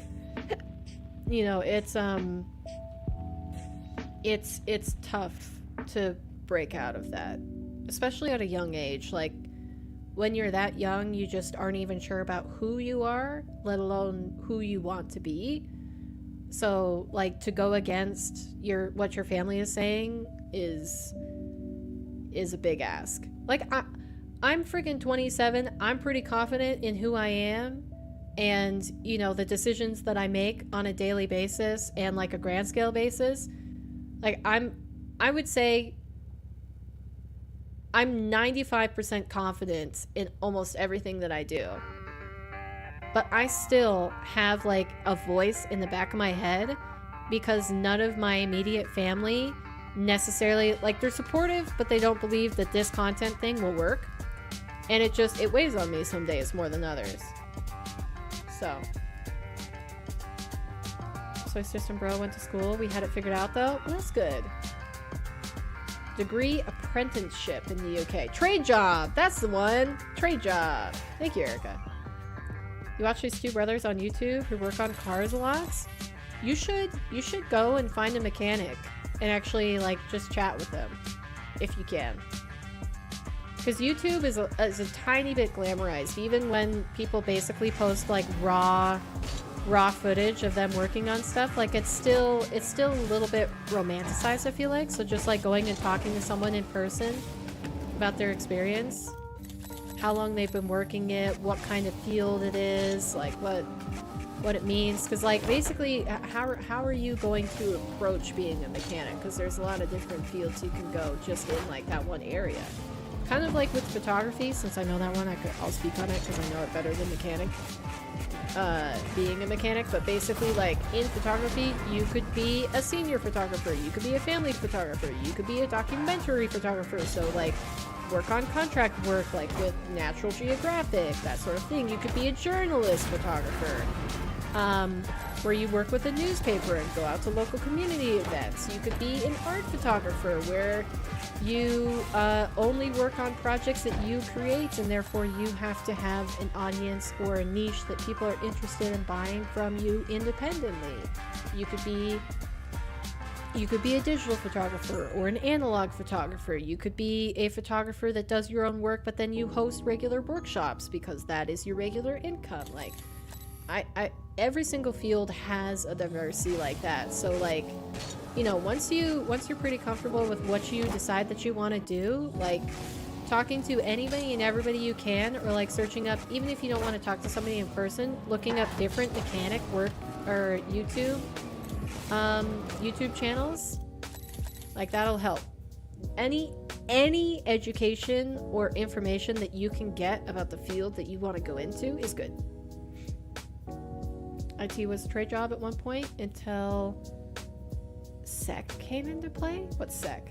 Speaker 1: you know, it's tough to break out of that, especially at a young age. Like when you're that young, you just aren't even sure about who you are, let alone who you want to be. So like to go against what your family is saying is a big ask. Like I'm freaking 27. I'm pretty confident in who I am and, you know, the decisions that I make on a daily basis and like a grand scale basis. Like I would say I'm 95% confident in almost everything that I do. But I still have like a voice in the back of my head because none of my immediate family necessarily, like, they're supportive, but they don't believe that this content thing will work. And it weighs on me some days more than others. Soy System Bro went to school. We had it figured out though. Well, that's good. Degree apprenticeship in the UK. Trade job! That's the one! Trade job! Thank you, Erica. You watch these two brothers on YouTube who work on cars a lot? You should go and find a mechanic and actually like just chat with them if you can. Because YouTube is a tiny bit glamorized, even when people basically post like raw footage of them working on stuff. Like it's still a little bit romanticized, I feel like. So just like going and talking to someone in person about their experience, how long they've been working it, what kind of field it is, like what it means. Because like basically how are you going to approach being a mechanic? Because there's a lot of different fields you can go just in like that one area. Kind of like with photography, since I know that one, I'll speak on it because I know it better than mechanic. Being a mechanic, but basically like in photography, you could be a senior photographer, you could be a family photographer, you could be a documentary photographer, so like work on contract work like with Natural Geographic, that sort of thing. You could be a journalist photographer, where you work with a newspaper and go out to local community events. You could be an art photographer where you only work on projects that you create, and therefore you have to have an audience or a niche that people are interested in buying from you independently. You could be a digital photographer or an analog photographer. You could be a photographer that does your own work, but then you host regular workshops because that is your regular income. Like, every single field has a diversity like that. So like, you know, once you're pretty comfortable with what you decide that you want to do, like talking to anybody and everybody you can, or like searching up, even if you don't want to talk to somebody in person, looking up different mechanic work or YouTube channels, like that'll help. Any education or information that you can get about the field that you want to go into is good. IT was a trade job at one point until SEC came into play? What's SEC?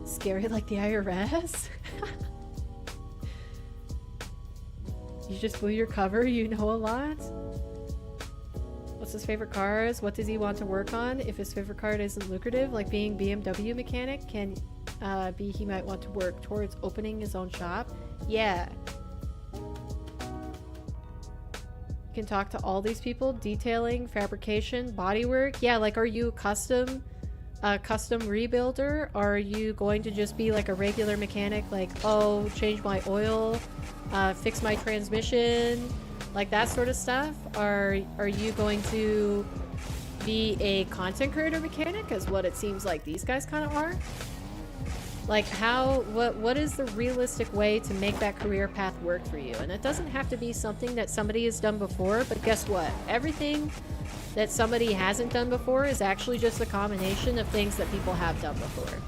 Speaker 1: Scary like the IRS? You just blew your cover, you know a lot? What's his favorite cars? What does he want to work on? If his favorite car isn't lucrative, like being BMW mechanic, can be he might want to work towards opening his own shop? Yeah. You can talk to all these people, detailing, fabrication, bodywork. Yeah, like are you a custom rebuilder? Are you going to just be like a regular mechanic, like, oh, change my oil, fix my transmission, like that sort of stuff? Are you going to be a content creator mechanic, is what it seems like these guys kind of are? Like what is the realistic way to make that career path work for you? And it doesn't have to be something that somebody has done before, but guess what? Everything that somebody hasn't done before is actually just a combination of things that people have done before.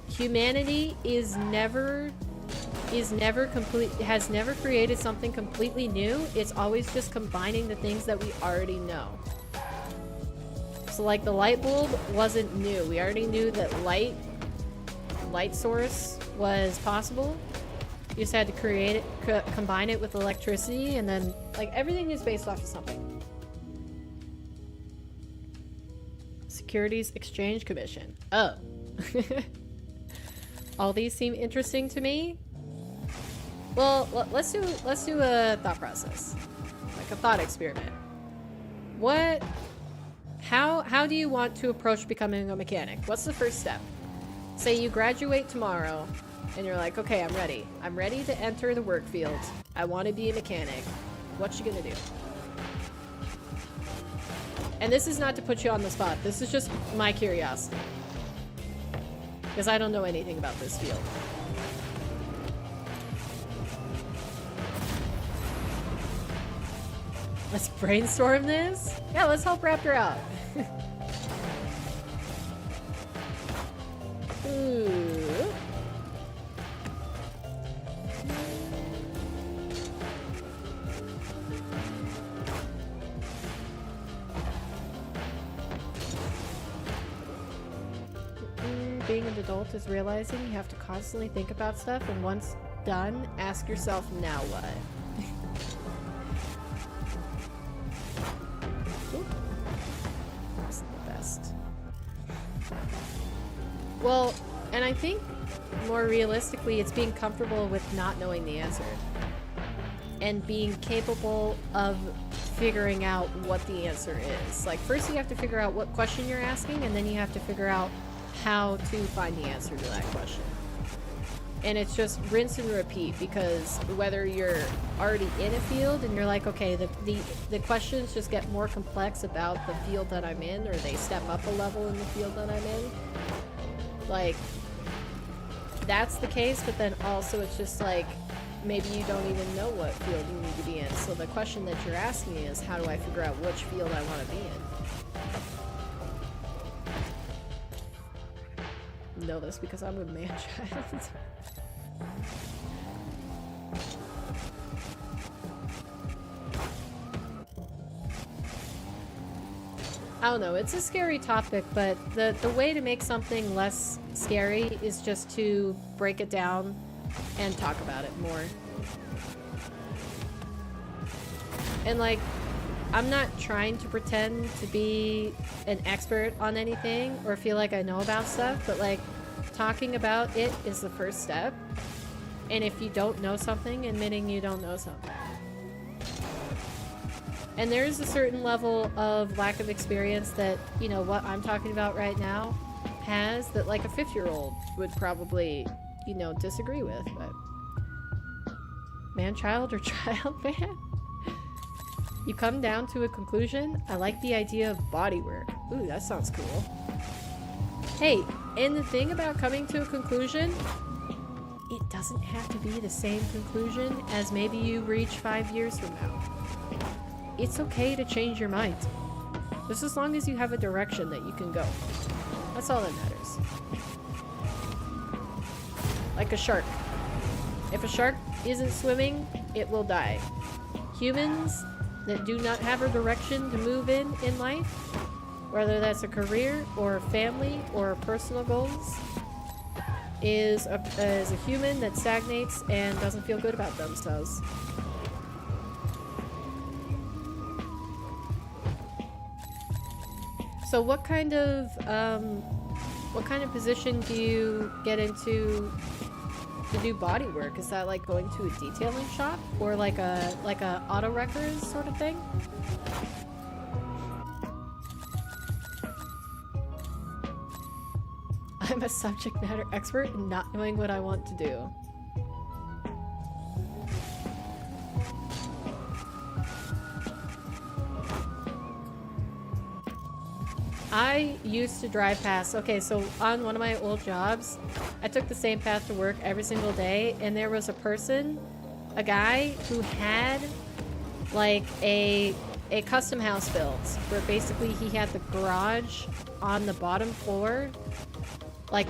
Speaker 1: Humanity has never created something completely new. It's always just combining the things that we already know. So like the light bulb wasn't new. We already knew that light source was possible. You just had to create it, combine it with electricity, and then like everything is based off of something. Securities Exchange Commission. Oh. All these seem interesting to me. Well, let's do a thought process. Like a thought experiment. How do you want to approach becoming a mechanic? What's the first step? Say you graduate tomorrow and you're like, okay, I'm ready. I'm ready to enter the work field. I want to be a mechanic. What you gonna do? And this is not to put you on the spot. This is just my curiosity. Because I don't know anything about this field. Let's brainstorm this? Yeah, let's help Raptor out. Ooh. Being an adult is realizing you have to constantly think about stuff, and once done, ask yourself, now what? Well, and I think more realistically, it's being comfortable with not knowing the answer. And being capable of figuring out what the answer is. Like, first you have to figure out what question you're asking, and then you have to figure out how to find the answer to that question. And it's just rinse and repeat, because whether you're already in a field and you're like, okay, the questions just get more complex about the field that I'm in, or they step up a level in the field that I'm in. Like, that's the case, but then also it's just like, maybe you don't even know what field you need to be in. So the question that you're asking is, how do I figure out which field I want to be in? Know this because I'm a man-child. I don't know, it's a scary topic, but the way to make something less scary is just to break it down and talk about it more. And like, I'm not trying to pretend to be an expert on anything or feel like I know about stuff, but like, talking about it is the first step. And if you don't know something, admitting you don't know something. And there's a certain level of lack of experience that, you know, what I'm talking about right now has, that like a 5-year-old would probably, you know, disagree with, but man-child or child-man? You come down to a conclusion? I like the idea of bodywork. Ooh, that sounds cool. Hey, and the thing about coming to a conclusion, it doesn't have to be the same conclusion as maybe you reach 5 years from now. It's okay to change your mind. Just as long as you have a direction that you can go. That's all that matters. Like a shark. If a shark isn't swimming, it will die. Humans that do not have a direction to move in life, whether that's a career or a family or personal goals, is a human that stagnates and doesn't feel good about themselves. So what kind of position do you get into to do body work? Is that like going to a detailing shop or like a auto wreckers sort of thing? I'm a subject matter expert in not knowing what I want to do. I used to drive past, okay, so on one of my old jobs, I took the same path to work every single day, and there was a guy who had like a custom house built, where basically he had the garage on the bottom floor, like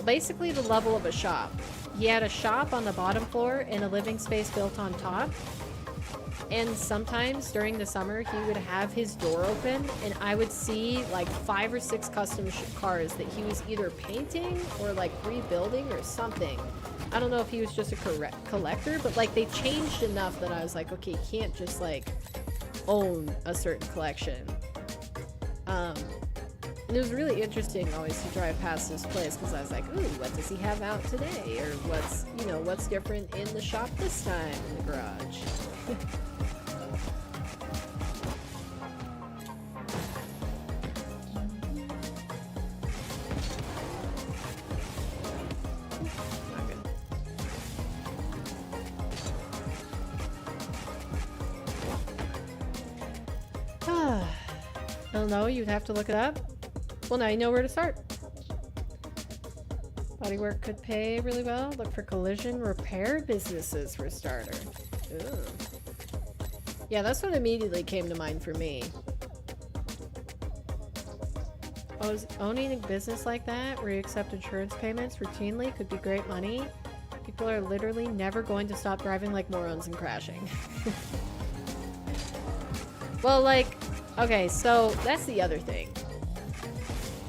Speaker 1: basically the level of a shop. He had a shop on the bottom floor and a living space built on top. And sometimes during the summer, he would have his door open, and I would see like 5 or 6 custom cars that he was either painting or like rebuilding or something. I don't know if he was just a collector, but like they changed enough that I was like, okay, you can't just like own a certain collection. And it was really interesting always to drive past this place, because I was like, ooh, what does he have out today? Or what's, you know, what's different in the shop this time in the garage? I don't know, you'd have to look it up. Well, now you know where to start. Bodywork could pay really well. Look for collision repair businesses for a starter. Ooh. Yeah, that's what immediately came to mind for me. Owning a business like that, where you accept insurance payments routinely, could be great money. People are literally never going to stop driving like morons and crashing. Well, like, okay, so that's the other thing.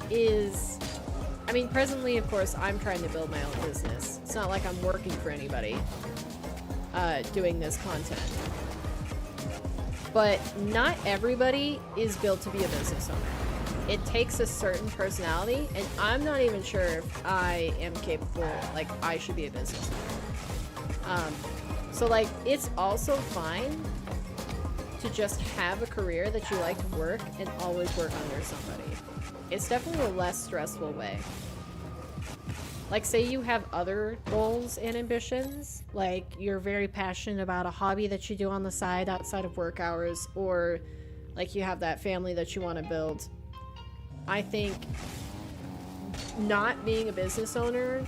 Speaker 1: Is, I mean, presently, of course, I'm trying to build my own business. It's not like I'm working for anybody doing this content. But not everybody is built to be a business owner. it takes a certain personality, and I'm not even sure if I am capable, like, I should be a business owner. So, like, it's also fine to just have a career that you like to work and always work under somebody. It's definitely a less stressful way. Like, say you have other goals and ambitions, like you're very passionate about a hobby that you do on the side outside of work hours, or like you have that family that you want to build. I think not being a business owner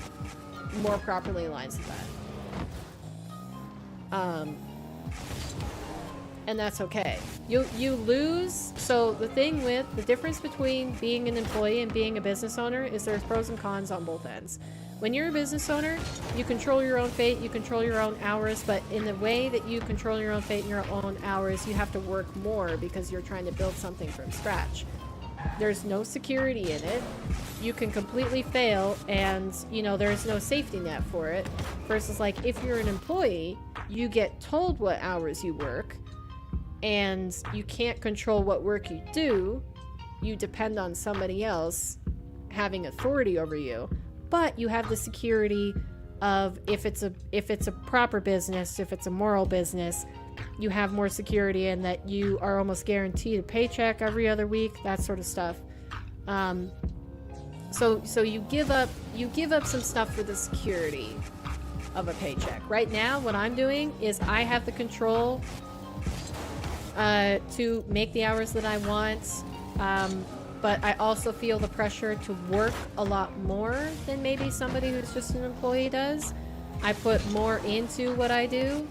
Speaker 1: more properly aligns with that. And that's okay. You lose. So the difference between being an employee and being a business owner is there's pros and cons on both ends. When you're a business owner, you control your own fate, you control your own hours, but in the way that you control your own fate and your own hours, you have to work more because you're trying to build something from scratch. There's no security in it. You can completely fail, and, you know, there's no safety net for it. Versus, like, if you're an employee, you get told what hours you work, and you can't control what work you do. You depend on somebody else having authority over you, but you have the security of if it's a proper business, if it's a moral business, you have more security in that you are almost guaranteed a paycheck every other week, that sort of stuff. So you give up some stuff for the security of a paycheck. Right now, what I'm doing is I have the control to make the hours that I want, but I also feel the pressure to work a lot more than maybe somebody who's just an employee does. I put more into what I do,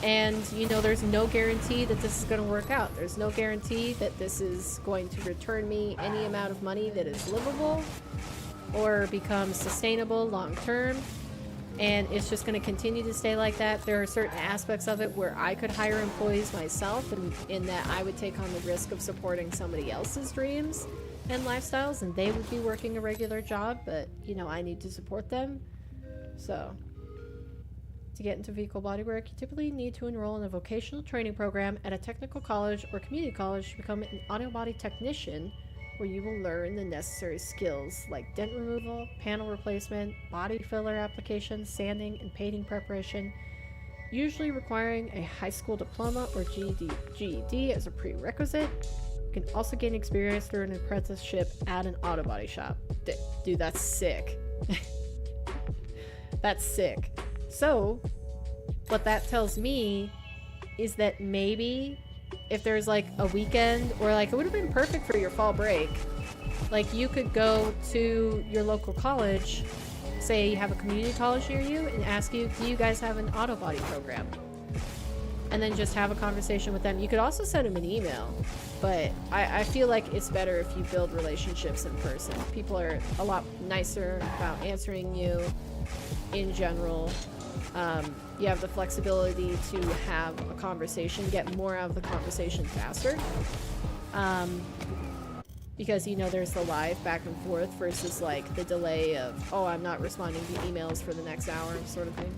Speaker 1: and, you know, there's no guarantee that this is going to work out. There's no guarantee that this is going to return me any amount of money that is livable or become sustainable long term. And it's just going to continue to stay like that. There are certain aspects of it where I could hire employees myself, and in that I would take on the risk of supporting somebody else's dreams and lifestyles, and they would be working a regular job, but, you know, I need to support them. So, to get into vehicle bodywork, you typically need to enroll in a vocational training program at a technical college or community college to become an auto body technician, where you will learn the necessary skills like dent removal, panel replacement, body filler application, sanding, and painting preparation, usually requiring a high school diploma or GED as a prerequisite. You can also gain experience through an apprenticeship at an auto body shop. Dude, that's sick. That's sick. So, what that tells me is that maybe if there's like a weekend, or like it would have been perfect for your fall break, like you could go to your local college, say you have a community college near you, and ask you, do you guys have an auto body program? And then just have a conversation with them. You could also send them an email, but I feel like it's better if you build relationships in person. People are a lot nicer about answering you in general. You have the flexibility to have a conversation, get more out of the conversation faster. Because, you know, there's the live back and forth versus like the delay of, oh, I'm not responding to emails for the next hour sort of thing.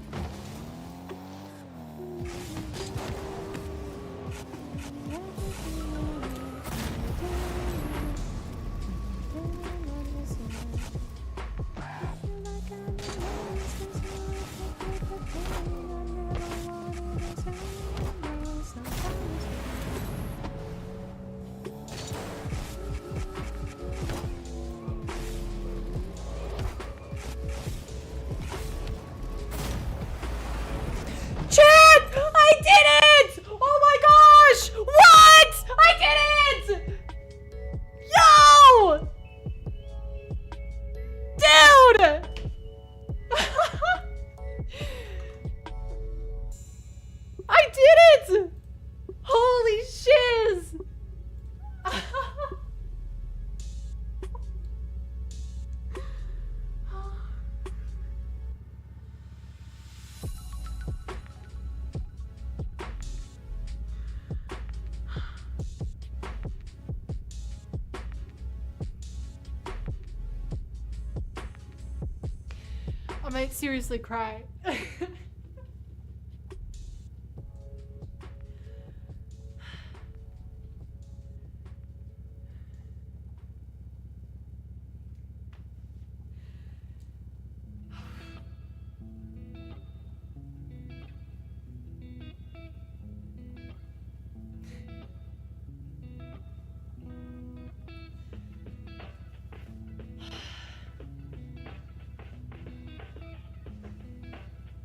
Speaker 1: I might seriously cry.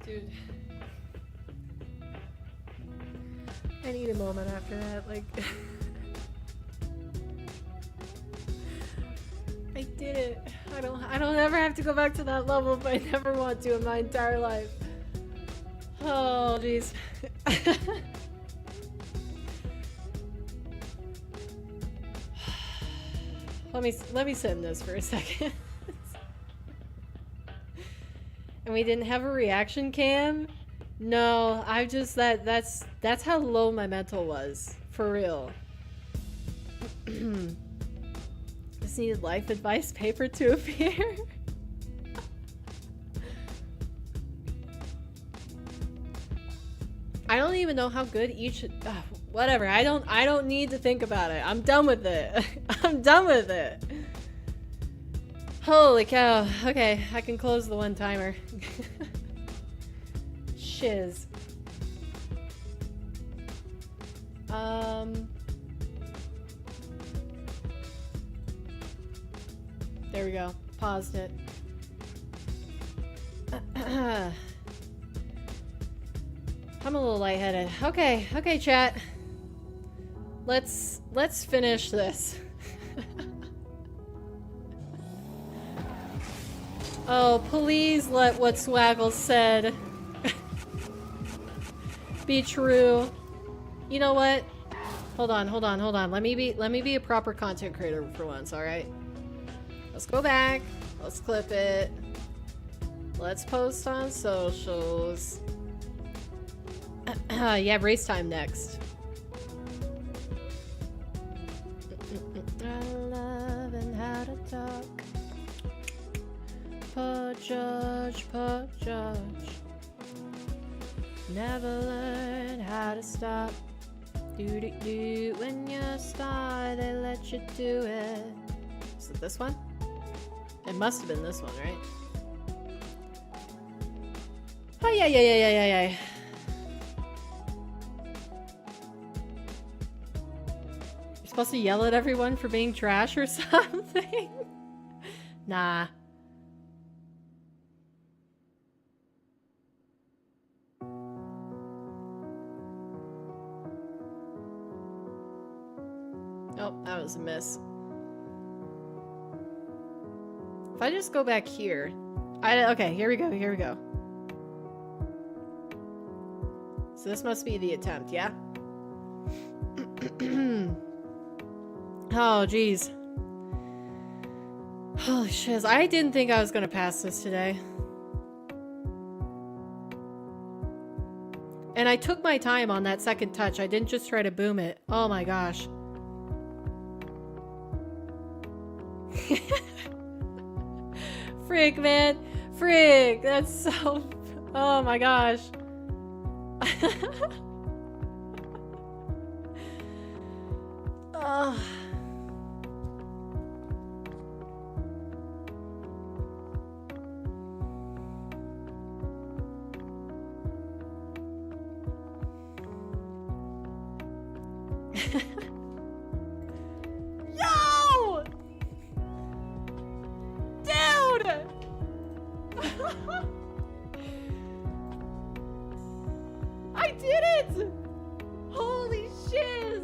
Speaker 1: Dude. I need a moment after that, like... I did it. I don't ever have to go back to that level, but I never want to in my entire life. Oh, jeez. Let me sit in this for a second. And we didn't have a reaction cam? No, I just that's how low my mental was. For real. Just needed life advice paper to appear. I don't even know how good each whatever. I don't need to think about it. I'm done with it. I'm done with it. Holy cow. Okay, I can close the one timer. Shiz. There we go. Paused it. I'm a little lightheaded. Okay, okay, chat. Let's finish this. Oh, please let what Swaggle said be true. You know what? Hold on. Let me be a proper content creator for once, alright? Let's go back. Let's clip it. Let's post on socials. Yeah, race time next. Loving how to talk. Put judge. Never learn how to stop. Do when you're a star, they let you do it. Is it this one? It must have been this one, right? Oh yeah. You're supposed to yell at everyone for being trash or something? Nah. Oh, that was a miss. If I just go back here... okay, here we go. So this must be the attempt, yeah? Oh, jeez. Holy shiz, I didn't think I was gonna pass this today. And I took my time on that second touch. I didn't just try to boom it. Oh my gosh. Frick, man. Frick. That's so... Oh my gosh. Oh. Yo! Dude! I did it! Holy shiz!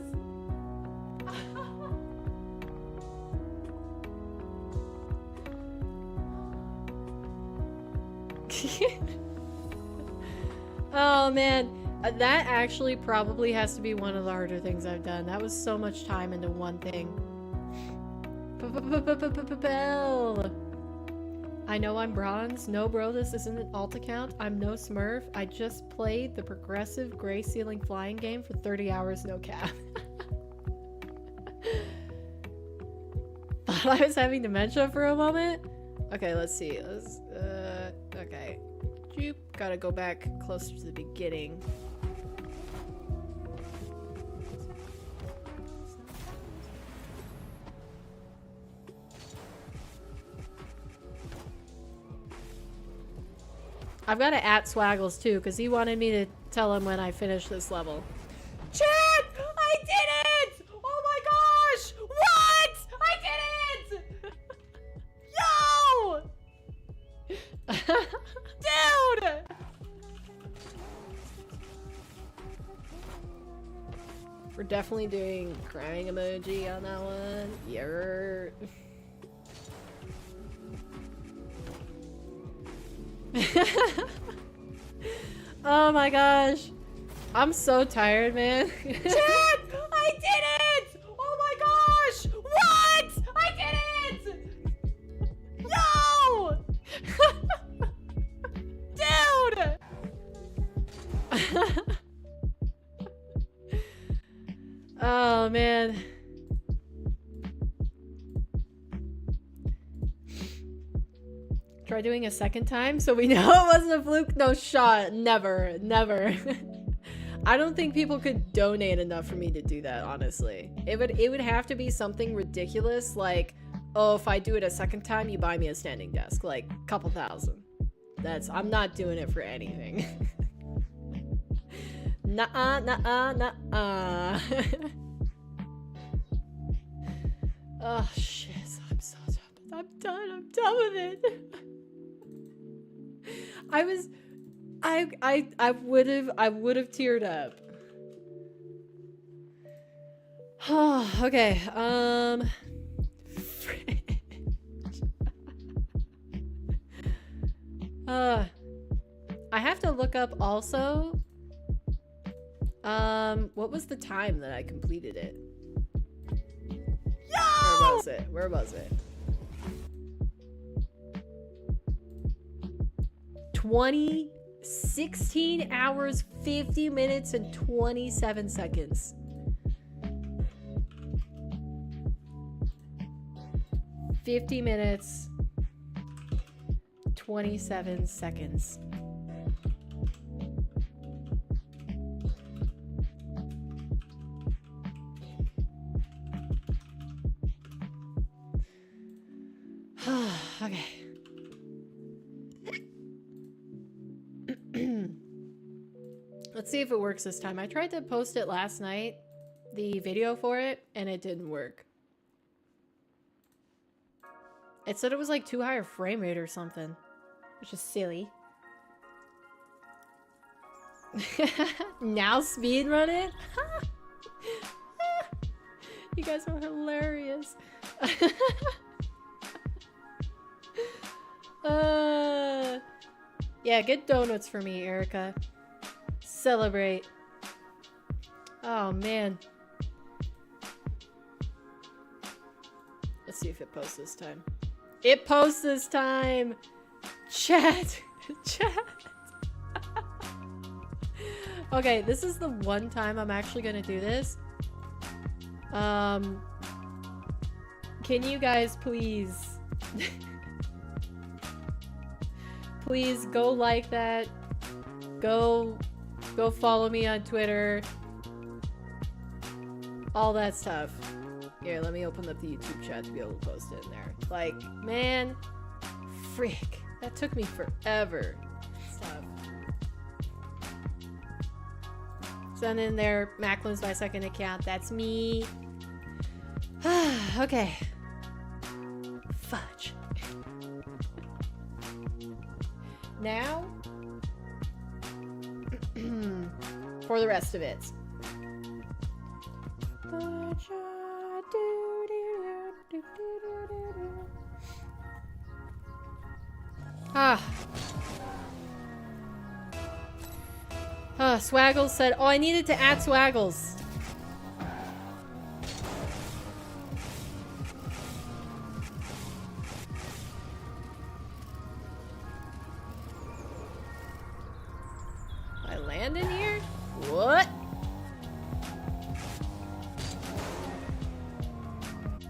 Speaker 1: Oh man, that actually probably has to be one of the harder things I've done. That was so much time into one thing. Bell. I know I'm bronze. No bro, this isn't an alt account. I'm no smurf. I just played the progressive gray ceiling flying game for 30 hours, no cap. Thought I was having dementia for a moment. Okay, let's see. Okay. Joop. Gotta go back closer to the beginning. I've got to at Swaggles too, because he wanted me to tell him when I finish this level. Chat! I did it! Oh my gosh! What? I did it! Yo! Dude! definitely doing crying emoji on that one. Yer. Oh my gosh. I'm so tired, man. Chat! I did it! Oh my gosh! What? I did it! No! Dude! Oh man. Try doing a second time so we know it wasn't a fluke. No shot. Never. Never. I don't think people could donate enough for me to do that, honestly. It would have to be something ridiculous like, oh, if I do it a second time, you buy me a standing desk. Like, a couple thousand. I'm not doing it for anything. Nuh-uh, nuh-uh, nuh-uh. Oh, shit. I'm so done. I'm done. I'm done with it. I would have teared up. Oh, okay. I have to look up also. What was the time that I completed it? Where was it? Where was it? 16 hours, 50 minutes, and 27 seconds. $50 minutes, 27 seconds. Okay. Let's see if it works this time. I tried to post it last night, the video for it, and it didn't work. It said it was like too high a frame rate or something, which is silly. Now speedrun it? You guys are hilarious. Yeah, get donuts for me, Erica. Celebrate. Oh, man. Let's see if it posts this time. It posts this time! Chat! Chat! Okay, this is the one time I'm actually gonna do this. Can you guys please... please go like that. Go follow me on Twitter. All that stuff. Here, let me open up the YouTube chat to be able to post it in there. Like, man, frick. That took me forever. Stuff. Send in their Macklin's my second account. That's me. Okay. Fudge. Now, for the rest of it. Swaggles said, oh, I needed to add Swaggles. I land in here? What?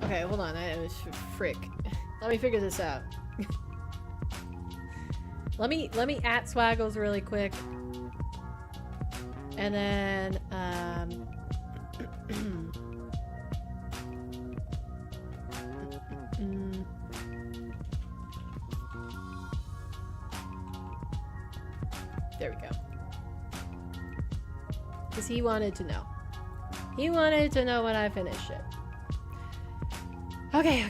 Speaker 1: Okay, hold on. Frick. Let me figure this out. Let me at Swaggles really quick. And then, there we go. Because he wanted to know. He wanted to know when I finished it. Okay.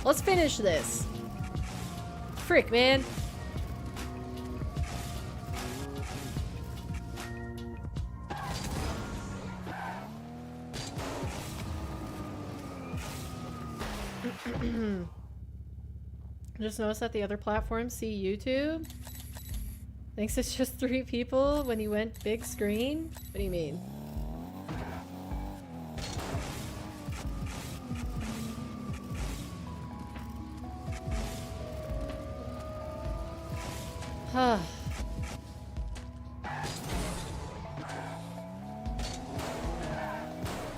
Speaker 1: Let's finish this. Frick, man. Just noticed that the other platforms see YouTube. Thinks it's just 3 people when you went big screen? What do you mean?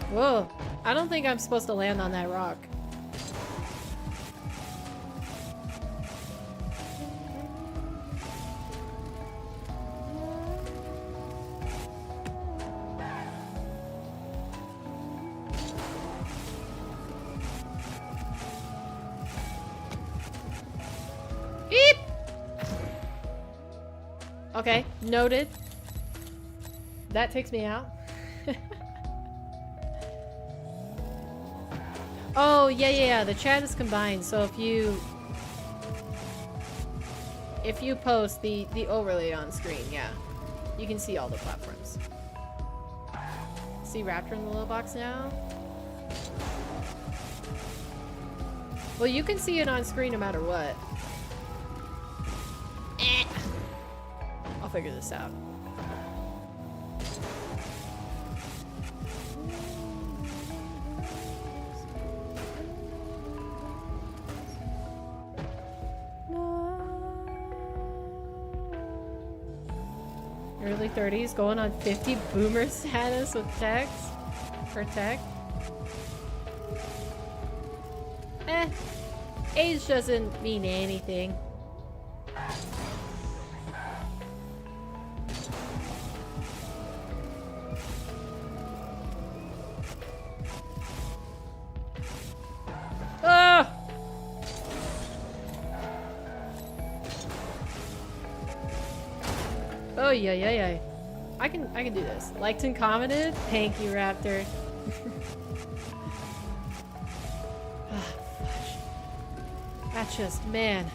Speaker 1: Whoa, I don't think I'm supposed to land on that rock. Beep! Okay, noted. That takes me out. Oh, yeah, the chat is combined, so if you post the overlay on screen, yeah, you can see all the platforms. See Raptor in the little box now? Well, you can see it on screen no matter what. I'll figure this out. Early 30s, going on 50 boomer status with text or tech. Age doesn't mean anything. Ah! Oh yeah. I can do this. Liked and commented? Thank you, Raptor. Ah, fudge. That just, man.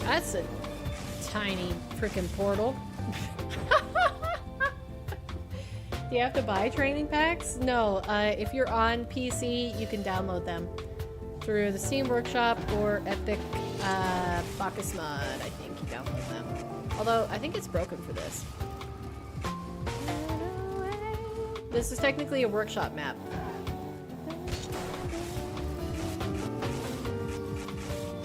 Speaker 1: That's a tiny freaking portal. Do you have to buy training packs? No, if you're on PC, you can download them through the Steam Workshop or Epic Bacchus Mod. I think you download them. Although, I think it's broken for this. This is technically a workshop map.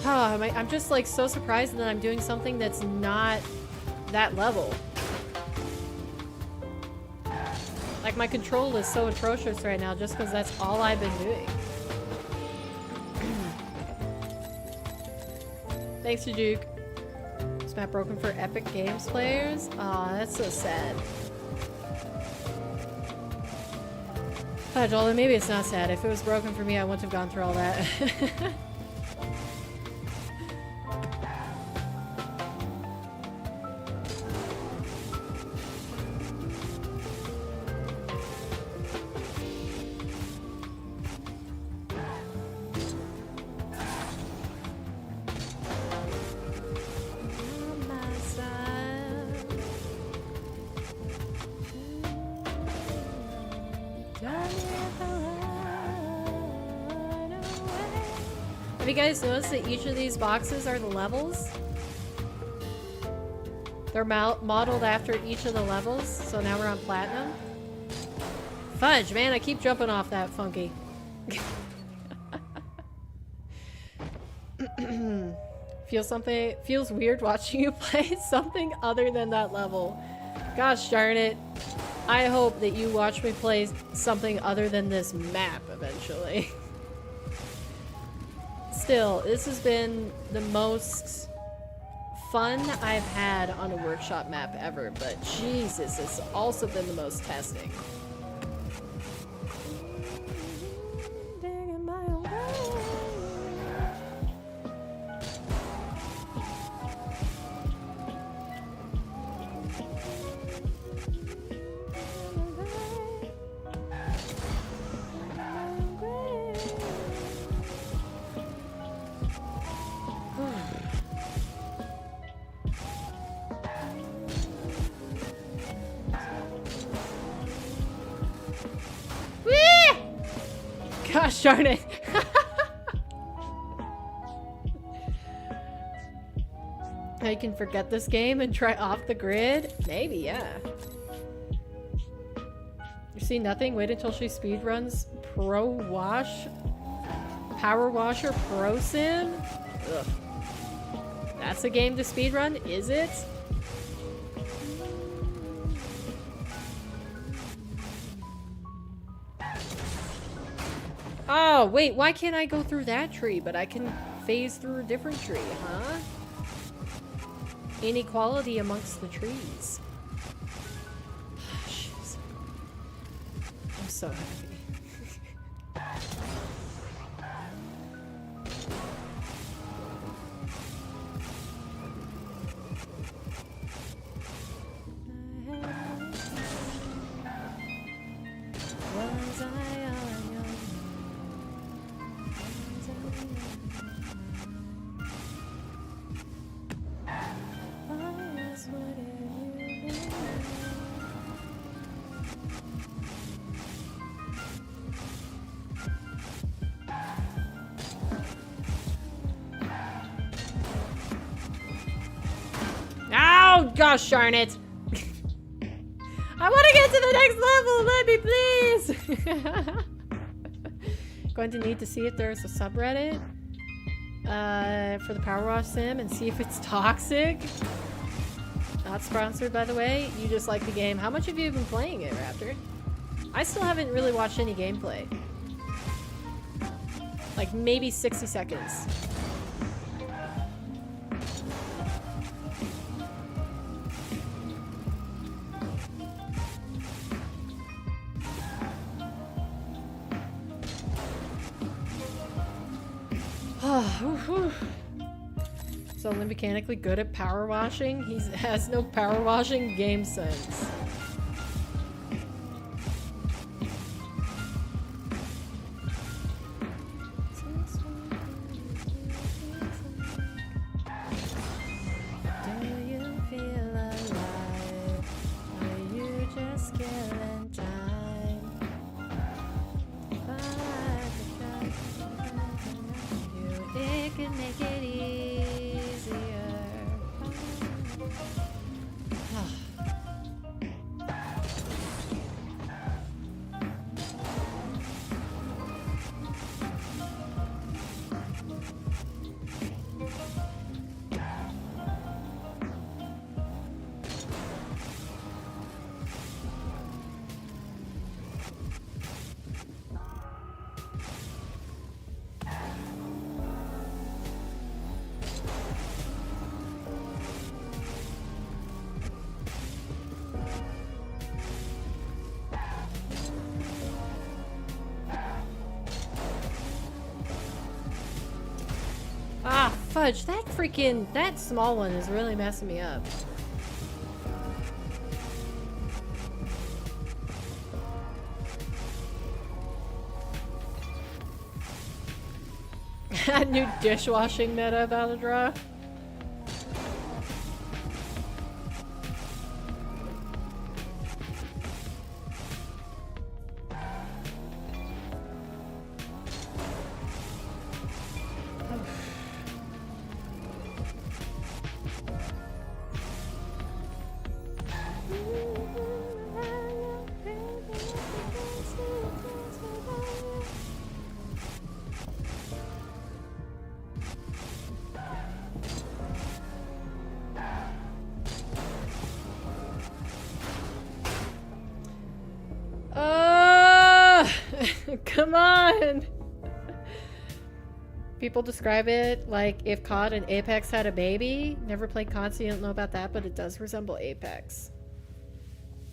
Speaker 1: I'm just like so surprised that I'm doing something that's not that level. Like my control is so atrocious right now just because that's all I've been doing. Thanks to Juke. Is map broken for Epic Games players? Aw, that's so sad. Although maybe it's not sad. If it was broken for me, I wouldn't have gone through all that. Have you guys noticed that each of these boxes are the levels? They're modeled after each of the levels, so now we're on platinum. Fudge, man, I keep jumping off that funky. Feels weird watching you play something other than that level. Gosh darn it. I hope that you watch me play something other than this map eventually. Still, this has been the most fun I've had on a workshop map ever, but Jesus, it's also been the most testing. Gosh darn it. I can forget this game and try off the grid? Maybe, yeah. You see nothing? Wait until she speedruns Pro Wash, Power Washer Pro Sim? Ugh. That's a game to speedrun, is it? Oh, wait, why can't I go through that tree, but I can phase through a different tree, huh? Inequality amongst the trees. Jeez. I'm so happy. Was I on your Oh, gosh darn it. I want to get to the next level. Let me please. Going to need to see if there's a subreddit for the Power Wash Sim and see if it's toxic. Not sponsored, by the way. You just like the game. How much have you been playing it, Raptor? I still haven't really watched any gameplay. Like maybe 60 seconds. So only mechanically good at power washing? He has no power washing game sense. Do you feel alive? Are you just killing time? It could make it easier. Ah, fudge, that small one is really messing me up. New dishwashing meta about to draw. Come on! People describe it like if COD and Apex had a baby. Never played COD, so you don't know about that, but it does resemble Apex.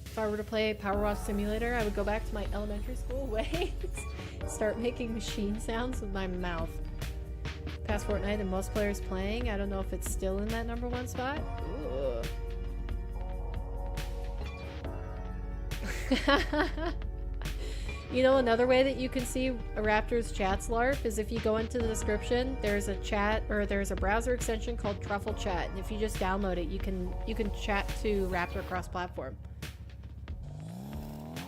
Speaker 1: If I were to play Power Wash Simulator, I would go back to my elementary school ways. Start making machine sounds with my mouth. Past Fortnite and most players playing. I don't know if it's still in that #1 spot. You know, another way that you can see a Raptor's chat's LARP is if you go into the description, there's a chat, or there's a browser extension called trufflechat, and if you just download it, you can chat to Raptor cross-platform.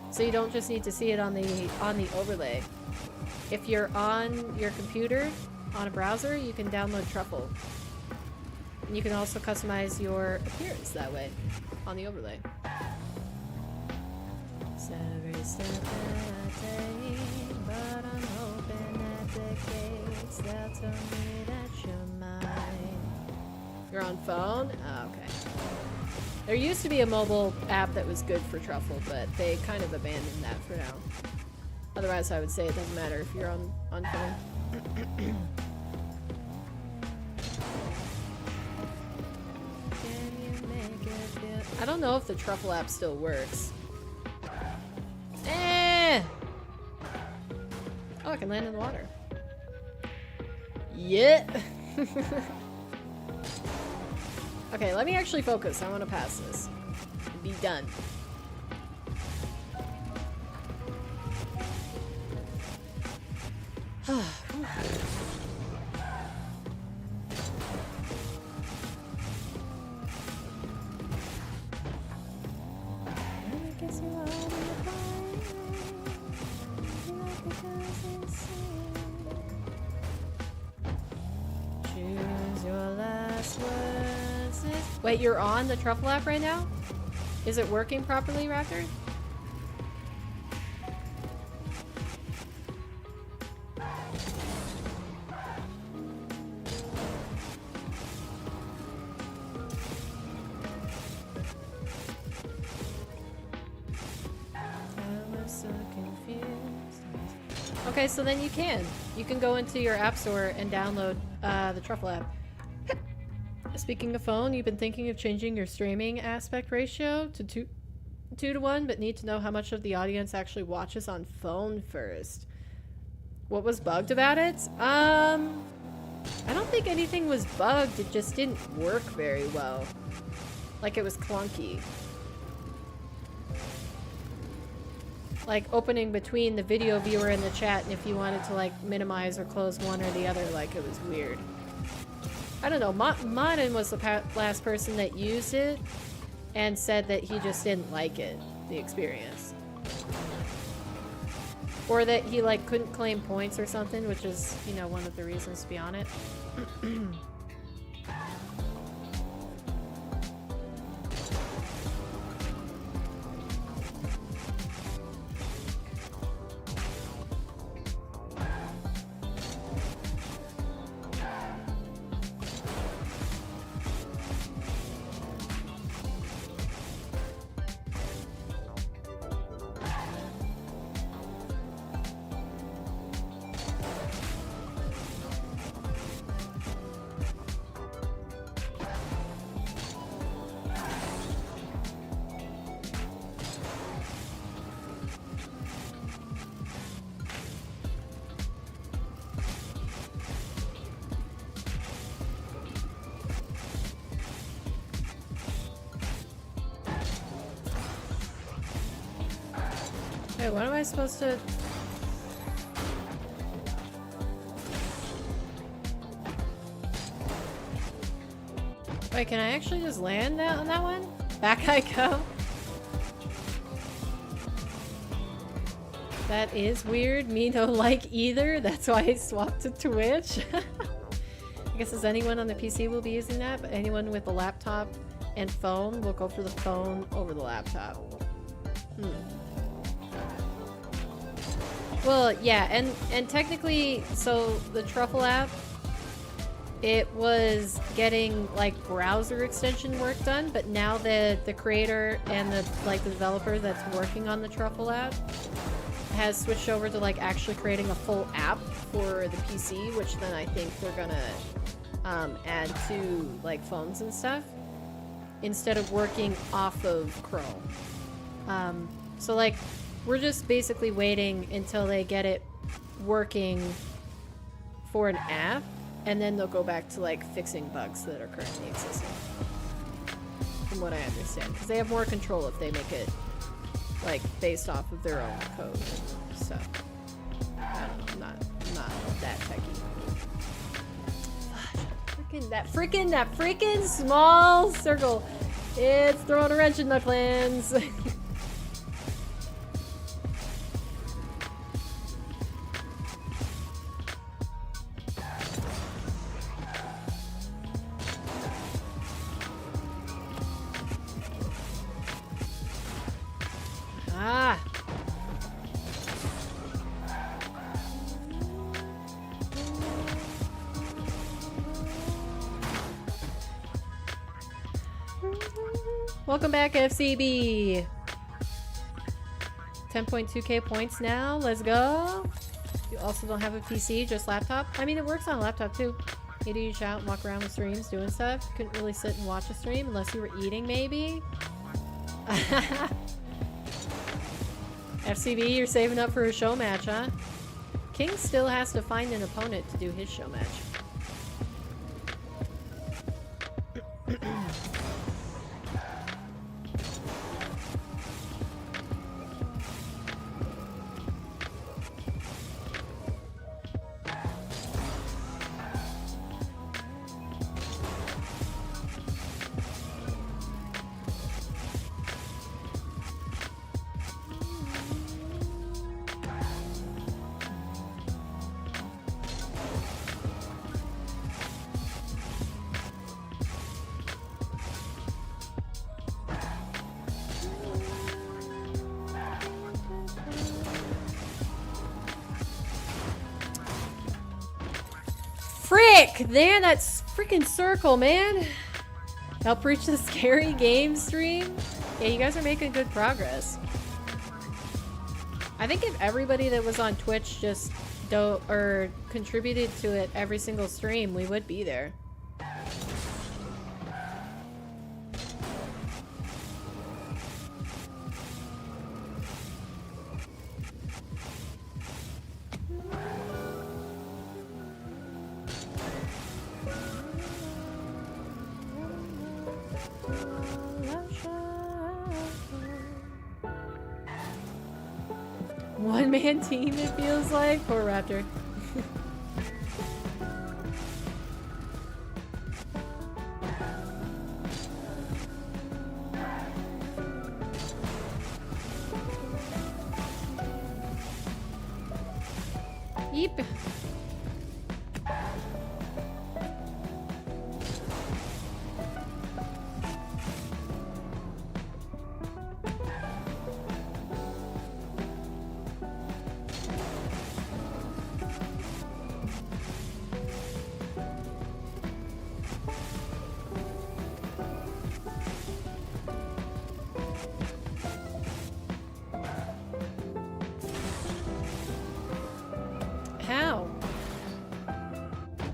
Speaker 1: So you don't just need to see it on the overlay. If you're on your computer on a browser, you can download Truffle. And you can also customize your appearance that way on the overlay. So every step that I take, but I'm hoping that decades they'll tell me that you're mine. You're on phone? Oh, okay. There used to be a mobile app that was good for Truffle, but they kind of abandoned that for now. Otherwise, I would say it doesn't matter if you're on phone. Can you make it feel... I don't know if the Truffle app still works. Oh, I can land in the water. Yeah. Okay, let me actually focus. I want to pass this. Be done. Choose your last words. Wait, you're on the Truffle app right now? Is it working properly, Raptor? Okay, so then you can go into your app store and download the Truffle app. Speaking of phone, you've been thinking of changing your streaming aspect ratio to 2 to 1, but need to know how much of the audience actually watches on phone first. What was bugged about it? I don't think anything was bugged, it just didn't work very well. Like it was clunky. Like opening between the video viewer and the chat, and if you wanted to like minimize or close one or the other, like it was weird. I don't know, Modern was the last person that used it and said that he just didn't like it, the experience. Or that he like couldn't claim points or something, which is, you know, one of the reasons to be on it. Wait, what am I supposed to... Wait, can I actually just land that on that one? Back I go. That is weird. Me no like either. That's why I swapped to Twitch. I guess as anyone on the PC will be using that, but anyone with a laptop and phone will go for the phone over the laptop. Well, yeah, and technically, so the Truffle app, it was getting like browser extension work done, but now the creator and the developer that's working on the Truffle app has switched over to like actually creating a full app for the PC, which then I think they're gonna add to like phones and stuff instead of working off of Chrome. So like we're just basically waiting until they get it working for an app, and then they'll go back to like fixing bugs that are currently existing, from what I understand, because they have more control if they make it like based off of their own code and stuff. I don't know, not that techy. That freaking small circle. It's throwing a wrench in my plans. Ah. Welcome back, FCB. 10.2k points now. Let's go. You also don't have a PC, just laptop? I mean, it works on a laptop too. You do shout and walk around with streams doing stuff. Couldn't really sit and watch a stream unless you were eating, maybe. FCB, you're saving up for a show match, huh? King still has to find an opponent to do his show match. Frick! There, that's freaking circle, man. Help reach the scary game stream. Yeah, you guys are making good progress. I think if everybody that was on Twitch just contributed to it every single stream, we would be there. One-man team, it feels like. Poor Raptor. Yeep.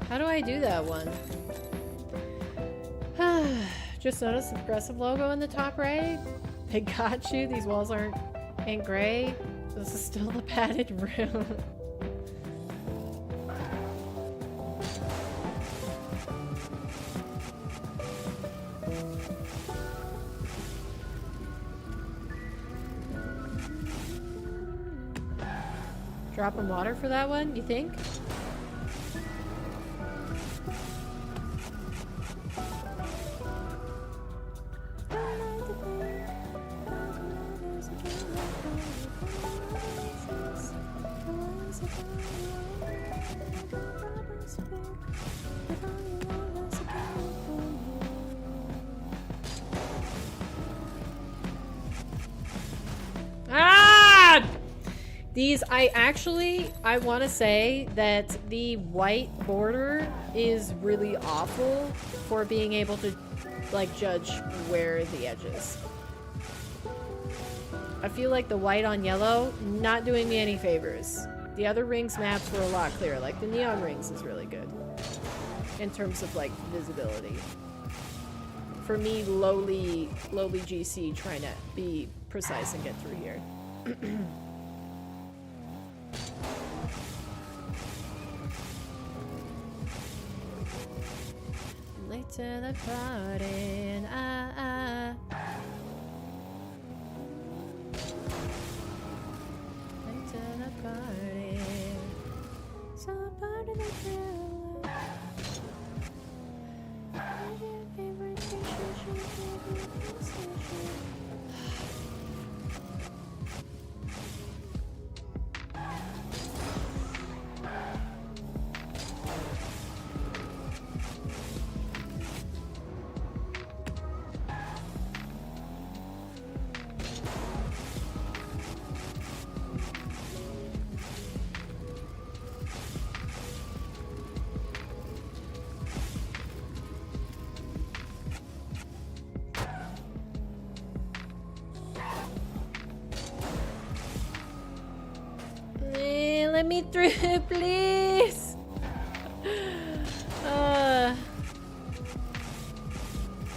Speaker 1: How do I do that one? Just noticed the progressive logo in the top right. They got you. These walls ain't gray. This is still the padded room. Dropping water for that one, you think? These, I want to say that the white border is really awful for being able to, like, judge where the edge is. I feel like the white on yellow, not doing me any favors. The other rings maps were a lot clearer. Like the neon rings is really good in terms of like visibility. For me, lowly GC trying to be precise and get through here. Late to the party and late to the party. So part of the girl. Let me through, please.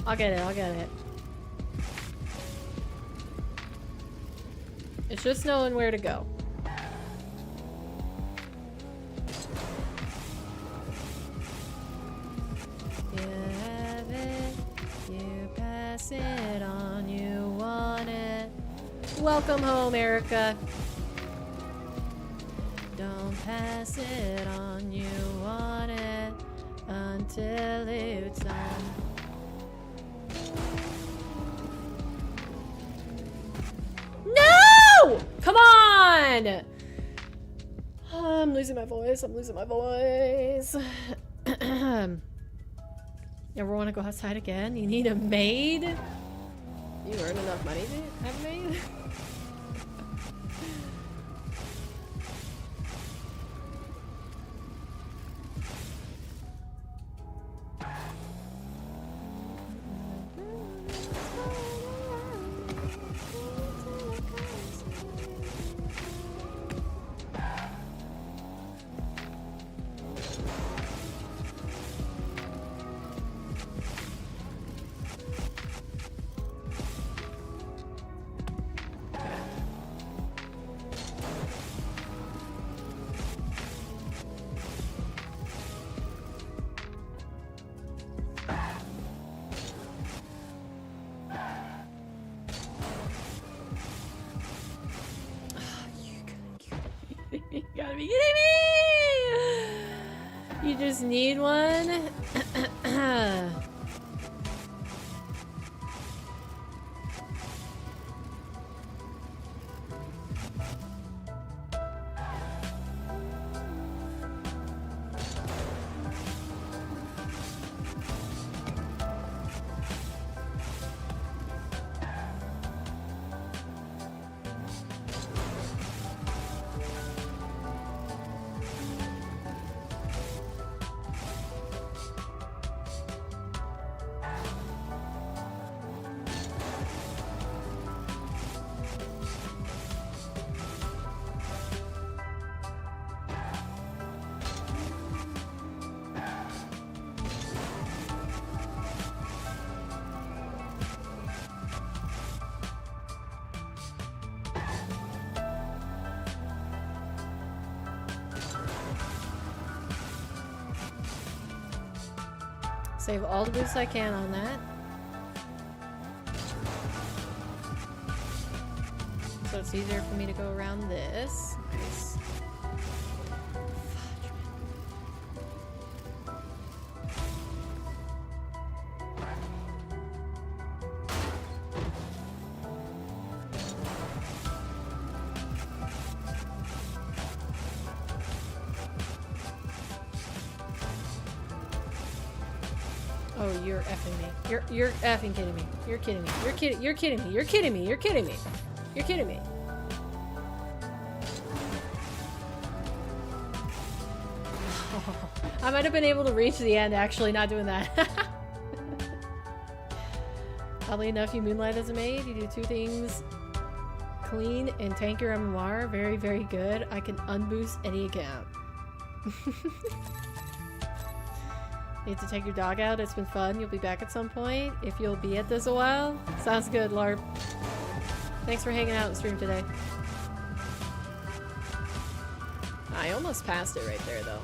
Speaker 1: I'll get it. I'll get it. It's just knowing where to go. You have it. You pass it on. You want it. Welcome home, Erica. Don't pass it on, you want it until it's done. No! Come on! I'm losing my voice, I'm losing my voice. Never want to go outside again? You need a maid? You earn enough money to have a maid? You gotta be kidding me! You just need one? Save all the boosts I can on that. So it's easier for me to go around this. Nice. Oh, you're effing me. You're effing kidding me. You're kidding me. You're kidding me. You're kidding me. You're kidding me. You're kidding me. You're kidding me. Oh, I might have been able to reach the end actually not doing that. Oddly enough, you moonlight as a maid. You do two things clean and tank your MMR. Very, very good. I can unboost any account. Need to take your dog out. It's been fun. You'll be back at some point. If you'll be at this a while. Sounds good, LARP. Thanks for hanging out in stream today. I almost passed it right there, though.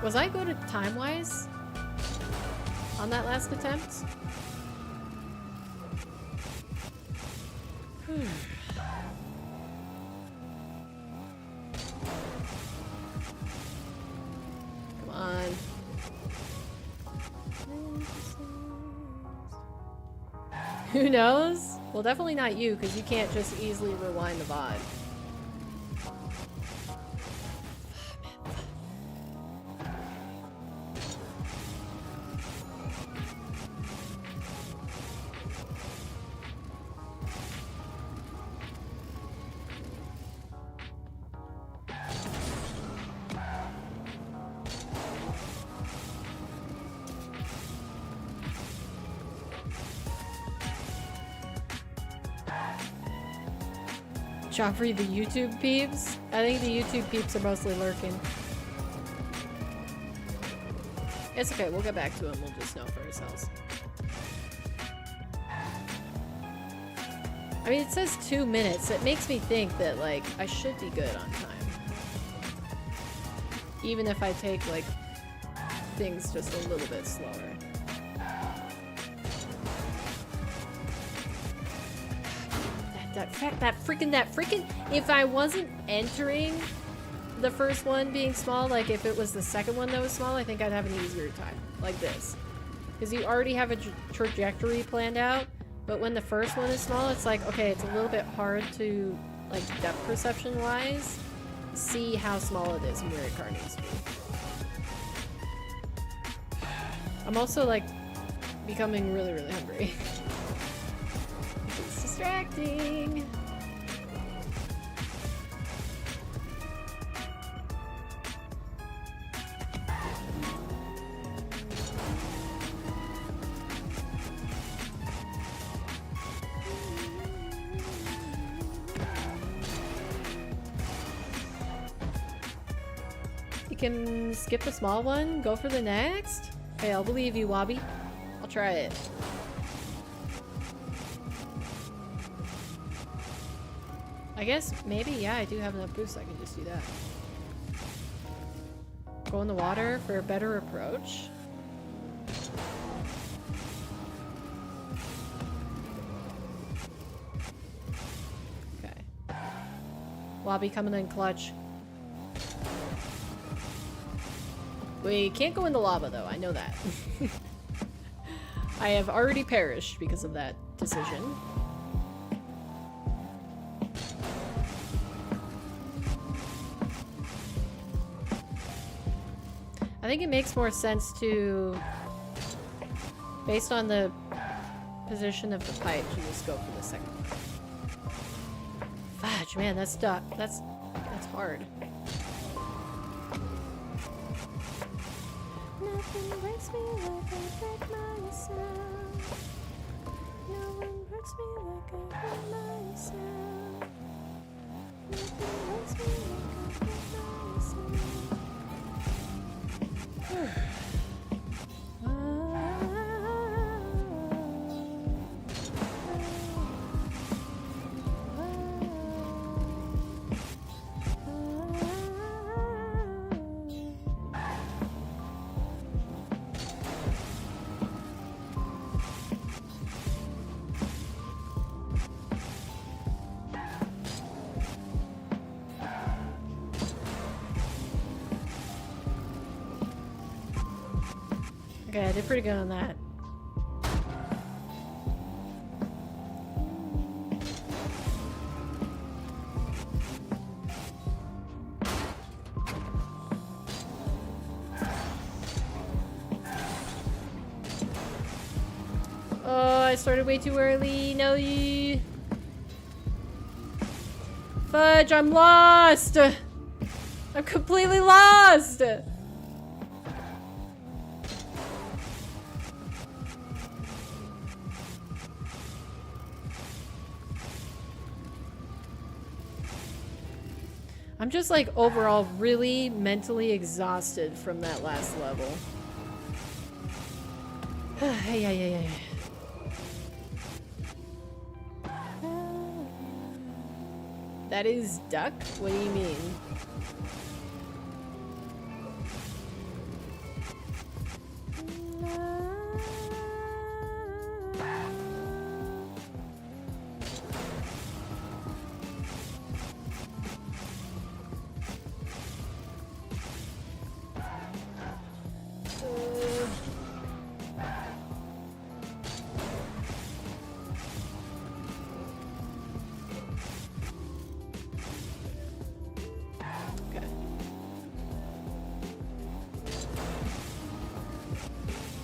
Speaker 1: Was I good at time-wise on that last attempt? Come on. Who knows? Well, definitely not you, because you can't just easily rewind the VOD. Joffrey, the YouTube peeps? I think the YouTube peeps are mostly lurking. It's okay, we'll get back to him. We'll just know for ourselves. I mean, it says 2 minutes. It makes me think that, like, I should be good on time. Even if I take, like, things just a little bit slower. That freaking, if I wasn't entering the first one being small, like if it was the second one that was small, I think I'd have an easier time, like this. Because you already have a trajectory planned out, but when the first one is small, it's like, okay, it's a little bit hard to, like, depth perception wise, see how small it is and where your car needs to be. I'm also, like, becoming really, really hungry. It's distracting. You can skip the small one, go for the next. Okay, I'll believe you, Wabi. I'll try it. I guess maybe, yeah, I do have enough boost, I can just do that. Go in the water for a better approach. Okay. Wabi coming in clutch. We can't go in the lava, though. I know that. I have already perished because of that decision. I think it makes more sense to, based on the position of the pipe, to just go for the second one. Fudge, man, that's hard. Nothing breaks me like I break myself. No one hurts me like I hurt myself. Nothing breaks me like I break myself. Okay, I did pretty good on that. Oh, I started way too early. No, you. Fudge, I'm lost! I'm completely lost! I'm just like overall really mentally exhausted from that last level. Hey. That is duck? What do you mean?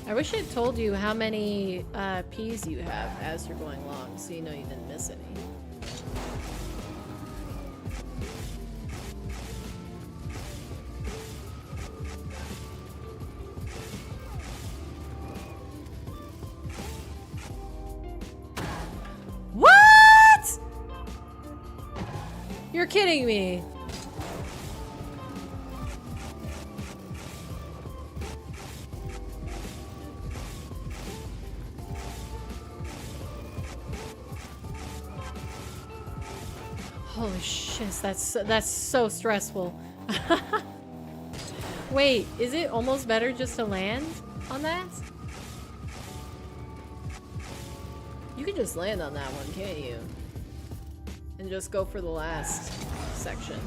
Speaker 1: I wish it told you how many P's you have as you're going along, so you know you didn't miss any. What? You're kidding me. Holy shit, that's so stressful. Wait, is it almost better just to land on that? You can just land on that one, can't you? And just go for the last section.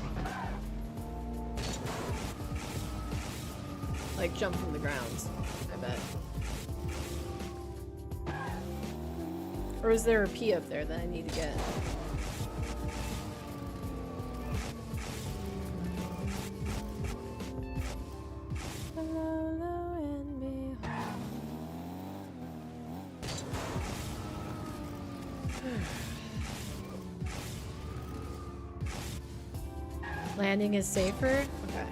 Speaker 1: Like jump from the ground, I bet. Or is there a P up there that I need to get? Landing is safer? Okay.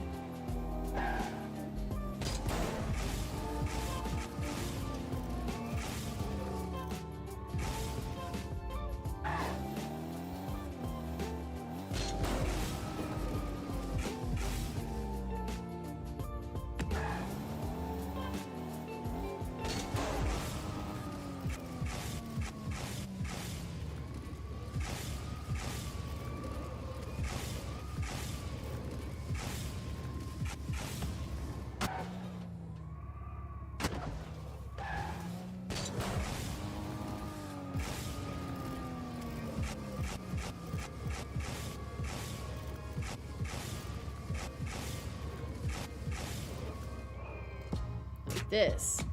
Speaker 1: This.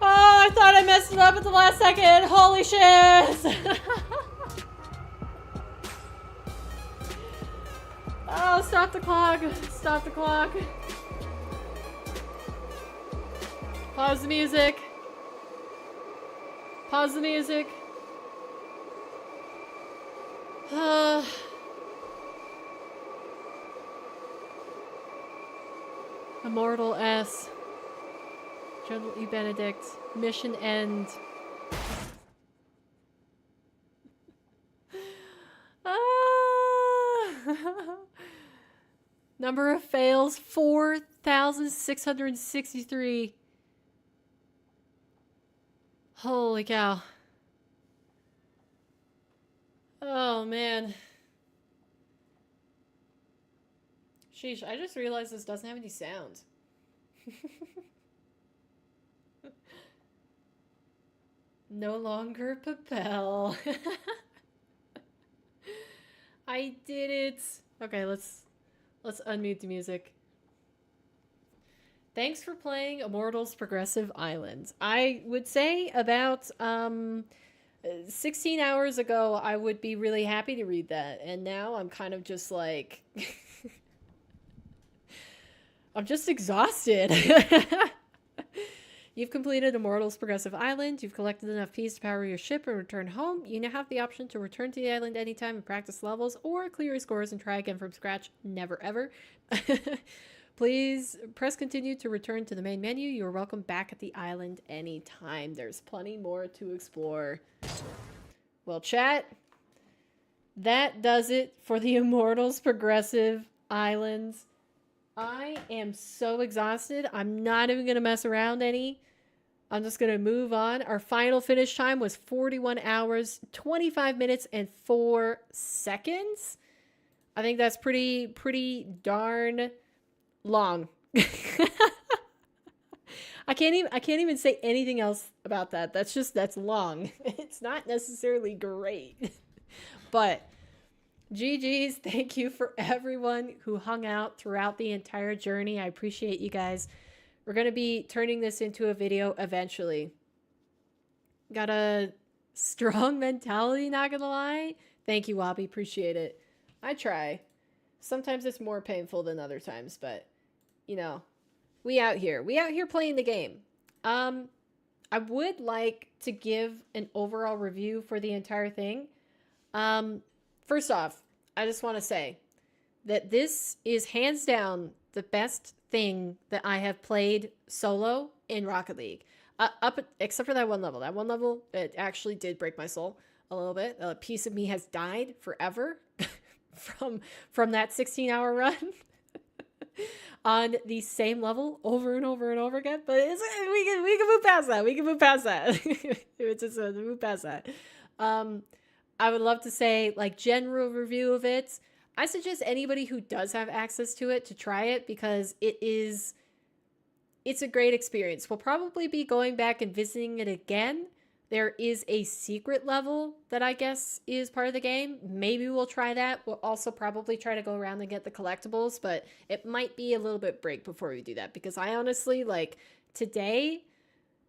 Speaker 1: Oh, I thought I messed it up at the last second. Holy shit. Oh, stop the clock. Stop the clock. Pause the music. Pause the music. Immortal S. General E. Benedict. Mission end. Number of fails 4,663. Holy cow. Oh man. Sheesh, I just realized this doesn't have any sound. No longer Papel. I did it. Okay, let's unmute the music. Thanks for playing Immortals Progressive Island. I would say about 16 hours ago, I would be really happy to read that. And now I'm kind of just like... I'm just exhausted. You've completed Immortals Progressive Island. You've collected enough Ps to power your ship and return home. You now have the option to return to the island anytime and practice levels, or clear your scores and try again from scratch. Never ever. Please press continue to return to the main menu. You're welcome back at the island anytime. There's plenty more to explore. Well, chat, that does it for the Immortals Progressive Islands. I am so exhausted. I'm not even going to mess around any. I'm just going to move on. Our final finish time was 41 hours, 25 minutes, and 4 seconds. I think that's pretty darn long. I can't even say anything else about that. That's long. It's not necessarily great. But GG's, thank you for everyone who hung out throughout the entire journey. I appreciate you guys. We're going to be turning this into a video eventually. Got a strong mentality, not going to lie. Thank you, Wabi. Appreciate it. I try. Sometimes it's more painful than other times, but, you know, we out here. We out here playing the game. I would like to give an overall review for the entire thing. First off, I just want to say that this is hands down the best thing that I have played solo in Rocket League. Except for that one level. That one level, it actually did break my soul a little bit. A piece of me has died forever from that 16-hour run on the same level over and over and over again. But we can move past that. We can move past that. It's just move past that. I would love to say like general review of it. I suggest anybody who does have access to it to try it because it's a great experience. We'll probably be going back and visiting it again. There is a secret level that I guess is part of the game. Maybe we'll try that. We'll also probably try to go around and get the collectibles, but it might be a little bit break before we do that because I honestly, like, today,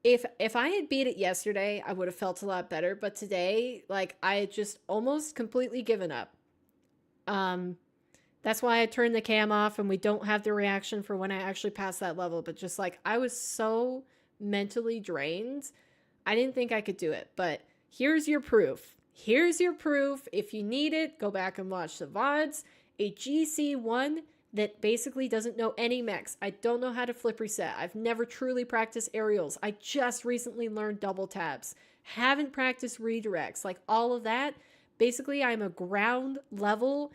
Speaker 1: if I had beat it yesterday, I would have felt a lot better, but today, like, I had just almost completely given up. That's why I turned the cam off and we don't have the reaction for when I actually passed that level, but just like, I was so mentally drained. I didn't think I could do it, but here's your proof. Here's your proof. If you need it, go back and watch the VODs. A GC1 that basically doesn't know any mechs. I don't know how to flip reset. I've never truly practiced aerials. I just recently learned double taps. Haven't practiced redirects. Like all of that. Basically, I'm a ground level,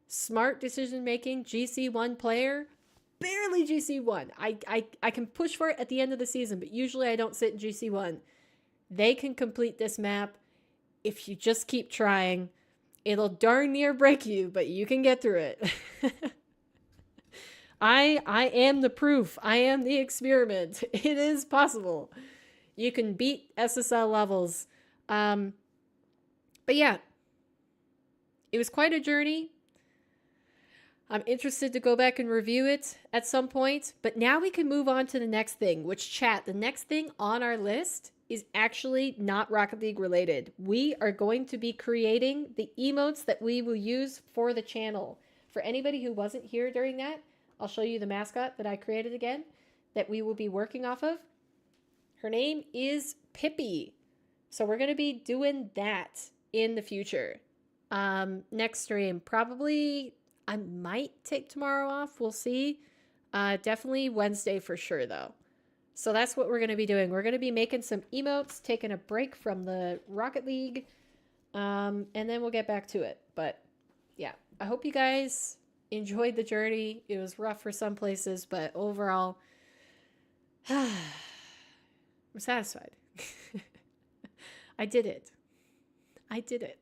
Speaker 1: smart decision-making GC1 player. Barely GC1. I can push for it at the end of the season, but usually I don't sit in GC1. They can complete this map if you just keep trying. It'll darn near break you, but you can get through it. I am the proof. I am the experiment. It is possible. You can beat SSL levels. But yeah, it was quite a journey. I'm interested to go back and review it at some point, but now we can move on to the next thing, which chat, the next thing on our list is actually not Rocket League related. We are going to be creating the emotes that we will use for the channel. For anybody who wasn't here during that, I'll show you the mascot that I created again that we will be working off of. Her name is Pippi. So we're going to be doing that in the future. Next stream, probably I might take tomorrow off. We'll see. Definitely Wednesday for sure, though. So that's what we're going to be doing. We're going to be making some emotes, taking a break from the Rocket League, and then we'll get back to it. But yeah, I hope you guys enjoyed the journey. It was rough for some places, but overall, I'm satisfied. I did it. I did it.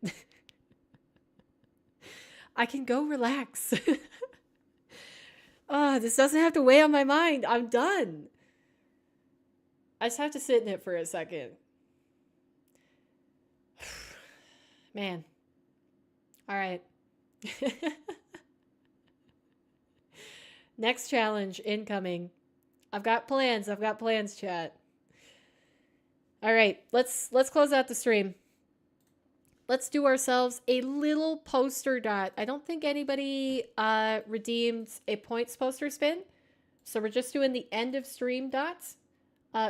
Speaker 1: I can go relax. Oh, this doesn't have to weigh on my mind. I'm done. I just have to sit in it for a second. Man. All right. Next challenge incoming. I've got plans, chat. All right, let's close out the stream. Let's do ourselves a little poster dot. I don't think anybody redeemed a points poster spin. So we're just doing the end of stream dots.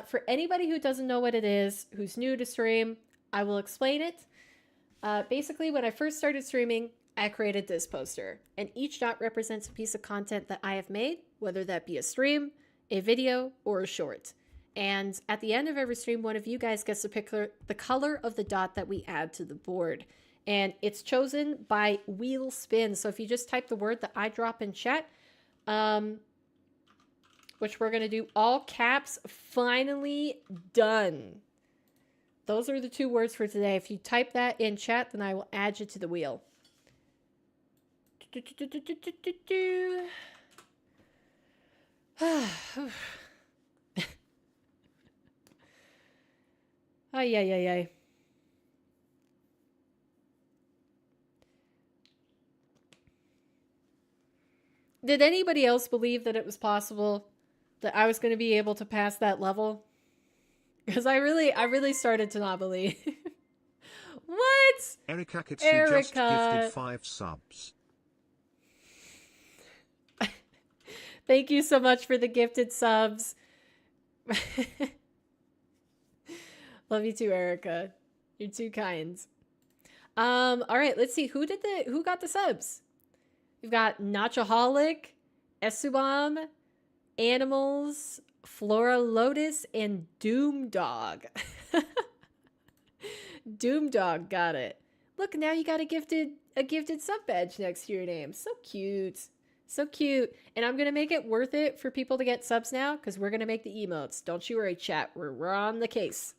Speaker 1: For anybody who doesn't know what it is, who's new to stream, I will explain it. Basically, when I first started streaming, I created this poster, and each dot represents a piece of content that I have made, whether that be a stream, a video, or a short. And at the end of every stream, one of you guys gets to pick the color of the dot that we add to the board. And it's chosen by wheel spin. So if you just type the word that I drop in chat, which we're going to do all caps, finally done. Those are the 2 words for today. If you type that in chat, then I will add you to the wheel. Ay, ay, ay, ay. Did anybody else believe that it was possible that I was going to be able to pass that level? Because I really started to not believe. What?
Speaker 2: Erica Kitsu just gifted 5 subs.
Speaker 1: Thank you so much for the gifted subs. Love you too, Erica. You're too kind. All right, let's see who got the subs. We've got Nachaholic, Esubam, Animals, Flora Lotus, and Doomdog. Doomdog got it. Look, now you got a gifted sub badge next to your name. So cute. So cute. And I'm going to make it worth it for people to get subs now because we're going to make the emotes. Don't you worry, chat. We're on the case.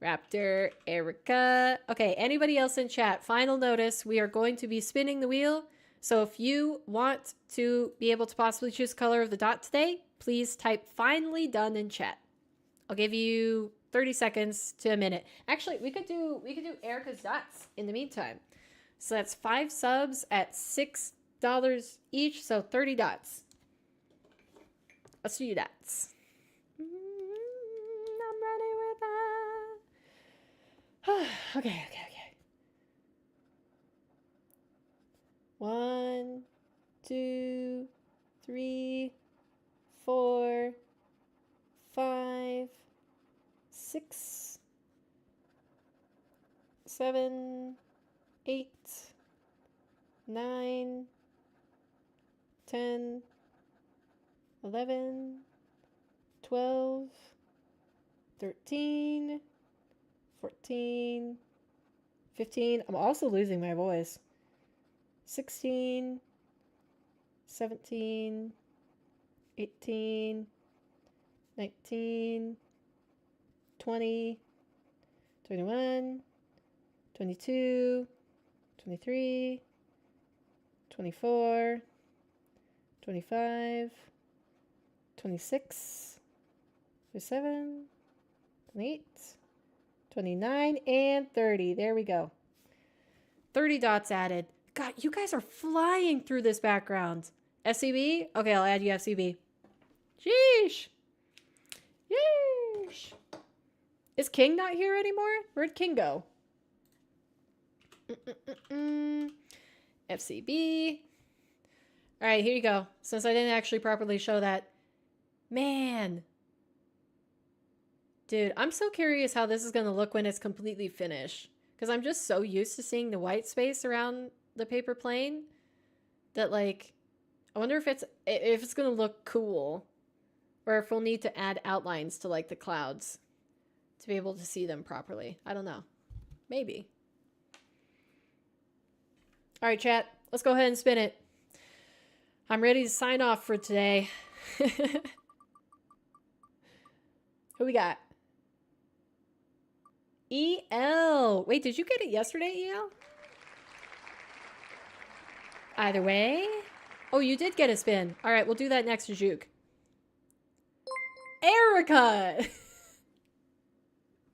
Speaker 1: Raptor, Erica. Okay, anybody else in chat? Final notice. We are going to be spinning the wheel. So if you want to be able to possibly choose the color of the dot today, please type finally done in chat. I'll give you 30 seconds to a minute. Actually, we could do Erica's dots in the meantime. So that's 5 subs at $6 each, so 30 dots. Let's do dots. I'm ready with that. Okay. 1, 2, 3, 4, 5, 6, 7, 8, 9, 10, 11, 12, 13, 14, 15. I'm also losing my voice. 16, 17, 18, 19, 20, 21, 22, 23, 24, 25, 26, 27, 28, 29, and 30. There we go. 30 dots added. God, you guys are flying through this background. FCB? Okay, I'll add you FCB. Sheesh. Yeesh. Is King not here anymore? Where'd King go? FCB. All right, here you go. Since I didn't actually properly show that. Man. Dude, I'm so curious how this is going to look when it's completely finished. Because I'm just so used to seeing the white space around the paper plane that, like, I wonder if it's going to look cool. Or if we'll need to add outlines to, like, the clouds to be able to see them properly. I don't know. Maybe. All right, chat. Let's go ahead and spin it. I'm ready to sign off for today. Who we got? EL. Wait, did you get it yesterday, EL? Either way. Oh, you did get a spin. All right, we'll do that next to Juke. Erica!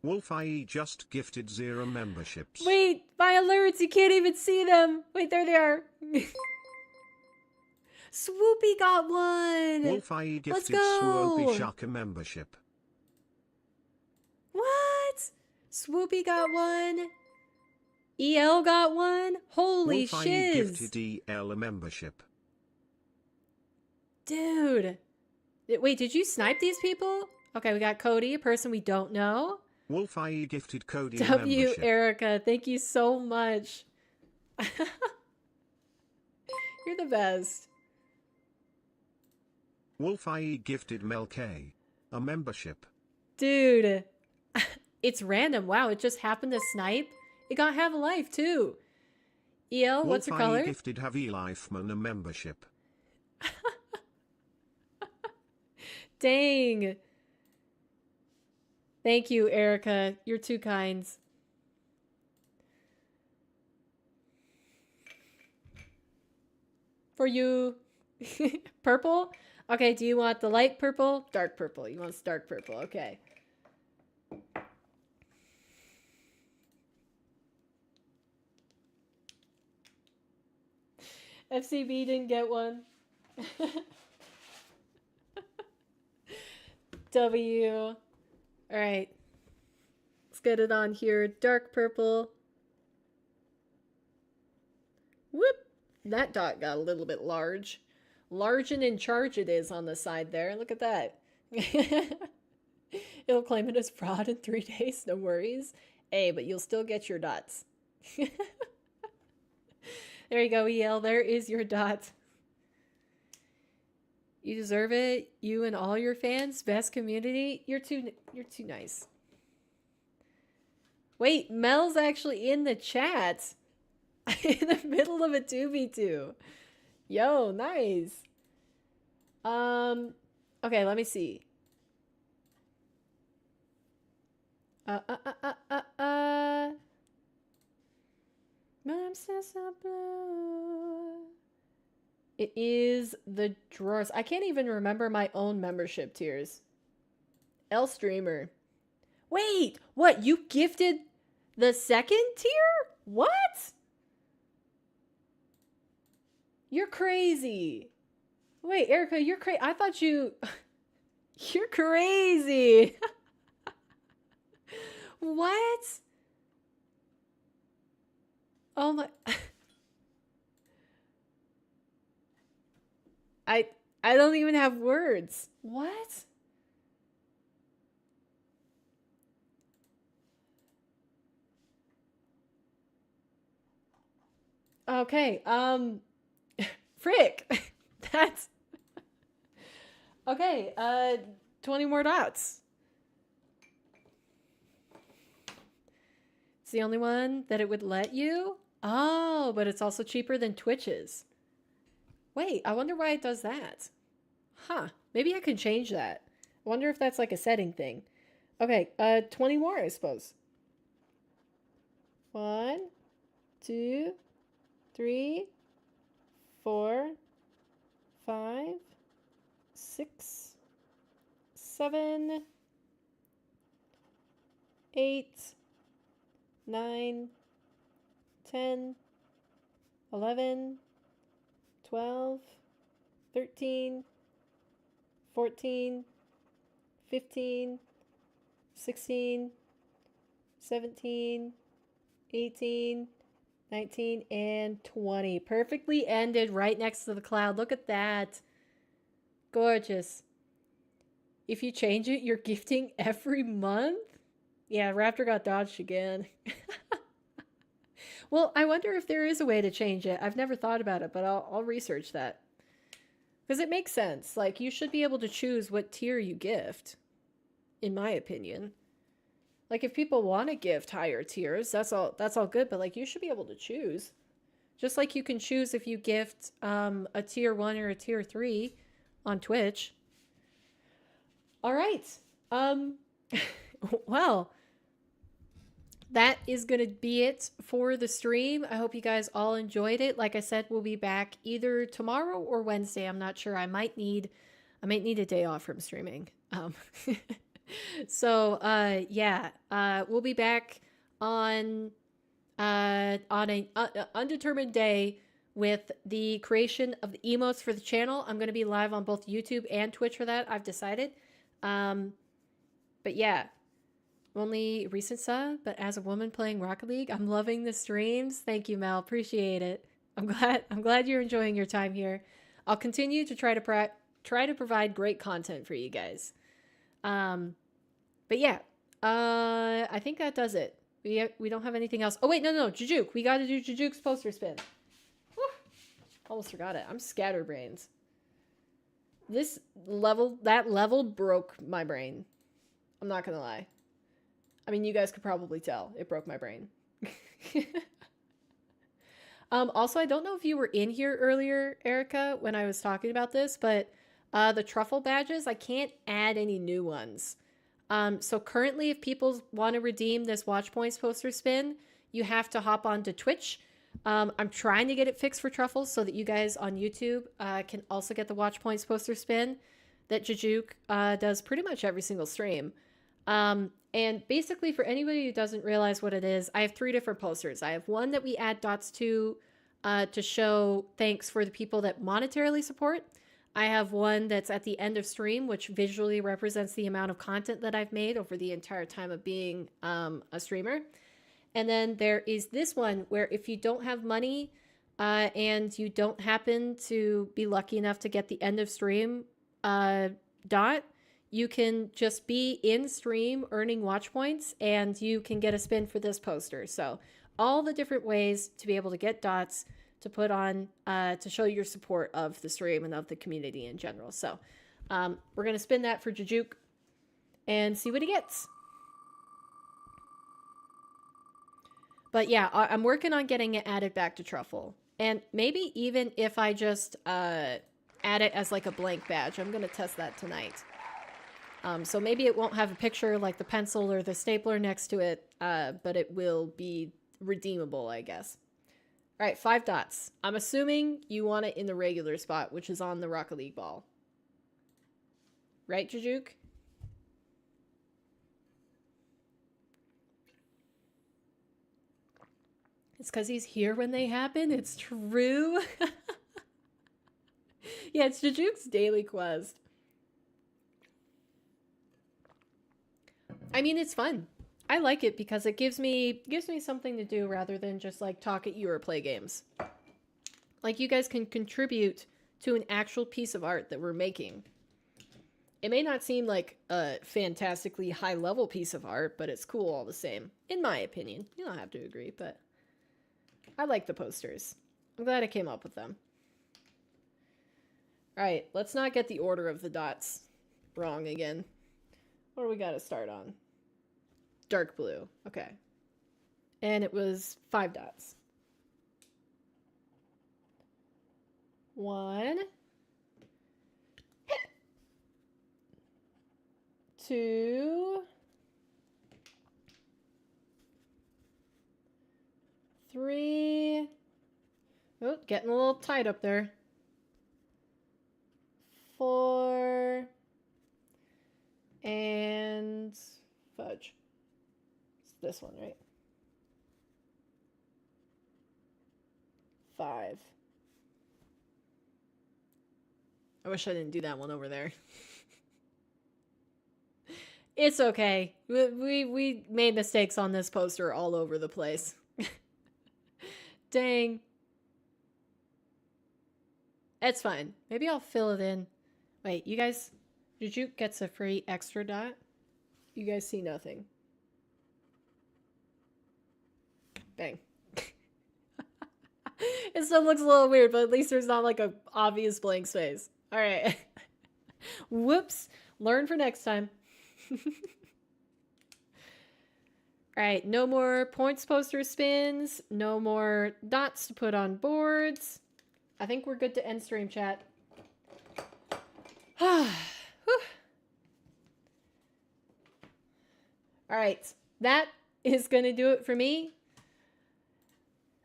Speaker 2: Wolf IE just gifted 0 memberships.
Speaker 1: Wait, my alerts, you can't even see them. Wait, there they are. Swoopy got one.
Speaker 2: Wolf IE
Speaker 1: Let's
Speaker 2: gifted
Speaker 1: go.
Speaker 2: Swoopy Shaka membership.
Speaker 1: What? Swoopy got one. EL got one. Holy
Speaker 2: Wolf
Speaker 1: shiz.
Speaker 2: IE gifted EL a membership.
Speaker 1: Dude. Wait, did you snipe these people? Okay, we got Cody, a person we don't know.
Speaker 2: Wolf IE gifted Cody a
Speaker 1: W.
Speaker 2: membership.
Speaker 1: Erica, thank you so much. You're the best.
Speaker 2: Wolf IE gifted Mel K a membership.
Speaker 1: Dude. It's random. Wow, it just happened to snipe. It got Have a Life, too. EL, what's her
Speaker 2: Wolf
Speaker 1: color?
Speaker 2: IE gifted Javi Lifeman a membership.
Speaker 1: Dang. Thank you, Erica. You're too kind. For you. Purple? Okay, do you want the light purple? Dark purple. You want dark purple. Okay. FCB didn't get one. W. All right. Let's get it on here. Dark purple. Whoop. That dot got a little bit large. Large and in charge it is on the side there. Look at that. It'll claim it as fraud in 3 days. No worries. Hey, but you'll still get your dots. There you go, EL. There is your dot. You deserve it. You and all your fans. Best community. You're too nice. Wait, Mel's actually in the chat. In the middle of a 2v2. Yo, nice. Okay, let me see. It is the drawers. I can't even remember my own membership tiers. L streamer. Wait, what? You gifted the second tier? What? You're crazy. Wait, Erica, you're crazy. I thought you... You're crazy. What? Oh my... I don't even have words. What? Okay, frick. That's okay. 20 more dots. It's the only one that it would let you. Oh, but it's also cheaper than Twitch's. Wait, I wonder why it does that. Huh? Maybe I can change that. I wonder if that's like a setting thing. Okay, 20 more, I suppose. 1, 2, 3, 4, 5, 6, 7, 8, 9, 10, 11, 12, 13, 14, 15, 16, 17, 18, 19, and 20. Perfectly ended right next to the cloud. Look at that. Gorgeous. If you change it, you're gifting every month? Yeah, Raptor got dodged again. Well, I wonder if there is a way to change it. I've never thought about it, but I'll research that. Because it makes sense. Like, you should be able to choose what tier you gift, in my opinion. Like, if people want to gift higher tiers, that's all good, but like, you should be able to choose. Just like you can choose if you gift a tier 1 or a tier 3 on Twitch. All right. Well, that is going to be it for the stream. I hope you guys all enjoyed it. Like I said, we'll be back either tomorrow or Wednesday. I'm not sure. I might need a day off from streaming. So, yeah, we'll be back on an undetermined day with the creation of the emotes for the channel. I'm going to be live on both YouTube and Twitch for that. I've decided. But yeah, only recent sub, but as a woman playing Rocket League, I'm loving the streams. Thank you, Mel. Appreciate it. I'm glad you're enjoying your time here. I'll continue to try to provide great content for you guys. But yeah, I think that does it. We don't have anything else. Oh wait, no, Jujuke. We got to do Jujuke's poster spin. Woo. Almost forgot it. I'm scatterbrains. That level broke my brain. I'm not gonna lie. I mean, you guys could probably tell. It broke my brain. Also, I don't know if you were in here earlier, Erica, when I was talking about this, but the truffle badges, I can't add any new ones. So currently, if people want to redeem this Watch Points poster spin, you have to hop onto Twitch. I'm trying to get it fixed for truffles so that you guys on YouTube can also get the Watch Points poster spin that Jajuk does pretty much every single stream. And basically, for anybody who doesn't realize what it is, I have 3 different posters. I have one that we add dots to show thanks for the people that monetarily support. I have one that's at the end of stream, which visually represents the amount of content that I've made over the entire time of being a streamer. And then there is this one where if you don't have money and you don't happen to be lucky enough to get the end of stream dot, you can just be in stream earning watch points and you can get a spin for this poster. So all the different ways to be able to get dots to put on to show your support of the stream and of the community in general. So we're going to spin that for Jajuk and see what he gets. But yeah, I'm working on getting it added back to Truffle. And maybe even if I just add it as like a blank badge, I'm going to test that tonight. So maybe it won't have a picture like the pencil or the stapler next to it, but it will be redeemable, I guess. All right, 5 dots. I'm assuming you want it in the regular spot, which is on the Rocket League ball. Right, Jajuk? It's because he's here when they happen. It's true. Yeah, it's Jajuk's daily quest. I mean, it's fun. I like it because it gives me something to do rather than just like talk at you or play games. Like you guys can contribute to an actual piece of art that we're making. It may not seem like a fantastically high level piece of art, but it's cool all the same, in my opinion. You don't have to agree, but I like the posters. I'm glad I came up with them. All right, let's not get the order of the dots wrong again. What do we got to start on? Dark blue. Okay. And it was 5 dots. 1, 2, 3. Oh, getting a little tight up there. 4. And fudge. It's this one, right? 5. I wish I didn't do that one over there. It's okay. We made mistakes on this poster all over the place. Dang. It's fine. Maybe I'll fill it in. Wait, you guys... Jajuk gets a free extra dot. You guys see nothing. Bang. It still looks a little weird, but at least there's not like a obvious blank space. All right. Whoops. Learn for next time. All right. No more points poster spins. No more dots to put on boards. I think we're good to end stream chat. All right, that is going to do it for me.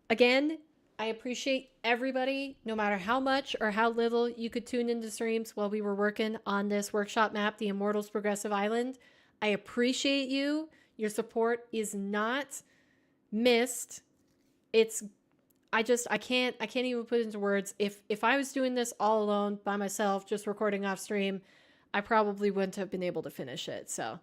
Speaker 1: Again, I appreciate everybody, no matter how much or how little you could tune into streams while we were working on this workshop map, the Immortals Progressive Island. I appreciate you. Your support is not missed. I can't even put it into words. If I was doing this all alone by myself, just recording off stream, I probably wouldn't have been able to finish it. So,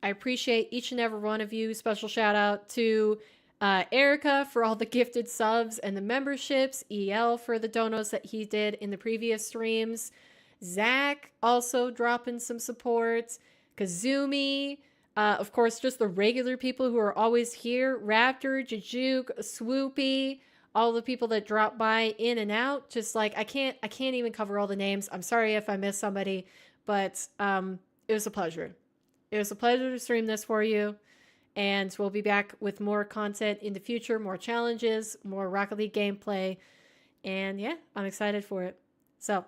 Speaker 1: I appreciate each and every one of you. Special shout out to Erica for all the gifted subs and the memberships. EL for the donos that he did in the previous streams. Zach also dropping some support. Kazumi. Of course, just the regular people who are always here. Raptor, Jajuk, Swoopy. all the people that drop by in and out. Just like I can't even cover all the names. I'm sorry if I missed somebody, but it was a pleasure. It was a pleasure to stream this for you. And we'll be back with more content in the future, more challenges, more Rocket League gameplay. And yeah, I'm excited for it. So,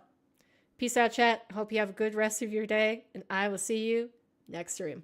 Speaker 1: peace out, chat. Hope you have a good rest of your day, and I will see you next stream.